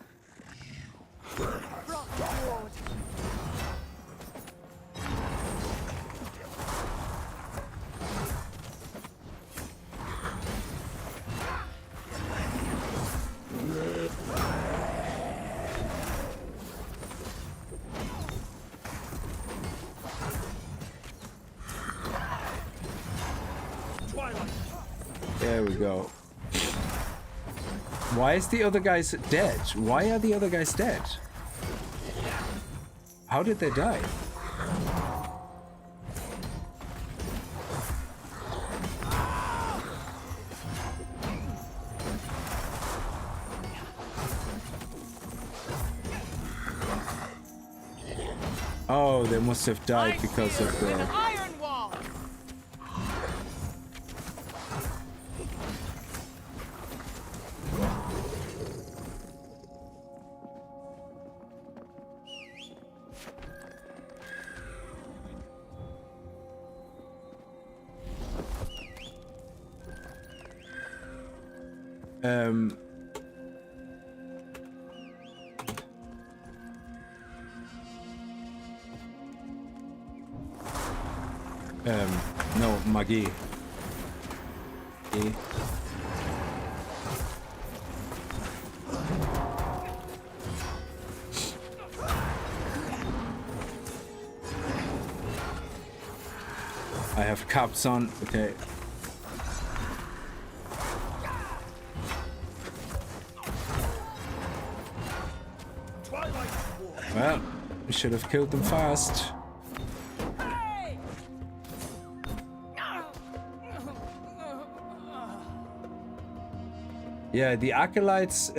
There we go. Why is the other guys dead? Why are the other guys dead? How did they die? Oh, they must have died because of the... Iron wall. No, Magie. E. I have caps on, okay. Well, we should have killed them fast. Yeah, the acolytes,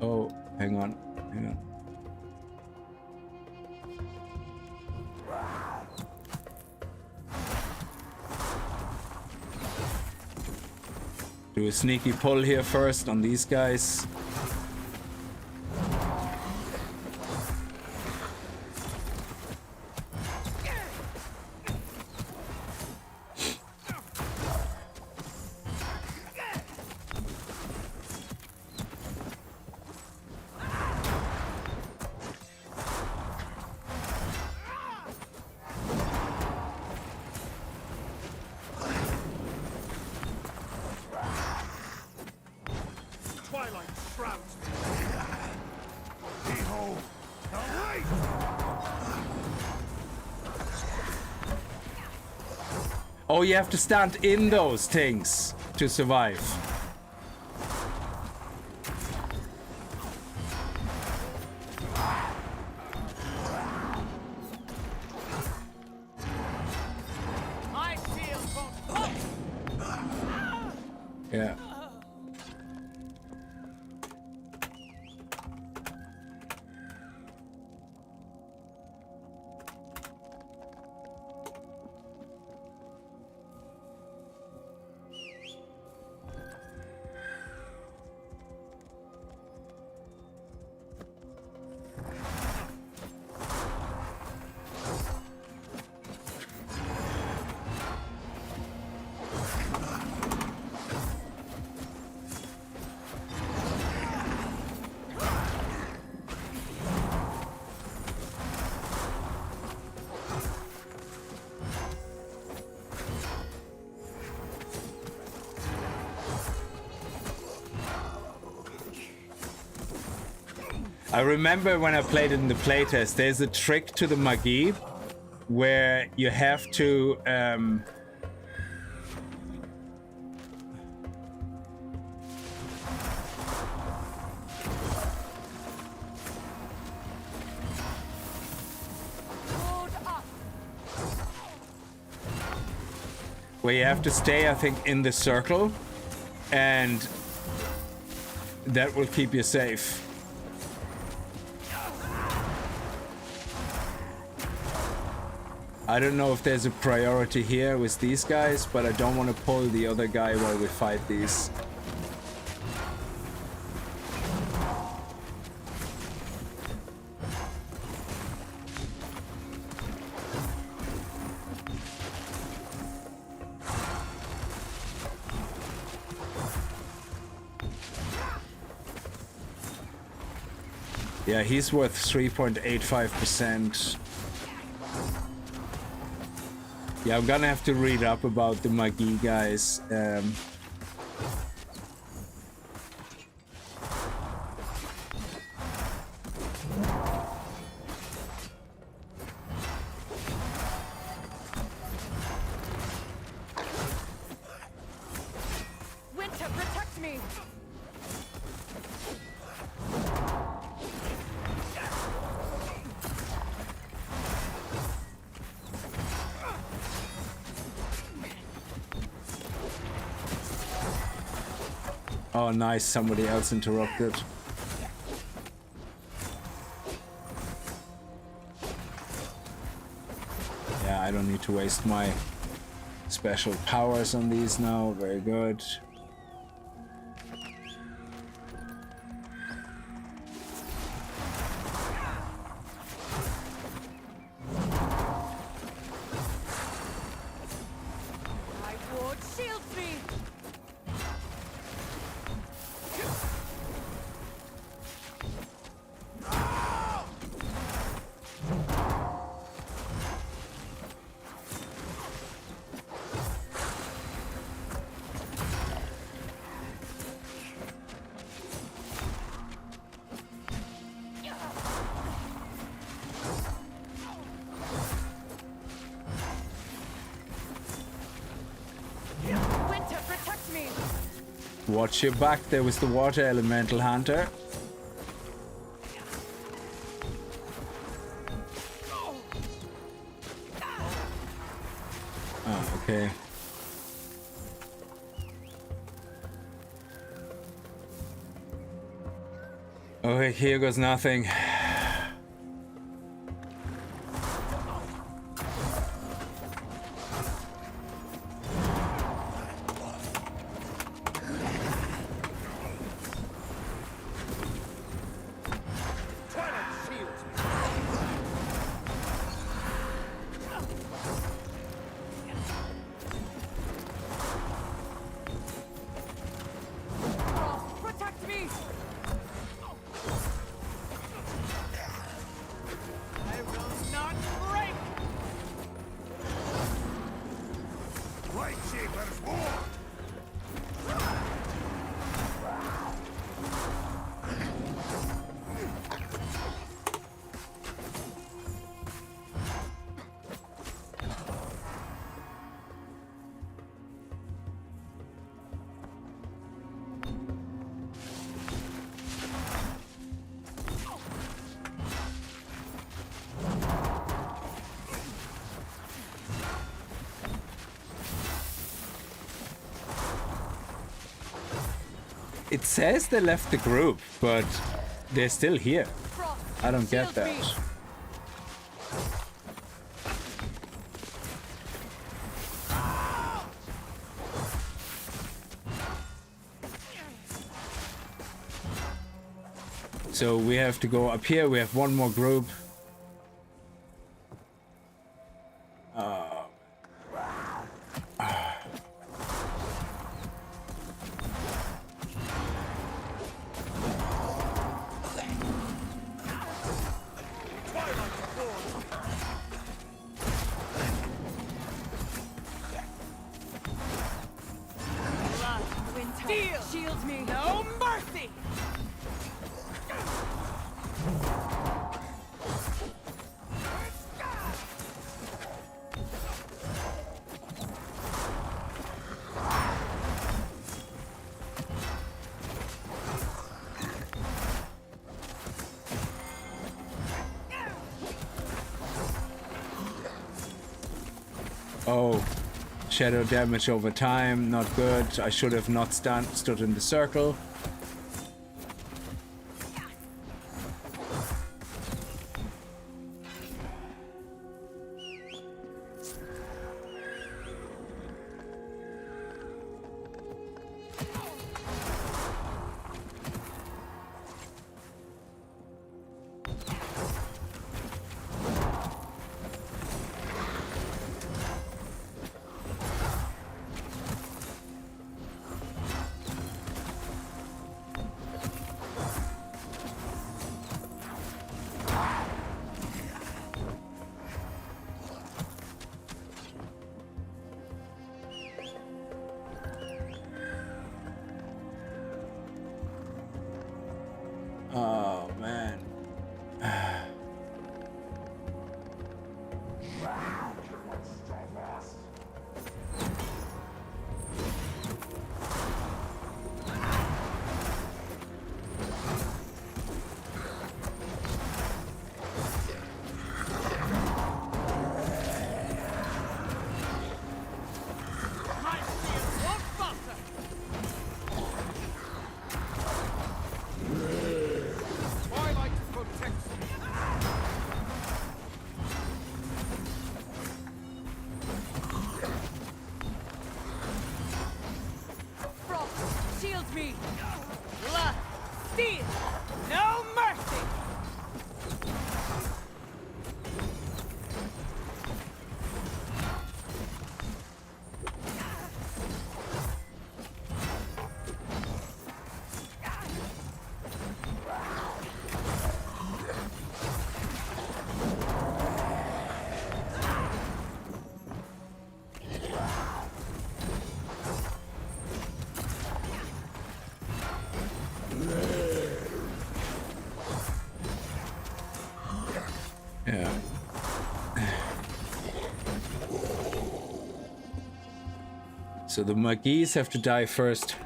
oh, hang on. Do a sneaky pull here first on these guys. Oh, you have to stand in those things to survive. My shield won't touch. Yeah. I remember when I played it in the playtest, there's a trick to the Magie where you have to stay, I think, in the circle, and that will keep you safe. I don't know if there's a priority here with these guys, but I don't want to pull the other guy while we fight these. Yeah, he's worth 3.85%. Yeah, I'm gonna have to read up about the Magie guys. Winter, protect me! Oh, nice. Somebody else interrupted. Yeah, I don't need to waste my special powers on these now. Very good. My ward shields me! Winter, protect me! Watch your back. There was the water elemental hunter. Oh, okay. Okay, here goes nothing. Protect me! I will not break! Lightsabers war! It says they left the group, but they're still here. Frost, I don't get shield that. me. So we have to go up here. We have one more group. Winter, shield me! No mercy! Oh, shadow damage over time, not good. I should have not stood in the circle. Oh, man. My shield won't falter. Twilight protects me. Frost shields me. Blood, steel, no mercy. Yeah. So the Magis have to die first.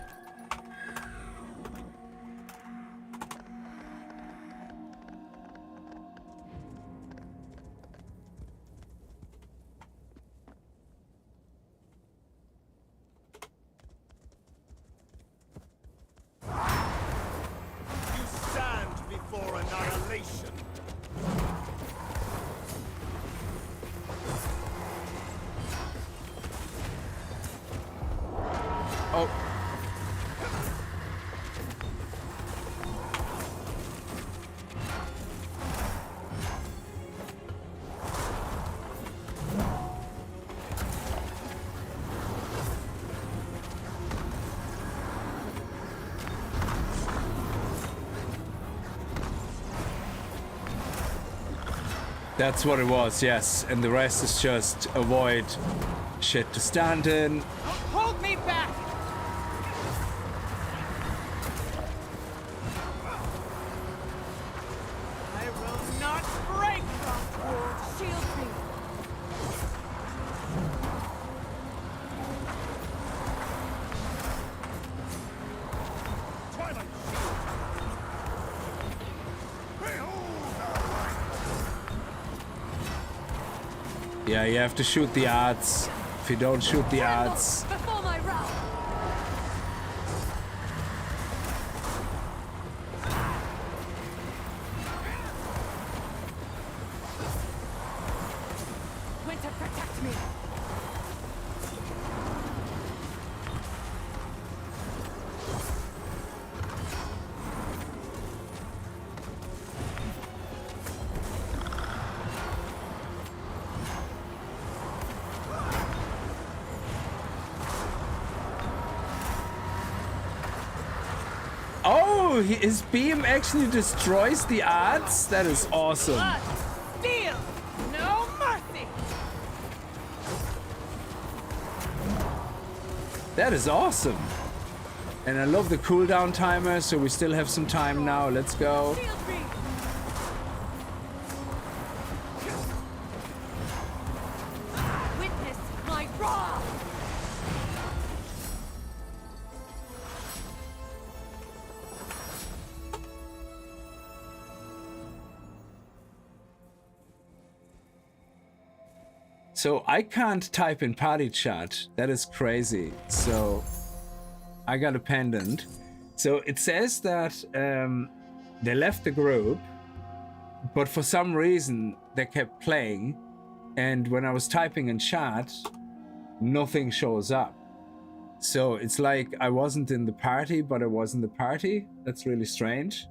You stand before annihilation. Oh. That's what it was, yes. And the rest is just avoid shit to stand in. Don't hold me back. I will not break from war. Shield me. Twilight shield. Yeah, you have to shoot the odds. If you don't shoot the odds, Before my wrath. Winter, protect me. oh, his beam actually destroys the odds. That is awesome. Blood, steel, no mercy. That is awesome. And I love the cooldown timer, so we still have some time now. Let's go. Shield me. Witness my wrath. So I can't type in party chat. That is crazy. So I got a pendant. So it says that they left the group, but for some reason they kept playing. And when I was typing in chat, nothing shows up. So it's like I wasn't in the party, but I was in the party. That's really strange.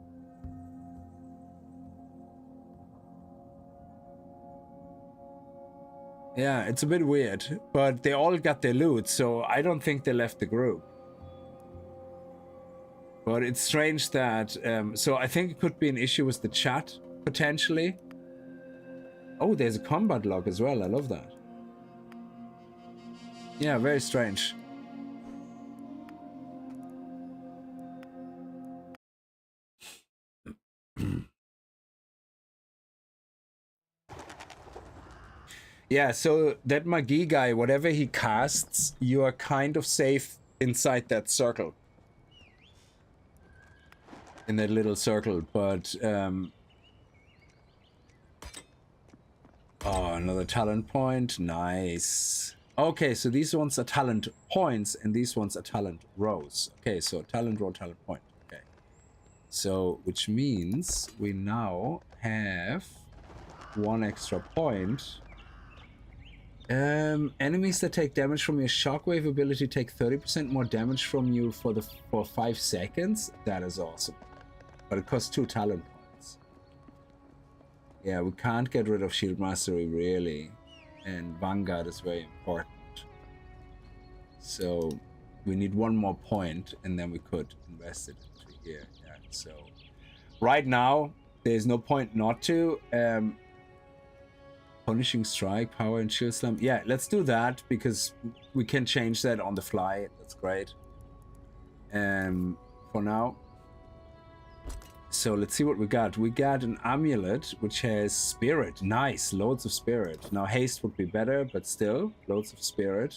Yeah, it's a bit weird, but they all got their loot, so I don't think they left the group. But it's strange that, so I think it could be an issue with the chat, potentially. Oh, there's a combat log as well, I love that. Yeah, very strange. Yeah, so that Magi guy, whatever he casts, you are kind of safe inside that circle. In that little circle, but oh, another talent point. Nice. Okay, so these ones are talent points and these ones are talent rows. Okay, so talent row, talent point. Okay. So, which means we now have one extra point. Enemies that take damage from your shockwave ability take 30% more damage from you for 5 seconds. That is awesome. But it costs 2 talent points. Yeah, we can't get rid of Shield Mastery really. And Vanguard is very important. So we need 1 more point and then we could invest it into here. Yeah, so right now there's no point not to. Punishing Strike, Power and Shield Slam. Yeah, let's do that because we can change that on the fly. That's great. For now. So let's see what we got. We got an amulet which has spirit. Nice, loads of spirit. Now haste would be better, but still, loads of spirit.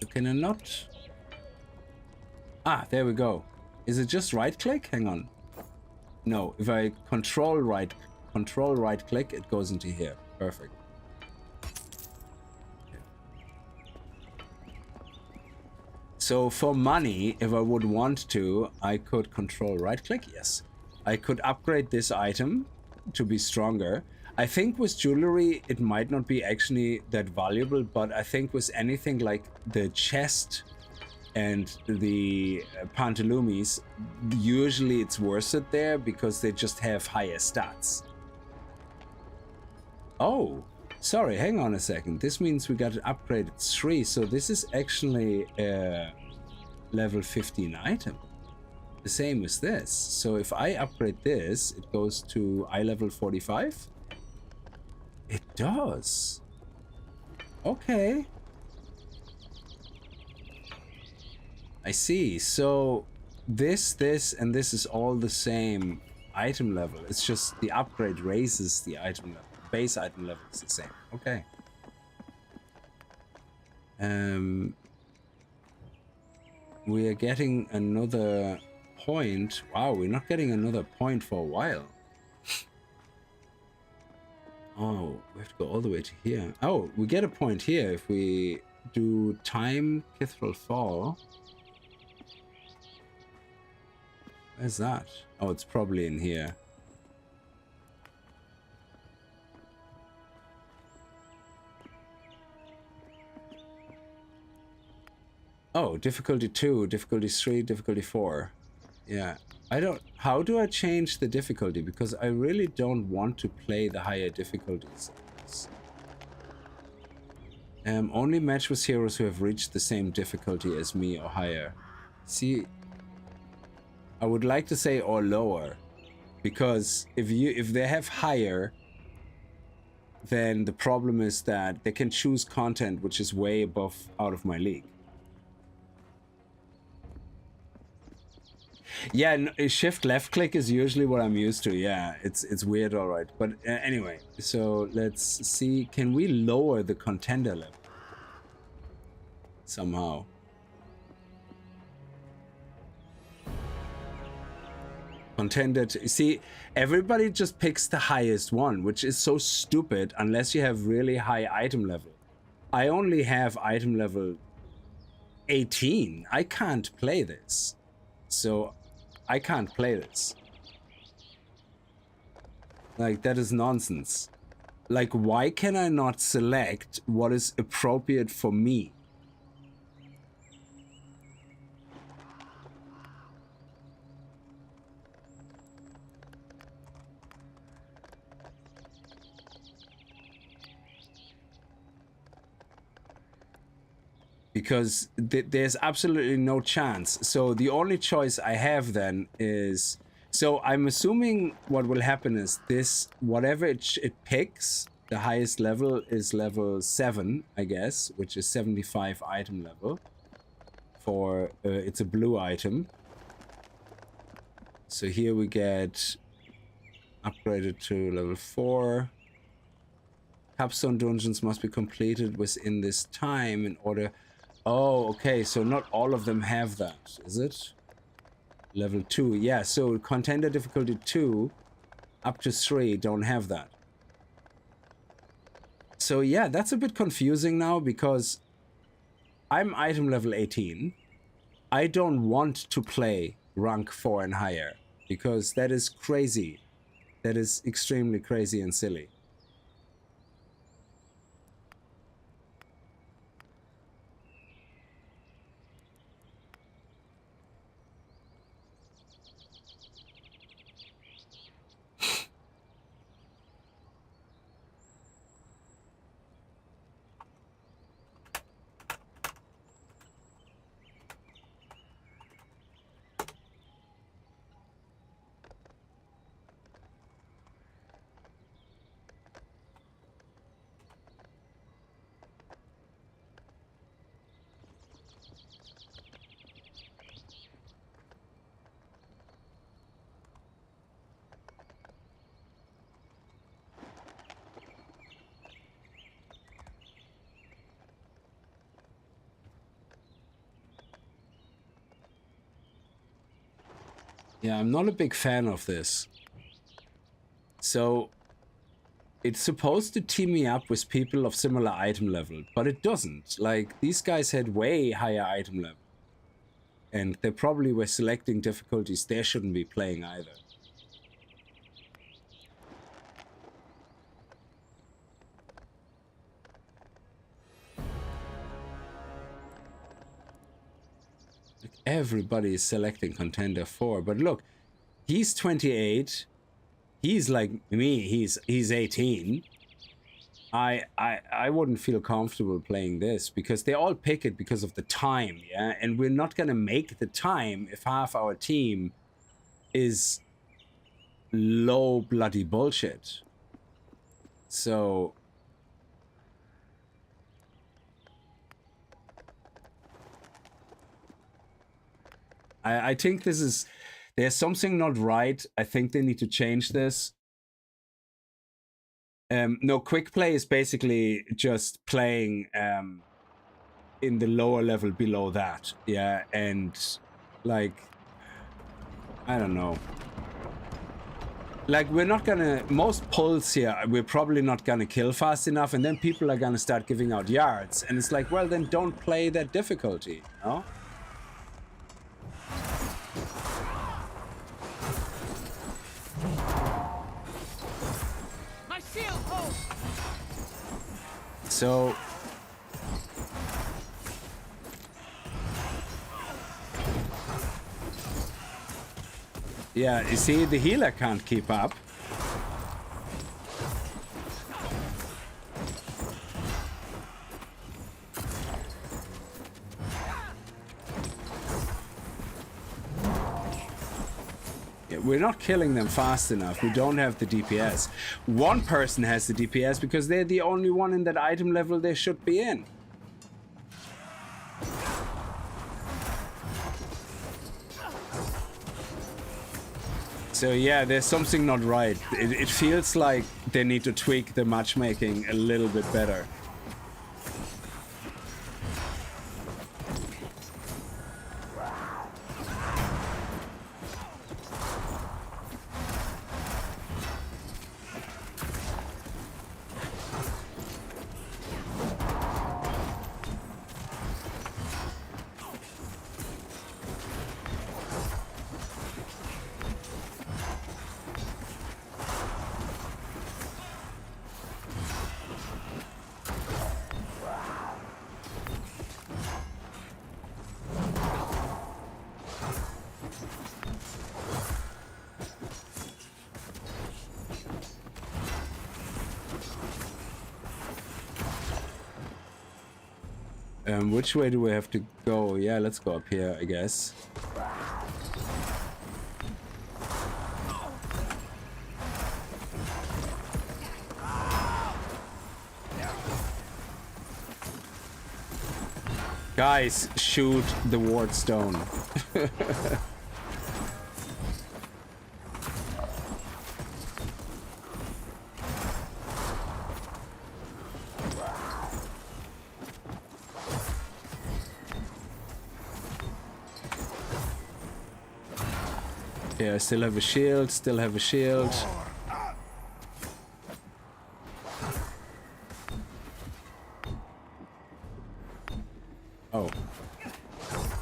So can I not? Ah, there we go. Is it just right click? Hang on. No, if I control right click, it goes into here. Perfect. Okay. So for money, if I would want to, I could control right click. Yes. I could upgrade this item to be stronger. I think with jewelry, it might not be actually that valuable, but I think with anything like the chest and the pantaloons, usually it's worth it there because they just have higher stats. Oh, sorry, hang on a second. This means we got an upgraded 3, so this is actually a level 15 item. The same as this. So if I upgrade this, it goes to eye level 45. It does. Okay. I see. So this, and this is all the same item level. It's just the upgrade raises the item level. Base item level is the same. Okay. We are getting another point. Wow, we're not getting another point for a while. Oh, we have to go all the way to here. Oh, we get a point here if we do time Kithral Fall. Where's that? Oh, it's probably in here. Oh, difficulty 2, difficulty 3, difficulty 4. Yeah. I don't... How do I change the difficulty? Because I really don't want to play the higher difficulties. Only match with heroes who have reached the same difficulty as me or higher. See... I would like to say or lower. Because if they have higher... then the problem is that they can choose content which is way above out of my league. Yeah, shift left click is usually what I'm used to. Yeah, it's weird, all right. But anyway, so let's see. Can we lower the contender level? somehow. Contender, see, everybody just picks the highest one, which is so stupid unless you have really high item level. I only have item level 18. I can't play this. So I can't play this. Like, that is nonsense. Like, why can I not select what is appropriate for me? Because there's absolutely no chance. So the only choice I have then is... So I'm assuming what will happen is this, whatever it picks, the highest level is level 7, I guess, which is 75 item level. For, it's a blue item. So here we get upgraded to level 4. Capstone dungeons must be completed within this time in order... Oh, okay, so not all of them have that, is it? Level 2, yeah, so contender difficulty 2 up to 3 don't have that. So yeah, that's a bit confusing now because I'm item level 18. I don't want to play rank 4 and higher because that is crazy. That is extremely crazy and silly. Yeah, I'm not a big fan of this. So, it's supposed to team me up with people of similar item level, but it doesn't. Like, these guys had way higher item level. And they probably were selecting difficulties they shouldn't be playing either. Everybody is selecting contender 4, but look, he's 28. He's like me. He's 18. I wouldn't feel comfortable playing this because they all pick it because of the time, yeah. And we're not gonna make the time if half our team is low bloody bullshit. So. I think this is... There's something not right. I think they need to change this. No, quick play is basically just playing in the lower level below that. Yeah, and like... I don't know. Like, we're not gonna... Most pulls here, we're probably not gonna kill fast enough, and then people are gonna start giving out yards. And it's like, well, then don't play that difficulty, you know? So yeah, you see, the healer can't keep up. We're not killing them fast enough. We don't have the DPS. One person has the DPS because they're the only one in that item level they should be in. So yeah, there's something not right. It feels like they need to tweak the matchmaking a little bit better. Which way do we have to go? Yeah, let's go up here, I guess. Guys, shoot the ward stone. Yeah, I still have a shield, still have a shield. Oh.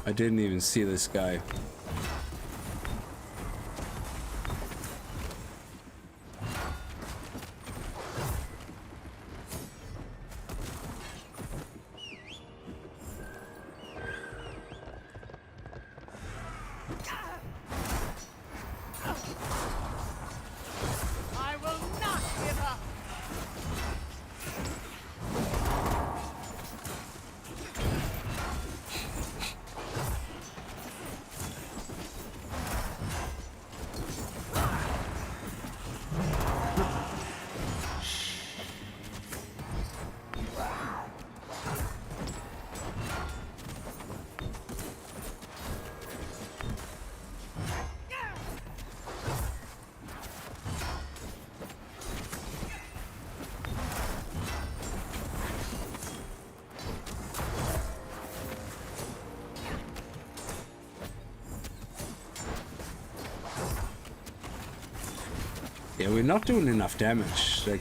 I didn't even see this guy. I will not give up. Yeah, we're not doing enough damage. Like,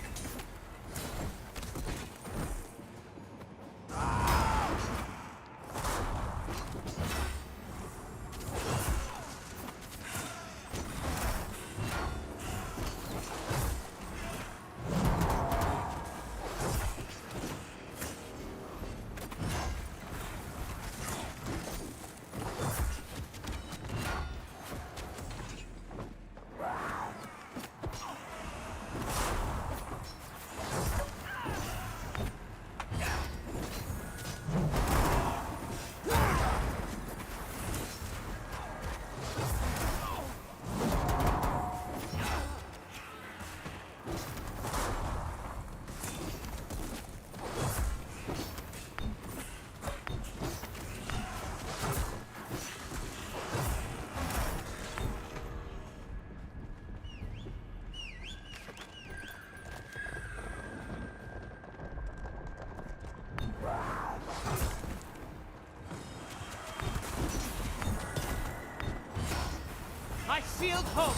I sealed hope.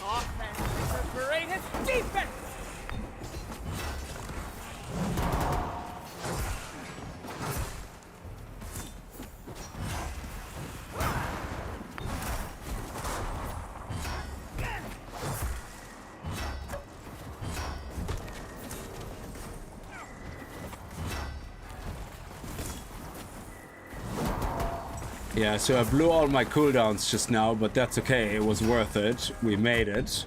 Offense is the greatest defense. yeah, so I blew all my cooldowns just now, but that's okay. It was worth it. We made it.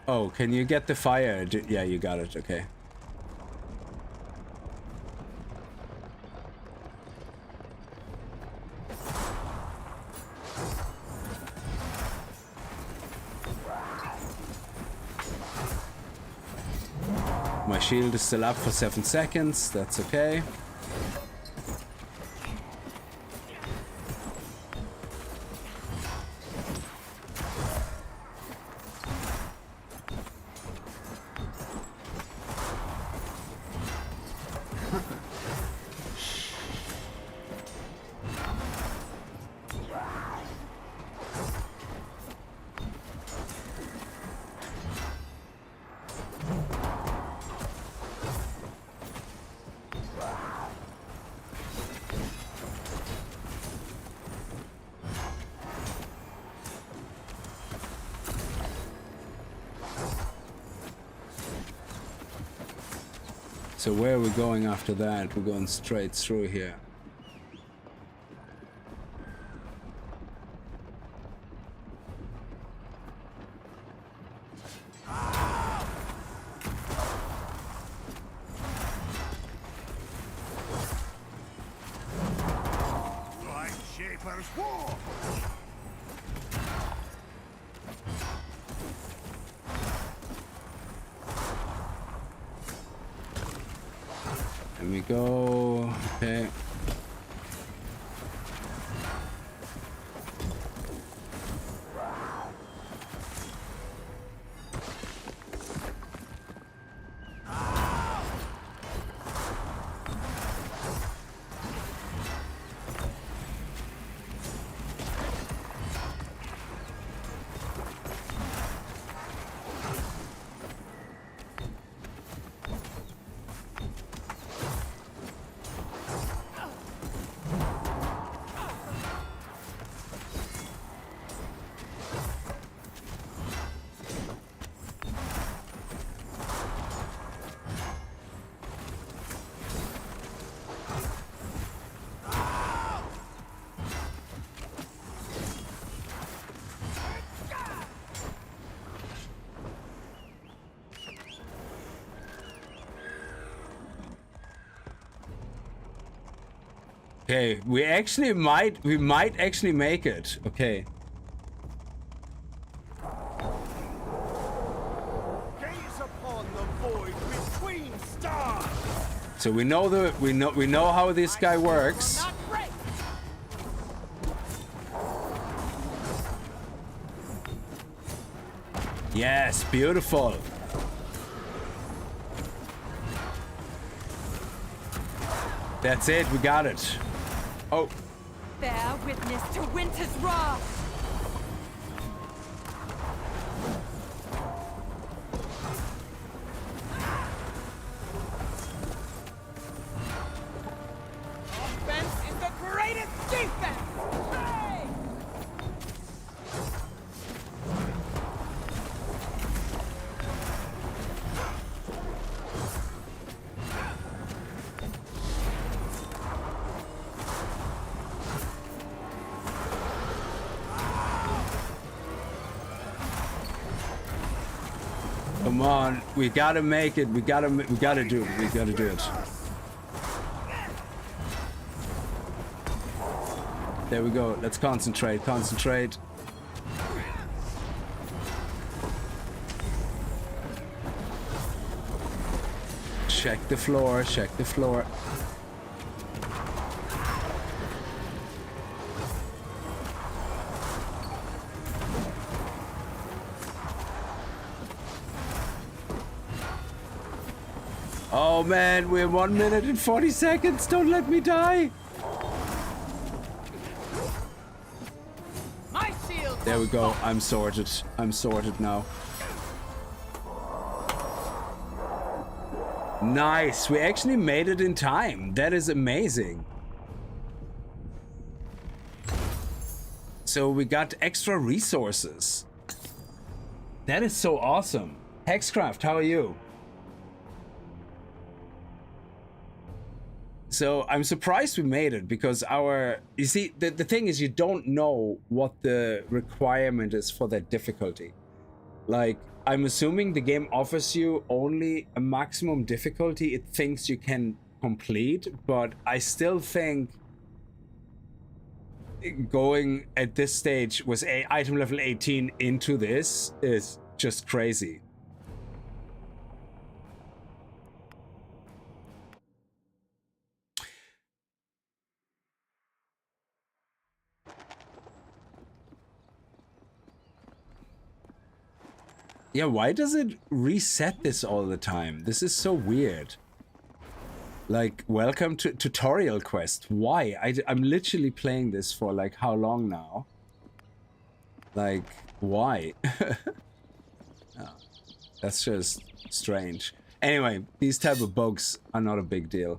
Oh, can you get the fire? Yeah, you got it. Okay. My shield is still up for 7 seconds. That's okay. So where are we going after that? We're going straight through here. Let me go. Okay. Okay, we might actually make it. Okay. Gaze upon the void between stars. So we know how this guy works. Not break. Yes, beautiful. That's it, we got it. Oh, Bear witness to winter's wrath. Offense is the greatest defense. Hey! come on, we gotta make it. We gotta do it. We gotta do it. There we go. Let's concentrate. Concentrate. Check the floor. Check the floor. Oh man, we're 1 minute and 40 seconds. Don't let me die. My shield. There we go. I'm sorted. I'm sorted now. Nice. We actually made it in time. That is amazing. So we got extra resources. That is so awesome. Hexcraft, how are you? So I'm surprised we made it because you see, the thing is you don't know what the requirement is for that difficulty. Like, I'm assuming the game offers you only a maximum difficulty it thinks you can complete, but I still think going at this stage with item level 18 into this is just crazy. Yeah, why does it reset this all the time? This is so weird. Like, welcome to tutorial quest. Why? I'm literally playing this for like how long now? Like, why? Oh, that's just strange. Anyway, these type of bugs are not a big deal.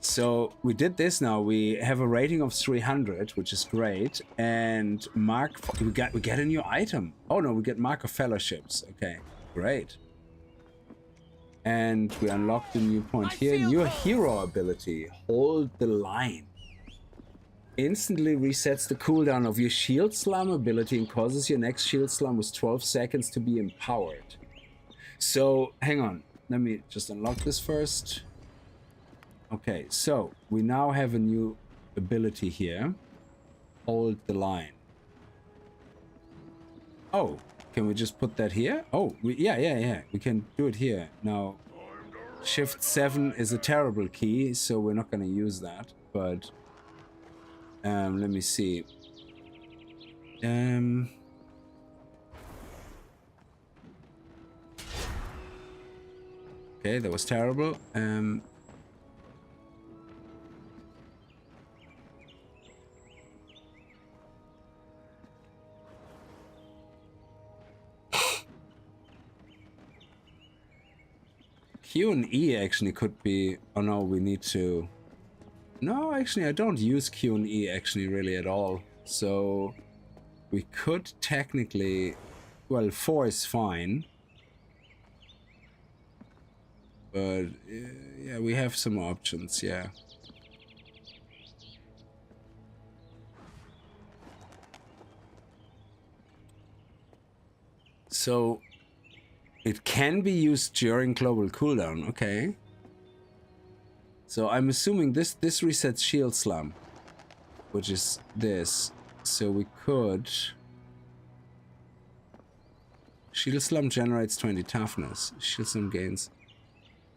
So we did this now. We have a rating of 300, which is great. And we get a new item. Oh no, we get Mark of Fellowships. Okay, great. And we unlocked a new point here. New hero ability. Hold the line. Instantly resets the cooldown of your shield slam ability and causes your next shield slam with 12 seconds to be empowered. So hang on. Let me just unlock this first. Okay, so we now have a new ability here. Hold the line. Oh, can we just put that here? Oh, yeah. We can do it here. Now, Shift 7 is a terrible key, so we're not going to use that. But let me see. Okay, that was terrible. Q and E actually could be... Oh no, we need to... No, actually, I don't use Q and E actually really at all. So we could technically... Well, 4 is fine. But yeah, we have some options, yeah. So it can be used during global cooldown, okay. So I'm assuming this resets shield slam, which is this. So we could... Shield slam generates 20 toughness. Shield slam gains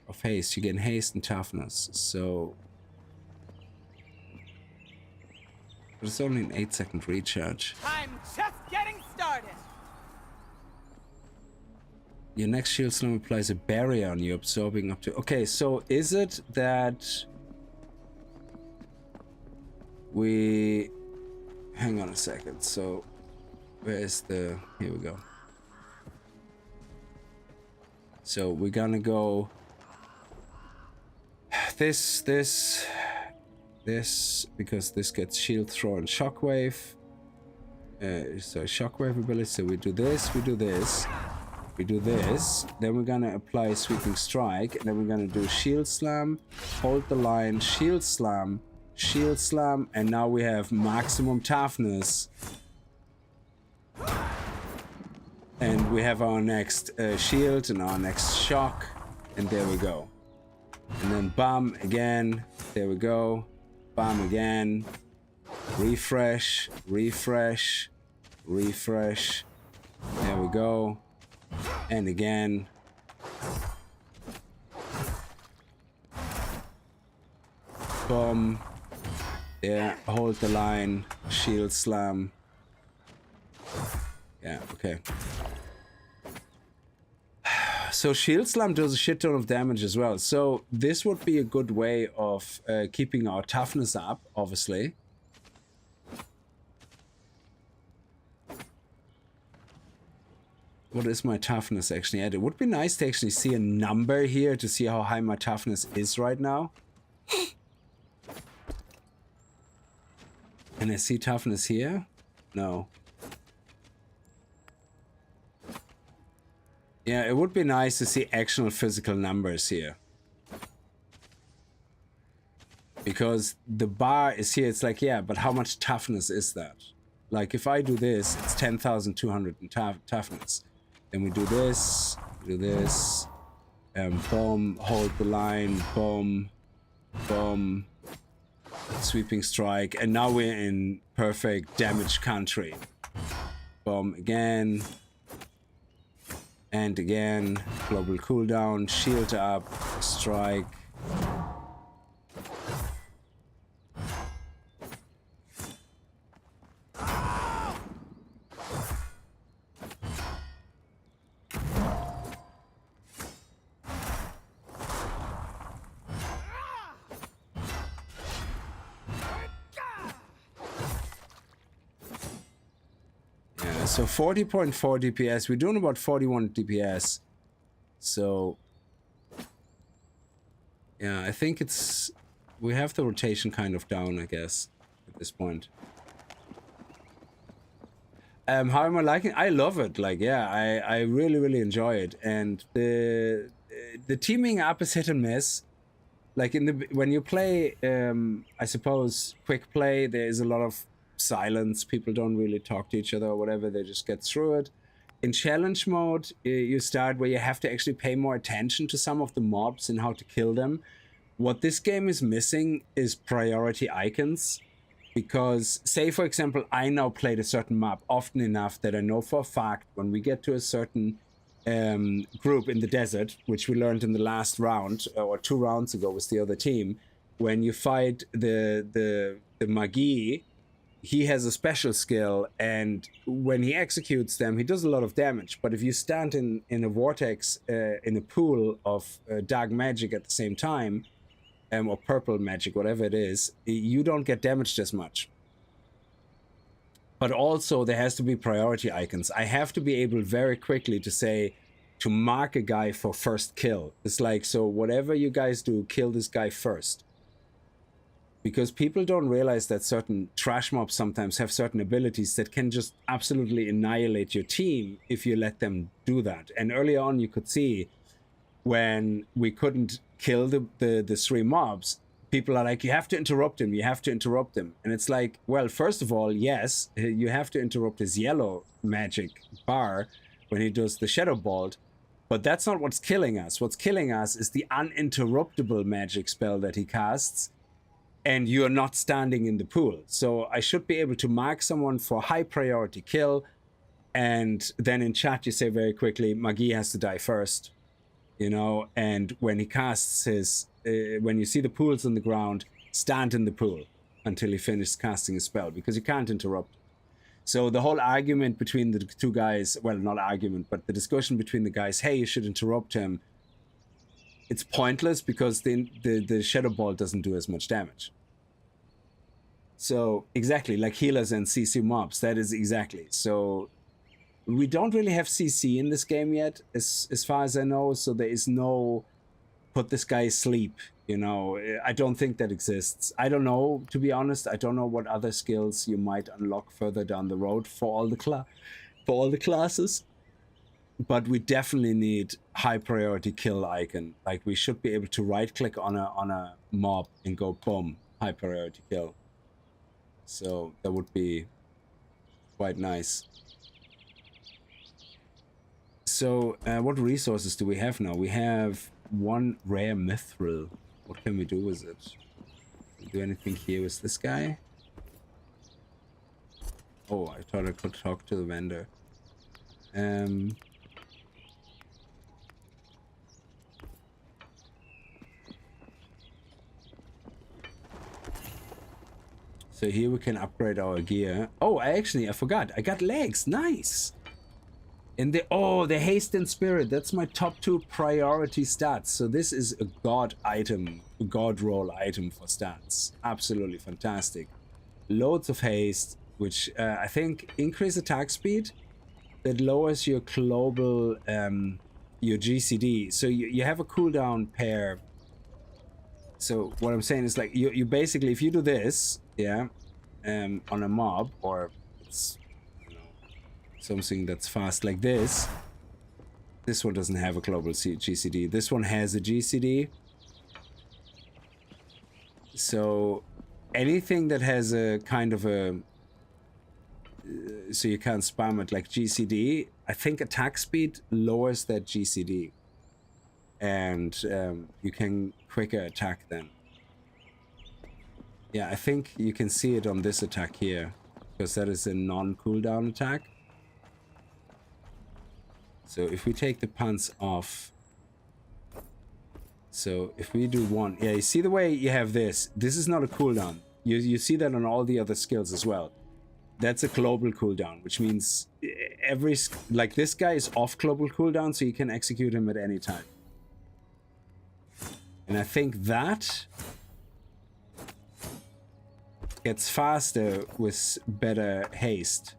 of haste. You gain haste and toughness. So... But it's only an 8-second recharge. I'm just getting started. Your next shield slam applies a barrier on you, absorbing up to... Okay, so is it that... we... Hang on a second. So, where is the... Here we go. So, we're gonna go... This, because this gets shield throw and shockwave. So, shockwave ability. So, we do this, we do this. We do this, then we're gonna apply sweeping strike, and then we're gonna do shield slam, hold the line, shield slam, and now we have maximum toughness. And we have our next shield and our next shock, and there we go. And then bam again, there we go, bam again, refresh, refresh, refresh, there we go. And again. Boom. Yeah, hold the line. Shield slam. Yeah, okay. So shield slam does a shit ton of damage as well. So this would be a good way of keeping our toughness up, obviously. What is my toughness actually at? It would be nice to actually see a number here to see how high my toughness is right now. And I see toughness here? No. Yeah, it would be nice to see actual physical numbers here. Because the bar is here, it's like, yeah, but how much toughness is that? Like, if I do this, it's 10,200 in toughness. Then we do this, boom, hold the line, boom, boom, sweeping strike, and now we're in perfect damage country. Boom, again, and again, global cooldown, shield up, strike. So 40.4 DPS, we're doing about 41 DPS. So yeah, I think we have the rotation kind of down, I guess, at this point. How am I liking it? I love it. Like, yeah, I really, really enjoy it. And the teaming up is hit and miss. Like when you play, I suppose quick play, there is a lot of silence. People don't really talk to each other or whatever. They just get through it. In challenge mode, you start where you have to actually pay more attention to some of the mobs and how to kill them. What this game is missing is priority icons. Because, say for example, I now played a certain map often enough that I know for a fact when we get to a certain group in the desert, which we learned in the last round, or 2 rounds ago with the other team. When you fight the Magi, he has a special skill, and when he executes them, he does a lot of damage. But if you stand in a vortex, in a pool of dark magic at the same time, or purple magic, whatever it is, you don't get damaged as much. But also there has to be priority icons. I have to be able very quickly to mark a guy for first kill. It's like, so whatever you guys do, kill this guy first. Because people don't realize that certain trash mobs sometimes have certain abilities that can just absolutely annihilate your team if you let them do that. And early on you could see when we couldn't kill the 3 mobs, people are like, you have to interrupt him, you have to interrupt him. And it's like, well, first of all, yes, you have to interrupt his yellow magic bar when he does the Shadow Bolt, but that's not what's killing us. What's killing us is the uninterruptible magic spell that he casts, and you're not standing in the pool. So I should be able to mark someone for high priority kill, and then in chat you say very quickly, Magi has to die first, you know, and when he casts his, when you see the pools on the ground, stand in the pool until he finishes casting his spell, because you can't interrupt. So the whole argument between the 2 guys, well, not argument, but the discussion between the guys, hey, you should interrupt him, it's pointless because the Shadow Ball doesn't do as much damage. So exactly, like healers and CC mobs, that is exactly. So we don't really have CC in this game yet, as far as I know, so there is no put this guy asleep, you know. I don't think that exists. I don't know, to be honest. I don't know what other skills you might unlock further down the road for all the classes. But we definitely need high priority kill icon. Like, we should be able to right click on a mob and go boom, high priority kill. So that would be quite nice. So what resources do we have now? We have 1 rare mithril. What can we do with it? Can we do anything here with this guy? Oh, I thought I could talk to the vendor. So here we can upgrade our gear. Oh, I forgot. I got legs. Nice. And the haste and spirit. That's my top 2 priority stats. So this is a god item, a god roll item for stats. Absolutely fantastic. Loads of haste, which I think increase attack speed. That lowers your global, your GCD. So you have a cooldown pair. So what I'm saying is, like, you basically, if you do this, yeah, on a mob, or it's, you know, something that's fast like this. This one doesn't have a global GCD. This one has a GCD. So anything that has a kind of a, so you can't spam it, like GCD, I think attack speed lowers that GCD. And you can quicker attack then. Yeah, I think you can see it on this attack here, because that is a non-cooldown attack. So if we take the punch off, so if we do 1, yeah, you see the way you have this is not a cooldown. You see that on all the other skills as well. That's a global cooldown, which means every, like, this guy is off global cooldown, so you can execute him at any time. And I think that gets faster with better haste.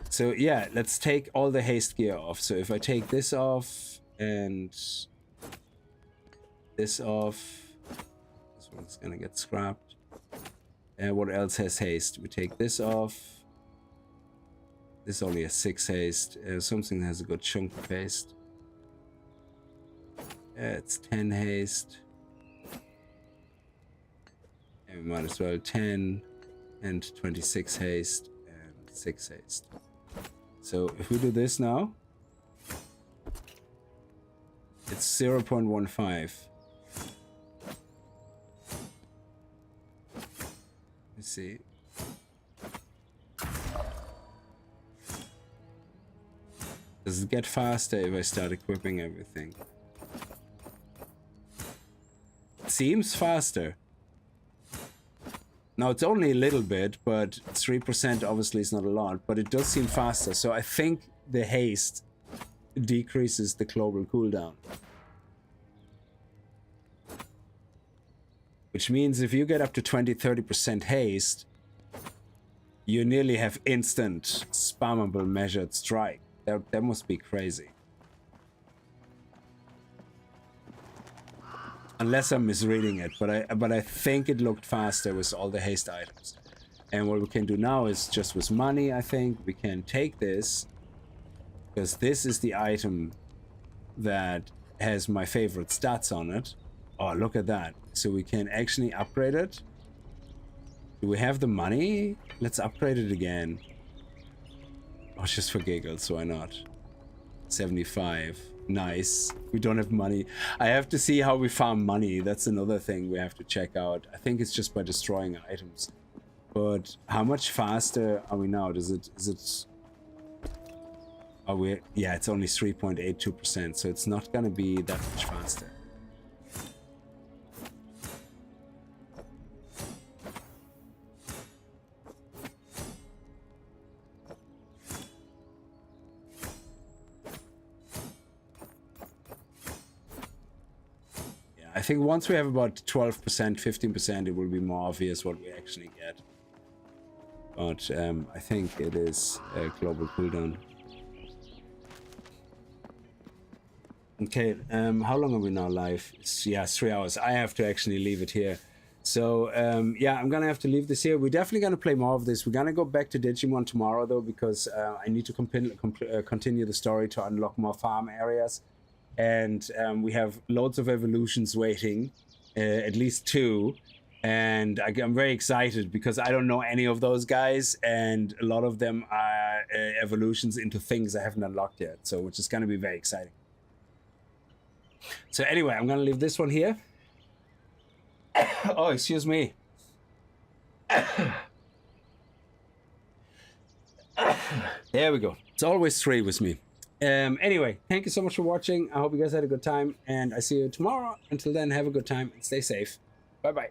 So yeah, let's take all the haste gear off. So if I take this off and this off, this one's gonna get scrapped. And what else has haste? We take this off. This only has 6 haste. Something that has a good chunk of haste. It's 10 haste. And we might as well 10 and 26 haste and 6 haste. So if we do this now, it's 0.15. Let's see. Does it get faster if I start equipping everything? Seems faster. Now it's only a little bit, but 3% obviously is not a lot, but it does seem faster. So I think the haste decreases the global cooldown. Which means if you get up to 20-30% haste, you nearly have instant spammable measured strike. That must be crazy. Unless I'm misreading it, but I think it looked faster with all the haste items. And what we can do now is just with money, I think we can take this, because this is the item that has my favorite stats on it. Oh, look at that. So we can actually upgrade it. Do we have the money? Let's upgrade it again. Oh, just for giggles, why not? 75. Nice. We don't have money. I have to see how we farm money. That's another thing we have to check out. I think it's just by destroying items. But how much faster are we now? Is it are we? Yeah, it's only 3.82%, so it's not gonna be that much faster. I think once we have about 12%, 15%, it will be more obvious what we actually get. But I think it is a global cooldown. Okay, how long are we now live? Yeah, it's 3 hours. I have to actually leave it here. So yeah, I'm gonna have to leave this here. We're definitely gonna play more of this. We're gonna go back to Digimon tomorrow though, because I need to continue the story to unlock more farm areas. And we have loads of evolutions waiting, at least 2, and I'm very excited because I don't know any of those guys, and a lot of them are evolutions into things I haven't unlocked yet, so which is going to be very exciting. So anyway, I'm going to leave this one here. Oh, excuse me. There we go. It's always 3 with me. Anyway, thank you so much for watching. I hope you guys had a good time, and I see you tomorrow. Until then, have a good time and stay safe. Bye bye.